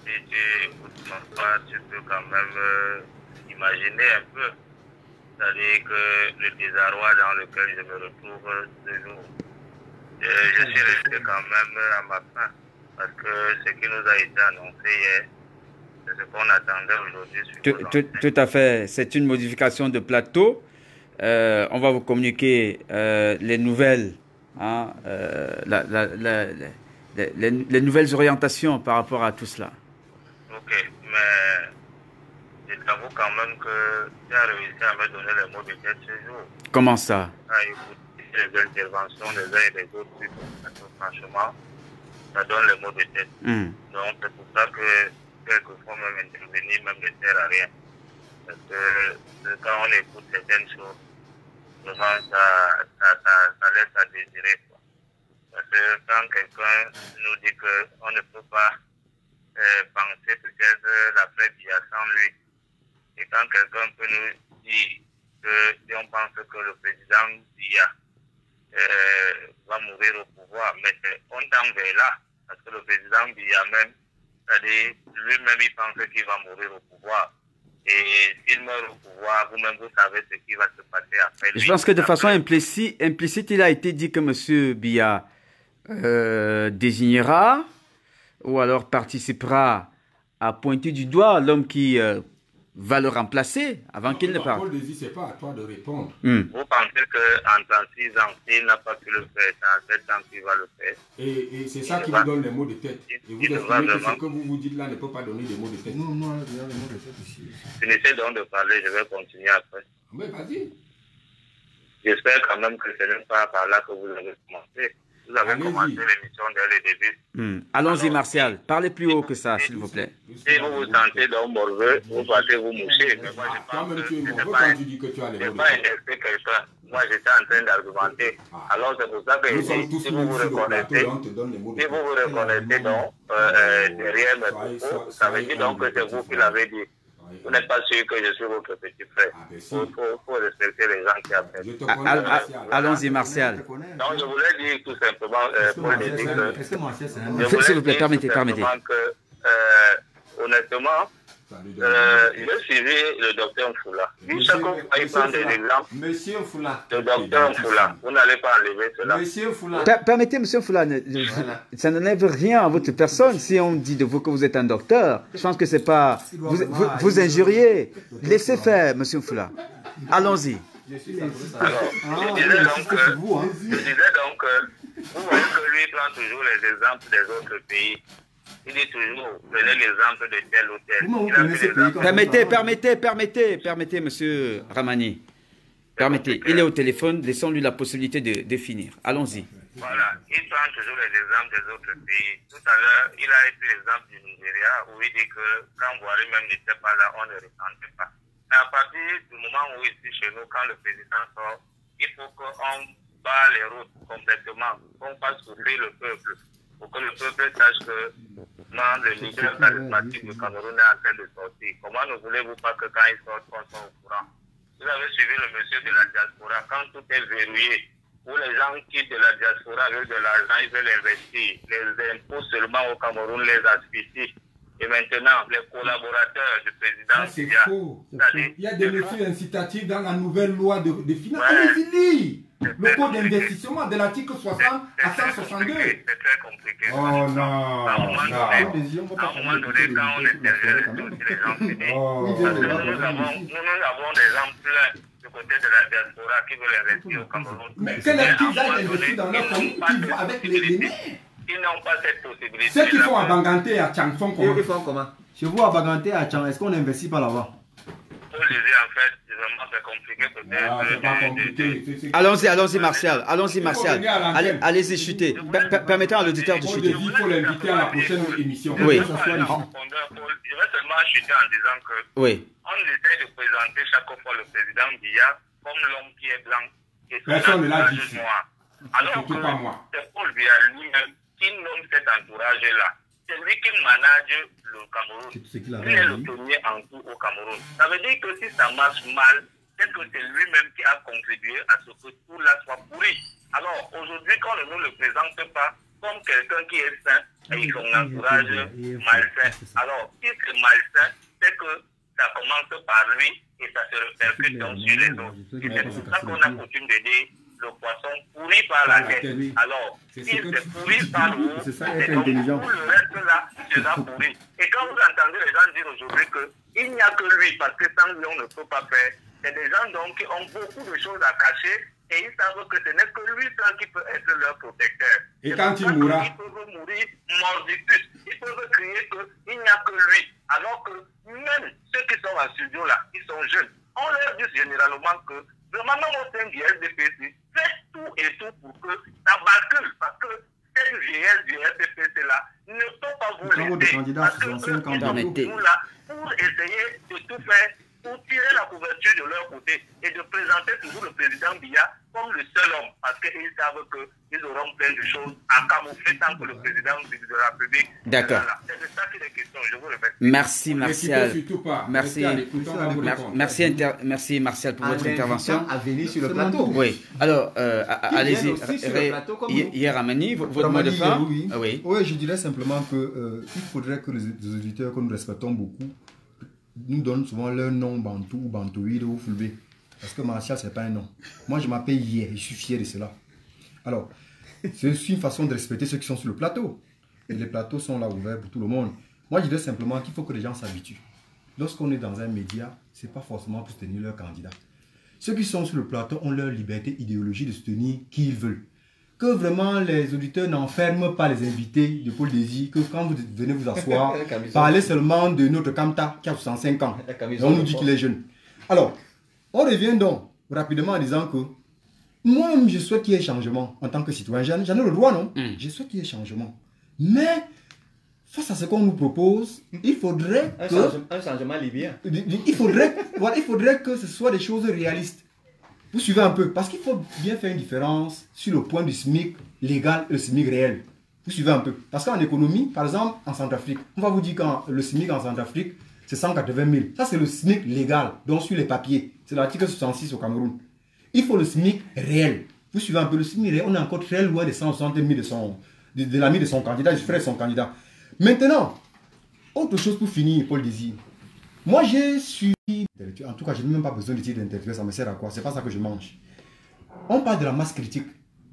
Si tu écoutes mon part, tu peux quand même imaginer un peu. C'est-à-dire que le désarroi dans lequel je me retrouve ce jour. Je suis resté quand même à ma faim. Parce que ce qui nous a été annoncé hier, c'est ce qu'on attendait aujourd'hui. Tout à fait. C'est une modification de plateau. On va vous communiquer les nouvelles. Hein, les nouvelles orientations par rapport à tout cela. Ok, mais je t'avoue quand même que tu as réussi à me donner les mots de tête ce jour. Comment ça? Ah, écoute, les interventions des uns et des autres, franchement, ça donne les mots de tête. Donc c'est pour ça que quelquefois même intervenir même ne sert à rien. Parce que quand on écoute certaines choses, vraiment ça laisse à désirer. Quoi. Parce que quand quelqu'un nous dit qu'on ne peut pas penser peut-être l'après Biya sans lui, et quand quelqu'un peut nous dire que si on pense que le président Biya va mourir au pouvoir, mais on tend vers là, parce que le président Biya même, c'est-à-dire lui-même il pense qu'il va mourir au pouvoir. Et s'il meurt au pouvoir, vous-même vous savez ce qui va se passer après lui. Je pense que de façon implicite, il a été dit que M. Biya désignera ou alors participera à pointer du doigt l'homme qui va le remplacer avant qu'il ne parte. Paul Désir, ce n'est pas à toi de répondre. Vous pensez qu'en 36 ans, s'il n'a pas pu le faire, c'est en 7 ans qu'il va le faire. Et c'est ça qui vous donne les mots de tête. Et vous estimez que ce que vous vous dites là ne peut pas donner des mots de tête. Non, non, il y a les mots de tête ici. Finissez donc de parler, je vais continuer après. Mais vas-y. J'espère quand même que ce n'est pas par là que vous avez commencé. Vous avez commencé l'émission dès le début. Allons-y, Martial. Parlez plus haut que ça, s'il vous plaît. Si vous vous sentez donc morveux, vous partez vous moucher. Mais moi, je pense que tu es morveux quand tu dis que tu as les mots de tête. Quelqu'un. Moi, j'étais en train d'argumenter. Alors, c'est pour ça que si vous vous reconnaissez, donc, derrière mes propos, ça veut dire donc que c'est vous qui l'avez dit. Vous n'êtes pas sûr que je suis votre petit frère. Il faut respecter les gens qui appellent. Allons-y, Martial. Donc, je voulais dire tout simplement, Paul Désir, que... S'il vous plaît, permettez. Honnêtement, il a suivi le docteur Mfoula. Chaque fois qu'il prend des exemples, Monsieur Mfoula. le docteur Mfoula, vous n'allez pas enlever cela. Monsieur Mfoula. Permettez, monsieur Mfoula, ça n'enlève rien à votre personne si on dit de vous que vous êtes un docteur. Je pense que c'est pas... Vous injuriez. Laissez faire, monsieur Mfoula. Allons-y. Alors, je disais donc que vous voyez que lui prend toujours les exemples des autres pays. Il dit toujours, prenez l'exemple de tel ou tel. Permettez, monsieur Ramani. Permettez. Il est au téléphone, laissons-lui la possibilité de finir. Allons-y. Voilà, il prend toujours les exemples des autres pays. Tout à l'heure, il a pris l'exemple du Nigeria où il dit que quand Buhari même n'était pas là, on ne ressentait pas. Mais à partir du moment où ici chez nous, quand le président sort, il faut qu'on bat les routes complètement, qu'on fasse souffrir le peuple. Pour que le peuple sache que le leader charismatique du Cameroun est en train de sortir. Comment ne voulez-vous pas que quand il sort, qu'on soit au courant? Vous avez suivi le monsieur de la diaspora, quand tout est verrouillé, où les gens quittent de la diaspora avec de l'argent, ils veulent investir. Les impôts seulement au Cameroun les asphyxient. Et maintenant, les collaborateurs du président... C'est faux. Il y a des mesures incitatives dans la nouvelle loi de finances. Allez-y, le code d'investissement de l'article 60 à 162. C'est très compliqué. Oh non. À un moment donné, quand on intervient, les gens finissent. Nous avons des gens pleins du côté de la diaspora qui veulent investir au Cameroun. Mais quel est qu'ils aillent investir dans leur commune qui vont avec les maires? Ils n'ont pas cette possibilité. Ceux qui font à Banganté, à Tchang font comment? Ils font comment? Chez vous à Banganté, à Tchang, est-ce qu'on n'investit pas là-bas? Pour les en fait, vraiment c'est compliqué peut-être. C'est pas compliqué. Allons-y, Martial. Allez-y, chutez. Permettez à l'auditeur de chuter. Il faut l'inviter à la prochaine émission. Oui. Je vais seulement chuter en disant que on essaie de présenter chaque fois le président Biya comme l'homme qui est blanc et personne ne l'a dit. Noir. Alors que c'est Paul Biya lui-même qui nomme cet entourage-là. C'est lui qui manage le Cameroun. Lui est le premier en tout au Cameroun. Ça veut dire que si ça marche mal, c'est que c'est lui-même qui a contribué à ce que tout là soit pourri. Alors aujourd'hui, quand on ne nous le présente pas comme quelqu'un qui est sain et son entourage malsain, alors si c'est malsain, c'est que ça commence par lui et ça se répercute donc sur les autres. Et c'est pour ça qu'on a coutume de dire le poisson pourri par la tête. Alors, si c'est pourri par le haut, c'est donc tout le reste là sera pourri. Et quand vous entendez les gens dire aujourd'hui qu'il n'y a que lui, parce que sans lui on ne peut pas faire, c'est des gens donc qui ont beaucoup de choses à cacher et ils savent que ce n'est que lui seul qui peut être leur protecteur. Et quand il mourra, ils peuvent mourir mordicus. Ils peuvent crier qu'il n'y a que lui. Alors que même ceux qui sont en studio là, ils sont jeunes. On leur dit généralement que vraiment au sein du SDPC, faites tout et tout pour que ça bascule. Parce que cette vieillesse du RPPC-là ne peut pas vous laisser. Parce que nous là, pour essayer de tout faire, pour tirer la couverture de leur côté et de présenter toujours le président Biya comme le seul homme, parce qu'ils savent qu'ils auront plein de choses à camoufler tant que le président de la République. D'accord. C'est de ça qu'il est question, je vous remercie. Merci Martial. Merci Martial pour votre intervention. À venir sur le plateau. Oui. Alors, allez-y. Hier Amani, votre mot de fin. Oui, je dirais simplement que il faudrait que les auditeurs que nous respectons beaucoup nous donnent souvent leur nom bantou ou bantouide ou fulbé. Parce que Martial, ce n'est pas un nom. Moi, je m'appelle Hier, je suis fier de cela. Alors, c'est aussi une façon de respecter ceux qui sont sur le plateau. Et les plateaux sont là ouverts pour tout le monde. Moi, je dirais simplement qu'il faut que les gens s'habituent. Lorsqu'on est dans un média, ce n'est pas forcément pour soutenir leur candidat. Ceux qui sont sur le plateau ont leur liberté idéologique de soutenir qui ils veulent. Que vraiment les auditeurs n'enferment pas les invités de Paul Désir, que quand vous venez vous asseoir, parlez seulement de notre Kamta qui a 65 ans. Et on nous dit qu'il est jeune. Alors, on revient donc rapidement en disant que moi, je souhaite qu'il y ait changement en tant que citoyen. J'en ai le droit, non? Je souhaite qu'il y ait changement. Mais, face à ce qu'on nous propose, il faudrait un changement libyen. Il faudrait que ce soit des choses réalistes. Vous suivez un peu, parce qu'il faut bien faire une différence sur le point du SMIC légal et le SMIC réel. Vous suivez un peu. Parce qu'en économie, par exemple, en Centrafrique, on va vous dire que le SMIC en Centrafrique, c'est 180 000. Ça, c'est le SMIC légal, donc sur les papiers. C'est l'article 66 au Cameroun. Il faut le SMIC réel. Vous suivez un peu le SMIC réel, on est encore très loin des 160 000 de l'ami de son candidat, du frère de son candidat. Maintenant, autre chose pour finir, Paul Désir. Moi, j'ai suivi, en tout cas, je n'ai même pas besoin de titre d'intellectuel, ça me sert à quoi? C'est pas ça que je mange. On parle de la masse critique.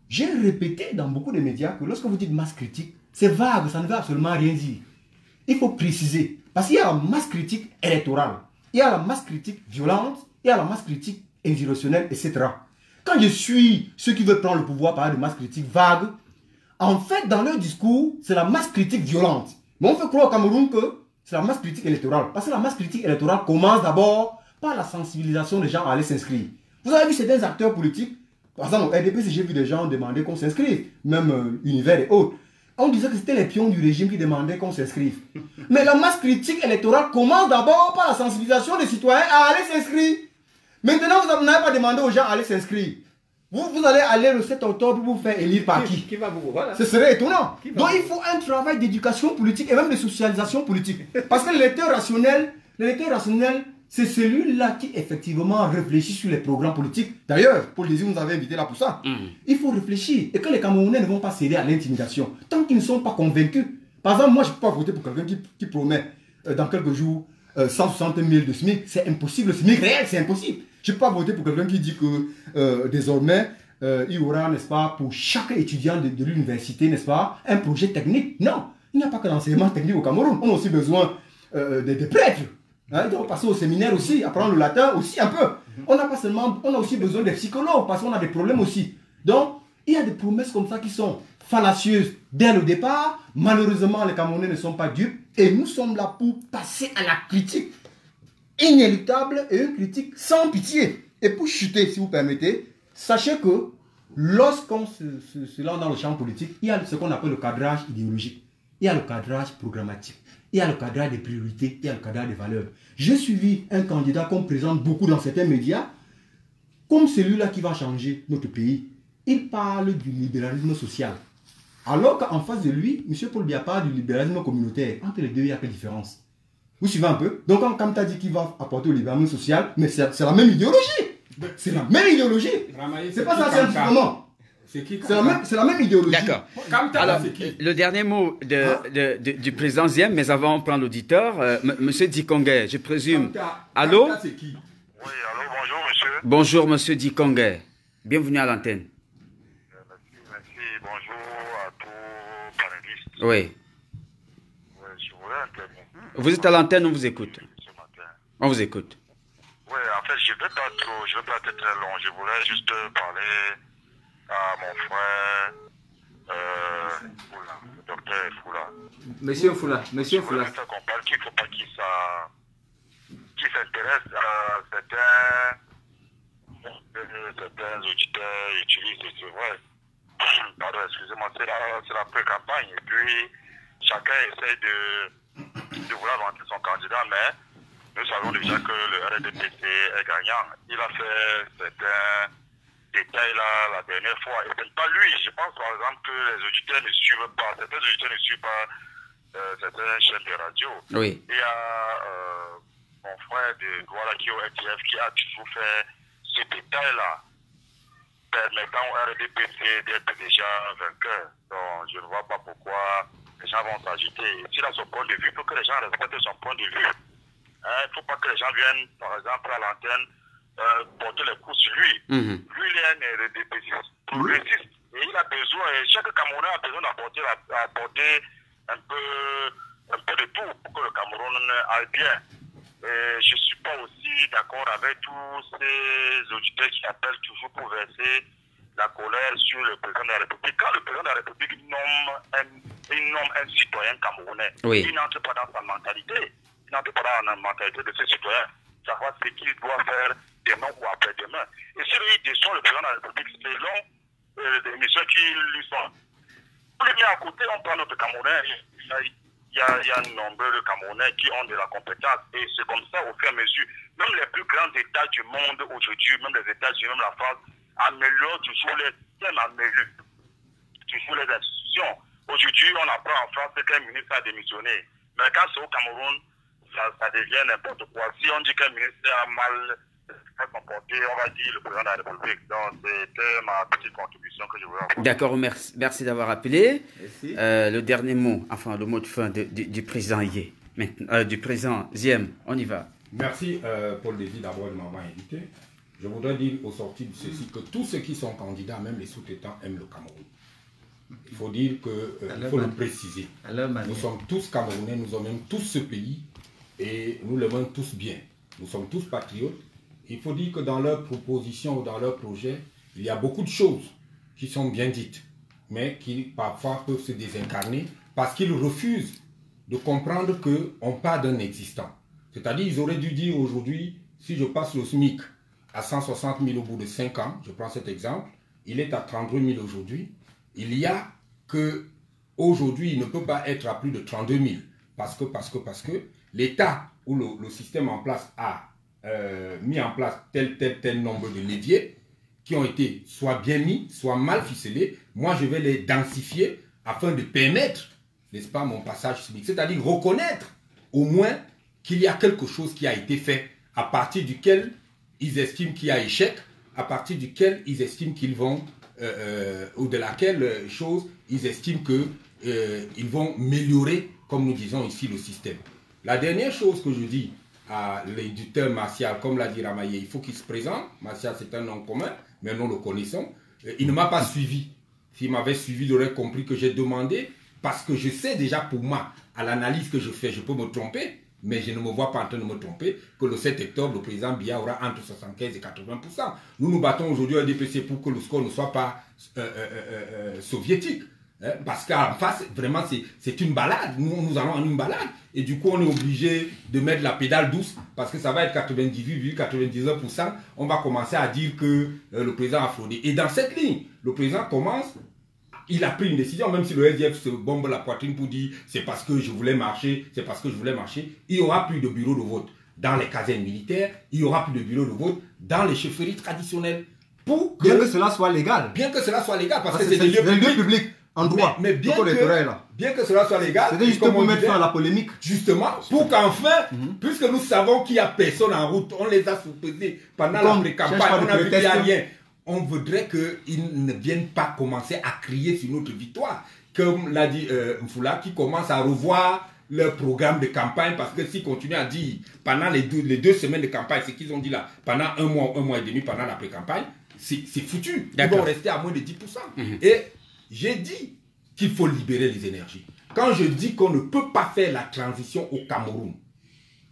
J'ai répété dans beaucoup de médias que lorsque vous dites masse critique, c'est vague, ça ne veut absolument rien dire. Il faut préciser. Parce qu'il y a la masse critique électorale, il y a la masse critique violente, il y a la masse critique insurrectionnelle, etc. Quand je suis ceux qui veulent prendre le pouvoir par de masse critique vague, en fait, dans leur discours, c'est la masse critique violente. Mais on fait croire au Cameroun que c'est la masse critique électorale. Parce que la masse critique électorale commence d'abord par la sensibilisation des gens à aller s'inscrire. Vous avez vu certains acteurs politiques, par exemple au RDPC, j'ai vu des gens demander qu'on s'inscrive, même Univers et autres. On disait que c'était les pions du régime qui demandaient qu'on s'inscrive. Mais la masse critique électorale commence d'abord par la sensibilisation des citoyens à aller s'inscrire. Maintenant, vous n'avez pas demandé aux gens à aller s'inscrire. Vous allez aller le 7 octobre pour vous faire élire par qui va vous, voilà. Ce serait étonnant. Donc il faut un travail d'éducation politique et même de socialisation politique. Parce que l'électeur rationnel, c'est celui-là qui effectivement réfléchit sur les programmes politiques. D'ailleurs, Paul Désir nous avait invité là pour ça. Il faut réfléchir et que les Camerounais ne vont pas céder à l'intimidation tant qu'ils ne sont pas convaincus. Par exemple, moi je ne peux pas voter pour quelqu'un qui promet dans quelques jours 160 000 de SMIC. C'est impossible. Le SMIC réel, c'est impossible. Je ne peux pas voter pour quelqu'un qui dit que désormais, il y aura, n'est-ce pas, pour chaque étudiant de l'université, n'est-ce pas, un projet technique. Non, il n'y a pas que l'enseignement technique au Cameroun. On a aussi besoin des prêtres. Hein, ils vont passer au séminaire aussi, apprendre le latin aussi un peu. On n'a pas seulement, on a aussi besoin des psychologues parce qu'on a des problèmes aussi. Donc, il y a des promesses comme ça qui sont fallacieuses dès le départ. Malheureusement, les Camerounais ne sont pas dupes et nous sommes là pour passer à la critique inéluctable et une critique sans pitié. Et pour chuter, si vous permettez, sachez que lorsqu'on se lance dans le champ politique, il y a ce qu'on appelle le cadrage idéologique, il y a le cadrage programmatique, il y a le cadrage des priorités, il y a le cadrage des valeurs. J'ai suivi un candidat qu'on présente beaucoup dans certains médias, comme celui-là qui va changer notre pays. Il parle du libéralisme social. Alors qu'en face de lui, M. Paul Biya parle du libéralisme communautaire. Entre les deux, il n'y a quelle différence? Vous suivez un peu? Donc, quand tu as dit qu'il va apporter au libéralisme social, mais c'est la même idéologie. C'est la même idéologie. C'est pas ça scientifiquement. C'est la même idéologie. D'accord. Alors, le dernier mot du président Ziem, mais avant de prendre l'auditeur, monsieur Dikongé, je présume. Allô? Oui, allô, bonjour monsieur. Bonjour monsieur Dikongé. Bienvenue à l'antenne. Merci. Bonjour à tous panélistes. Oui. Je voulais intervenir. Vous êtes à l'antenne, on vous écoute. On vous écoute. Oui, en fait, je ne vais pas être très long. Je voulais juste parler à mon frère, Foula, le docteur Foula. Monsieur Foula. Je voulais faire comprendre qu'il ne faut pas qu'il s'intéresse à certains auditeurs utilisent, c'est vrai, c'est la pré-campagne. Et puis, chacun essaie de vouloir vanter son candidat, mais nous savons déjà que le RDPC est gagnant. Il a fait certains détails là la dernière fois. Et c'est pas lui. Je pense par exemple que les auditeurs ne suivent pas, certains auditeurs ne suivent pas certaines chaînes de radio. Oui. Il y a mon frère de Douala qui est au RTF qui a toujours fait ce détail-là, permettant au RDPC d'être déjà vainqueur. Donc je ne vois pas pourquoi les gens vont s'agiter. S'il a son point de vue, il faut que les gens respectent son point de vue. Il ne faut pas que les gens viennent, par exemple, à l'antenne, porter les coups sur lui. Lui, il est un RDPC progressiste. Et il a besoin, et chaque Camerounais a besoin d'apporter un peu de tout pour que le Cameroun aille bien. Et je ne suis pas aussi d'accord avec tous ces auditeurs qui appellent toujours pour verser la colère sur le président de la République. Quand le président de la République nomme un citoyen camerounais, il n'entre pas dans sa mentalité. Il n'entre pas dans la mentalité de ce citoyen. Savoir ce qu'il doit faire demain ou après-demain. Et si lui descend le président de la République selon les missions qui lui sont. Pour les mettre à côté, on prend notre Camerounais. Il y a nombre de Camerounais qui ont de la compétence. Et c'est comme ça, au fur et à mesure, même les plus grands États du monde aujourd'hui, même les États-Unis, même la France, améliorent toujours les systèmes, améliorent toujours les institutions. Aujourd'hui, on apprend en France qu'un ministre a démissionné. Mais quand c'est au Cameroun, ça devient n'importe quoi. Si on dit qu'un ministre a mal comporté, on va dire le président de la République. Donc, c'était ma petite contribution que je voulais avoir. D'accord, merci d'avoir appelé. Le dernier mot, enfin le mot de fin du président Yé, du président Ziem, on y va. Merci Paul Lévy d'abord de m'avoir invité. Je voudrais dire au sorti de ceci que tous ceux qui sont candidats, même les sous-traitants, aiment le Cameroun. Il faut dire que, il faut le préciser. Nous sommes tous Camerounais, nous aimons tous ce pays et nous l'aimons tous bien. Nous sommes tous patriotes. Il faut dire que dans leurs propositions ou dans leurs projets, il y a beaucoup de choses qui sont bien dites, mais qui parfois peuvent se désincarner parce qu'ils refusent de comprendre qu'on part d'un existant. C'est-à-dire, ils auraient dû dire aujourd'hui, si je passe le SMIC à 160 000 au bout de 5 ans, je prends cet exemple, il est à 32 000 aujourd'hui, il y a que aujourd'hui, il ne peut pas être à plus de 32 000 parce que l'État ou le système en place a mis en place tel nombre de leviers qui ont été soit bien mis, soit mal ficelés. Moi, je vais les densifier afin de permettre, n'est-ce pas, mon passage SMIC. C'est-à-dire reconnaître au moins qu'il y a quelque chose qui a été fait à partir duquel ils estiment qu'il y a échec, à partir duquel ils estiment qu'ils vont, ou de laquelle chose ils estiment qu'ils vont améliorer, comme nous disons ici, le système. La dernière chose que je dis à l'éditeur Martial, comme l'a dit Ramaye, il faut qu'il se présente. Martial, c'est un nom commun, mais nous le connaissons. Il ne m'a pas suivi. S'il m'avait suivi, il aurait compris que j'ai demandé, parce que je sais déjà pour moi, à l'analyse que je fais, je peux me tromper, mais je ne me vois pas en train de me tromper, que le 7 octobre, le président Biya aura entre 75 et 80%. Nous nous battons aujourd'hui au DPC pour que le score ne soit pas soviétique. Parce qu'en face, vraiment, c'est une balade. Nous allons en une balade. Et du coup, on est obligé de mettre la pédale douce parce que ça va être 98,99%. On va commencer à dire que le président a fraudé. Et dans cette ligne, le président commence, il a pris une décision, même si le SDF se bombe la poitrine pour dire c'est parce que je voulais marcher, c'est parce que je voulais marcher. Il n'y aura plus de bureaux de vote dans les casernes militaires, il n'y aura plus de bureaux de vote dans les chefferies traditionnelles. Bien que cela soit légal. Bien que cela soit légal, parce que c'est des lieux publics. En droit, mais bien que cela soit légal, c'était juste pour mettre fin à la polémique. Justement, pour qu'enfin, puisque nous savons qu'il n'y a personne en route, on les a sous-pesés pendant la pré-campagne, on a vu qu'il n'y a rien. On voudrait qu'ils ne viennent pas commencer à crier sur notre victoire. Comme l'a dit Mfoula, qui commence à revoir leur programme de campagne, parce que s'ils continuent à dire pendant les deux semaines de campagne, ce qu'ils ont dit là, pendant un mois et demi, pendant la pré-campagne, c'est foutu. Ils vont rester à moins de 10%. Et j'ai dit qu'il faut libérer les énergies. Quand je dis qu'on ne peut pas faire la transition au Cameroun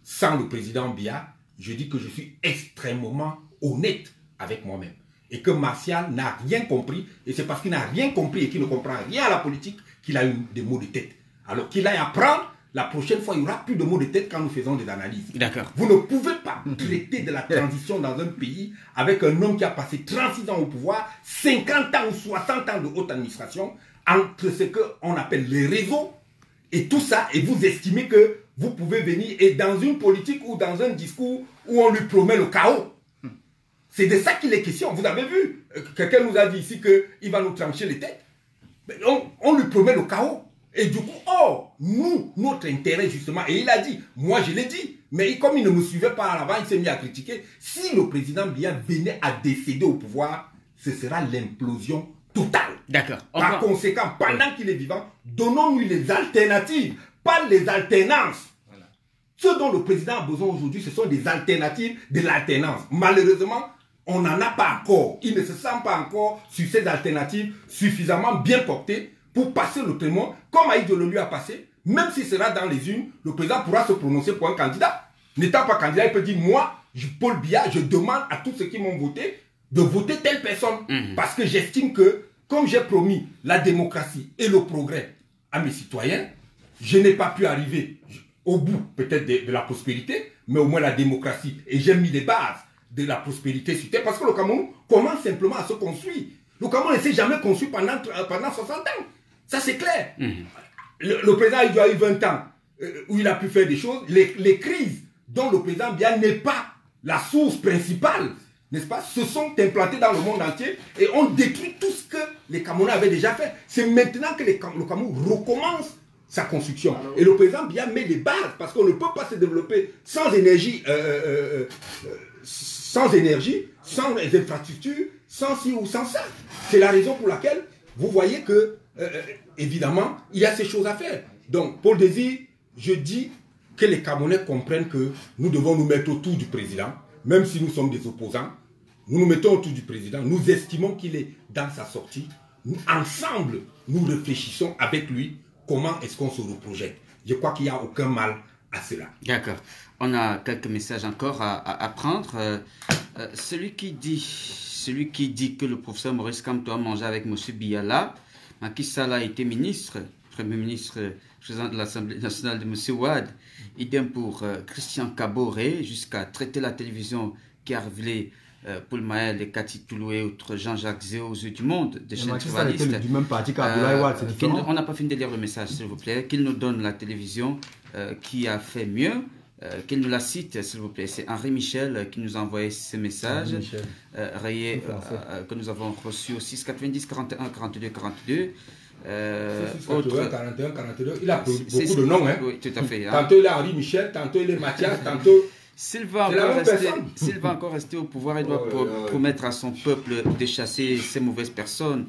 sans le président Biya, je dis que je suis extrêmement honnête avec moi-même. Et que Martial n'a rien compris. Et c'est parce qu'il n'a rien compris et qu'il ne comprend rien à la politique qu'il a eu des maux de tête. Alors qu'il aille apprendre, la prochaine fois, il n'y aura plus de maux de tête quand nous faisons des analyses. D'accord. Vous ne pouvez pas traiter de la transition dans un pays avec un homme qui a passé 36 ans au pouvoir, 50 ans ou 60 ans de haute administration, entre ce qu'on appelle les réseaux et tout ça, et vous estimez que vous pouvez venir et dans une politique ou dans un discours où on lui promet le chaos. C'est de ça qu'il est question. Vous avez vu, quelqu'un nous a dit ici qu'il va nous trancher les têtes. Mais on lui promet le chaos. Et du coup, nous, notre intérêt justement, et il a dit, moi je l'ai dit, mais comme il ne me suivait pas à l'avant, il s'est mis à critiquer. Si le président Biya venait à décéder au pouvoir, ce sera l'implosion totale. D'accord. Par conséquent, pendant qu'il est vivant, donnons-lui les alternatives, pas les alternances. Voilà. Ce dont le président a besoin aujourd'hui, ce sont des alternatives de l'alternance. Malheureusement, on n'en a pas encore. Il ne se sent pas encore sur ces alternatives suffisamment bien portées pour passer le témoin, comme Aïdjolo lui a passé. Même s'il sera dans les urnes, le président pourra se prononcer pour un candidat. N'étant pas candidat, il peut dire, moi, Paul Biya, je demande à tous ceux qui m'ont voté de voter telle personne. Parce que j'estime que, comme j'ai promis la démocratie et le progrès à mes citoyens, je n'ai pas pu arriver au bout peut-être de la prospérité, mais au moins la démocratie. Et j'ai mis les bases de la prospérité sur terre, parce que le Cameroun commence simplement à se construire. Le Cameroun ne s'est jamais construit pendant 60 ans. Ça, c'est clair. Le président il a eu 20 ans où il a pu faire des choses. Les crises dont le président Biya n'est pas la source principale, n'est-ce pas, se sont implantées dans le monde entier et ont détruit tout ce que les Camerounais avaient déjà fait. C'est maintenant que le Cameroun recommence sa construction. Alors, et le président Biya met les bases, parce qu'on ne peut pas se développer sans énergie, sans les infrastructures, sans ci ou sans ça. C'est la raison pour laquelle vous voyez que, évidemment, il y a ces choses à faire. Donc, Paul Désir, je dis que les Camerounais comprennent que nous devons nous mettre autour du président, même si nous sommes des opposants. Nous nous mettons autour du président, nous estimons qu'il est dans sa sortie. Nous, ensemble, nous réfléchissons avec lui comment est-ce qu'on se reprojette. Je crois qu'il n'y a aucun mal à cela. D'accord. On a quelques messages encore à prendre. Celui qui dit que le professeur Maurice Kamto a mangé avec M. Biya, Macky Sall a été ministre, Premier ministre, président de l'Assemblée nationale de M. Wade, idem pour Christian Kaboré, jusqu'à traiter la télévision qui a révélé Paul Maël et Cathy Touloué, outre Jean-Jacques Zéo aux yeux du monde, des chaînes journalistes. Du même parti qu'Abdoulaye Wade, c'est différent. On n'a pas fini de lire le message, s'il vous plaît. Qu'il nous donne la télévision qui a fait mieux, qu'il nous la cite, s'il vous plaît. C'est Henri Michel qui nous a envoyé ce message, rayé, que nous avons reçu au 6 90 41 42 42. 41, 42, il a beaucoup de noms. Hein. Oui, tout à fait. Tantôt il est Henri Michel, tantôt il est Mathias, tantôt... S'il va encore rester au pouvoir, il doit promettre à son peuple de chasser ces mauvaises personnes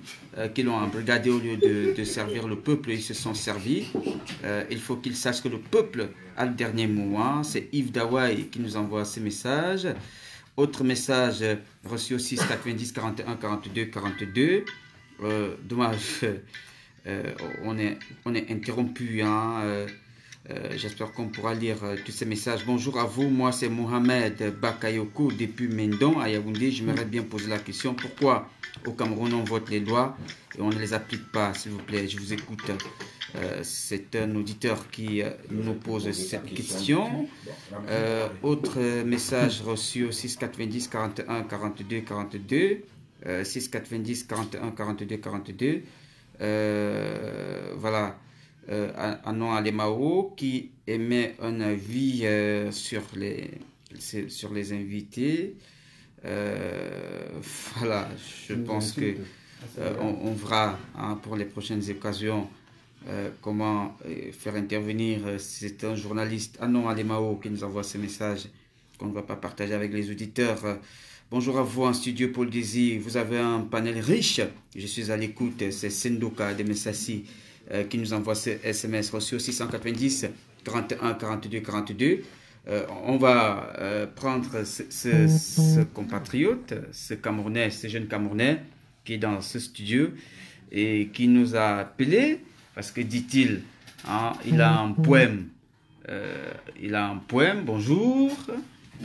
qui l'ont embrigadé au lieu de servir le peuple. Ils se sont servis. Il faut qu'il sache que le peuple a le dernier mot. Hein. C'est Yves Dawai qui nous envoie ces messages. Autre message reçu au 6 90 41 42 42. Dommage, on est interrompu. Hein. J'espère qu'on pourra lire tous ces messages. Bonjour à vous, moi c'est Mohamed Bakayoko depuis Mendon à Yaoundé. J'aimerais bien poser la question, pourquoi au Cameroun on vote les lois et on ne les applique pas, s'il vous plaît. Je vous écoute. C'est un auditeur qui nous pose cette question. Autre message reçu au 6 90 41 42 42. 6 90 41 42 42. Voilà. Anon Alemao qui émet un avis sur les invités. Voilà, je pense que on verra hein, pour les prochaines occasions comment faire intervenir. C'est un journaliste, Anon Alemao, qui nous envoie ce message qu'on ne va pas partager avec les auditeurs. Bonjour à vous en studio Paul Désir, vous avez un panel riche, je suis à l'écoute, c'est Sendoka de Messassi qui nous envoie ce SMS reçu au 690 41 42 42. On va prendre ce compatriote, ce Camerounais, ce jeune Camerounais qui est dans ce studio et qui nous a appelé parce que, dit-il, hein, il a un poème. Bonjour.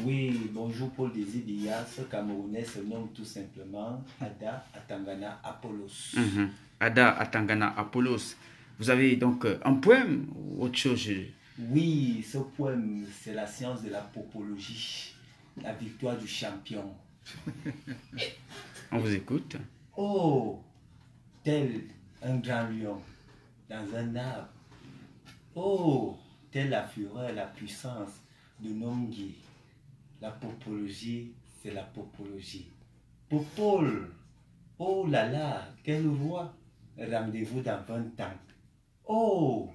Oui, bonjour Paul Désir Biya. Ce Camerounais se nomme tout simplement Ada Atangana Apollos. Ada Atangana Apollos. Vous avez donc un poème ou autre chose? Oui, ce poème, c'est la science de la popologie, la victoire du champion. On vous écoute. Oh, tel un grand lion dans un arbre. Oh, telle la fureur, la puissance de Nongui. La popologie, c'est la popologie. Popole, oh là là, quel roi. Rendez-vous dans 20 ans. Oh,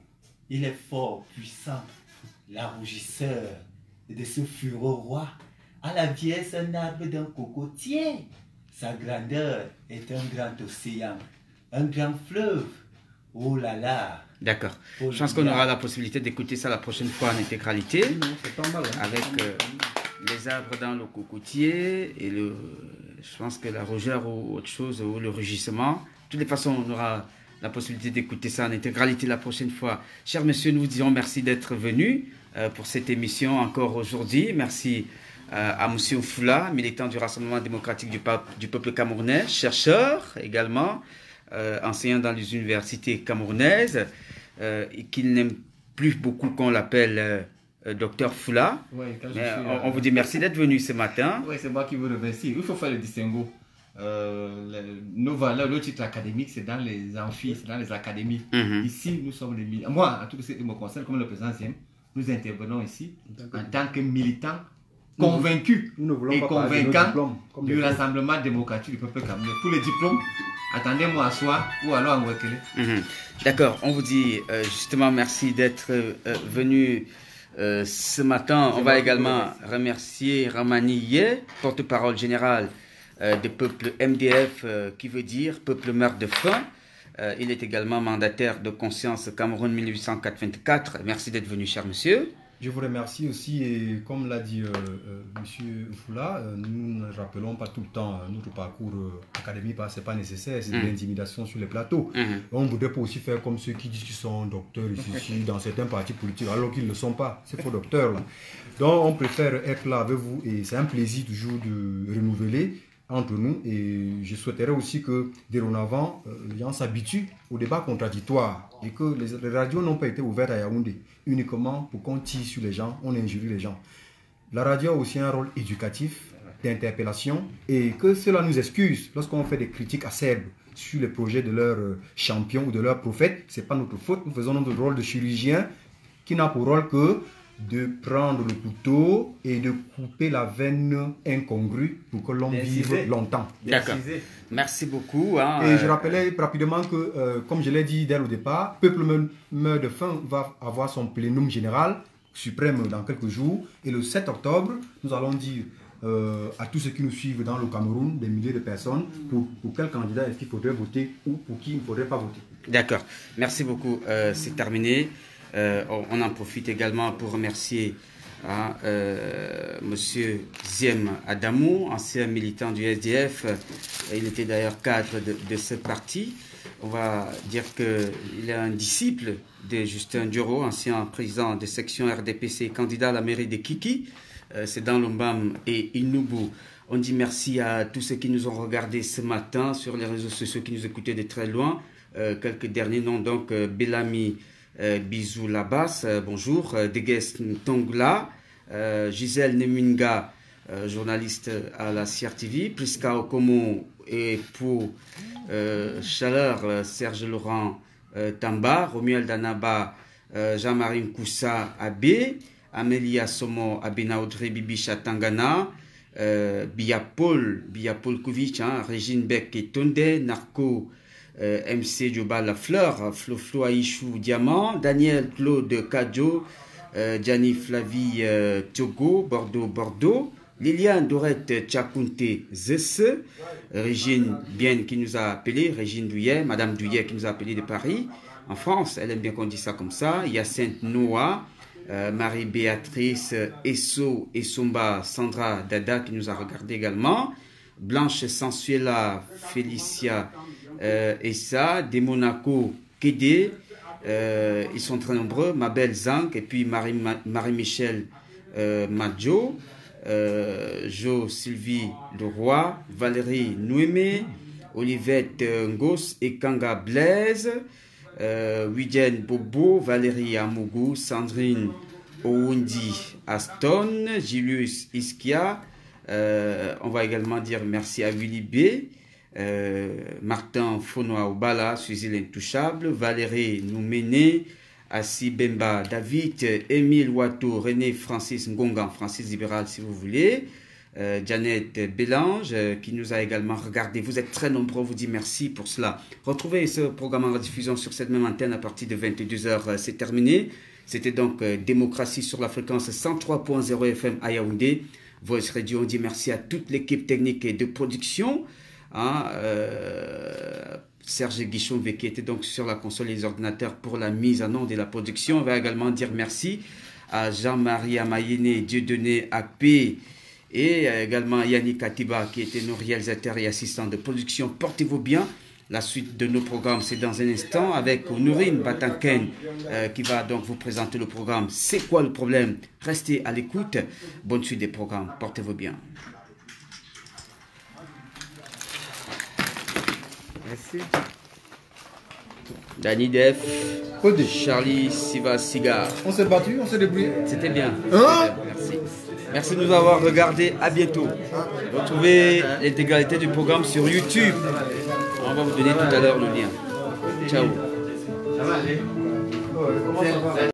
il est fort, puissant. La rougisseur de ce fureur roi. À la vieillesse, un arbre d'un cocotier. Sa grandeur est un grand océan, un grand fleuve. Oh là là. D'accord. Je pense qu'on aura la possibilité d'écouter ça la prochaine fois en intégralité. C'est pas mal. Hein. Avec les arbres dans le cocotier et je pense que la rougeur ou autre chose, ou le rugissement. De toutes les façons, on aura la possibilité d'écouter ça en intégralité la prochaine fois. Chers messieurs, nous vous disons merci d'être venus pour cette émission encore aujourd'hui. Merci à M. Foula, militant du Rassemblement démocratique du peuple camerounais, chercheur également, enseignant dans les universités camerounaises, et qu'il n'aime plus beaucoup qu'on l'appelle Docteur Foula. Ouais, on vous dit merci d'être venu ce matin. Oui, c'est moi qui vous remercie. Il faut faire le distinguo. Nos valeurs, le titre académique, c'est dans les amphis, c'est dans les académies. Ici, nous sommes les militants. Moi, en tout cas, ce qui me concerne, comme le président Ziem, nous intervenons ici en tant que militants convaincus et convaincants du Rassemblement démocratique du peuple camerounais. Pour les diplômes, attendez-moi à soir ou alors en Wekele. D'accord, on vous dit justement merci d'être venu ce matin. On va également remercier Ramani Yé, porte-parole général du peuple MDF, qui veut dire peuple meurt de faim. Il est également mandataire de Conscience Cameroun 1884. Merci d'être venu, cher monsieur. Je vous remercie aussi, et comme l'a dit M. Foula, nous ne rappelons pas tout le temps notre parcours académique, parce que ce n'est pas nécessaire, c'est de l'intimidation sur les plateaux. On ne voudrait pas aussi faire comme ceux qui disent qu'ils sont docteurs ici, dans certains partis politiques, alors qu'ils ne le sont pas, c'est faux docteurs là. Donc on préfère être là avec vous, et c'est un plaisir toujours de renouveler entre nous, et je souhaiterais aussi que dorénavant les gens s'habituent au débat contradictoire et que les radios n'ont pas été ouvertes à Yaoundé uniquement pour qu'on tire sur les gens, on injurie les gens. La radio a aussi un rôle éducatif, d'interpellation, et que cela nous excuse lorsqu'on fait des critiques acerbes sur les projets de leurs champions ou de leurs prophètes. C'est pas notre faute, nous faisons notre rôle de chirurgien qui n'a pour rôle que de prendre le couteau et de couper la veine incongrue pour que l'on vive longtemps. D'accord. Merci beaucoup. Et je rappelais rapidement que, comme je l'ai dit dès le départ, Peuple meurt de faim va avoir son plénum général suprême dans quelques jours. Et le 7 octobre, nous allons dire à tous ceux qui nous suivent dans le Cameroun, des milliers de personnes, pour quel candidat est-ce qu'il faudrait voter ou pour qui il ne faudrait pas voter. D'accord. Merci beaucoup. C'est terminé. On en profite également pour remercier Monsieur Ziem Adamou, ancien militant du SDF. Il était d'ailleurs cadre de ce parti. On va dire qu'il est un disciple de Justin Dioro, ancien président de section RDPC, candidat à la mairie de Kiki. C'est dans l'Ombam et Inubu. On dit merci à tous ceux qui nous ont regardés ce matin sur les réseaux sociaux, qui nous écoutaient de très loin. Quelques derniers noms, donc Bellamy Bisou Labas, bonjour, Degues Ntongla, Gisèle Nemunga, journaliste à la CRTV, Priska Okomo et pour Chaleur, Serge Laurent Tamba, Romuald Danaba, Jean-Marie Nkoussa Abbé, Amélia Somo Abena Audrey Bibicha Tangana, Biapol Kovic, Régine Beck et Tonde, Narco MC Dioba La Fleur, Flo Aïchou Diamant, Daniel Claude Kadjo, Gianni Flavie Togo, Bordeaux, Liliane Dorette Tchakounte Zesse, Régine Bien qui nous a appelé, Régine Douillet, Madame Douillet qui nous a appelé de Paris, en France, elle aime bien qu'on dise ça comme ça, Hyacinthe Noah, Marie-Béatrice Esso Essomba, Sandra Dada qui nous a regardé également, Blanche Sensuela, Félicia Essa, de Monaco, Kédé, ils sont très nombreux, Mabel Zank, et puis Marie-Michel Madjo, Jo Sylvie Leroy, Valérie Nouémé, Olivette Ngos, Ekanga Blaise, Wijen Bobo, Valérie Amougou, Sandrine Oundi Aston, Julius Iskia. On va également dire merci à Willy B, Martin Fonoa-Obala, Suzy l'Intouchable, Valérie Nouméné, Assi Bemba, David, Émile Ouatto, René Francis Ngongan, Francis Libéral si vous voulez, Janet Bélange qui nous a également regardé. Vous êtes très nombreux, on vous dit merci pour cela. Retrouvez ce programme en rediffusion sur cette même antenne à partir de 22h, c'est terminé. C'était donc Démocratie sur la fréquence 103.0 FM à Yaoundé. Voice Radio, on dit merci à toute l'équipe technique et de production. Serge Guichon qui était donc sur la console et les ordinateurs pour la mise en onde et la production. On va également dire merci à Jean-Marie Amayene, Dieudonné Akpé et également Yannick Atiba qui étaient nos réalisateurs et assistants de production. Portez-vous bien. La suite de nos programmes, c'est dans un instant avec Nourine Batanken qui va donc vous présenter le programme. C'est quoi le problème? Restez à l'écoute. Bonne suite des programmes. Portez-vous bien. Merci. Danny Def, Charlie Siva Sigar. On s'est battu, on s'est débrouillé. C'était bien. Merci. Merci de nous avoir regardés. À bientôt. Retrouvez l'intégralité du programme sur YouTube. On va vous donner tout à l'heure le lien. Ciao.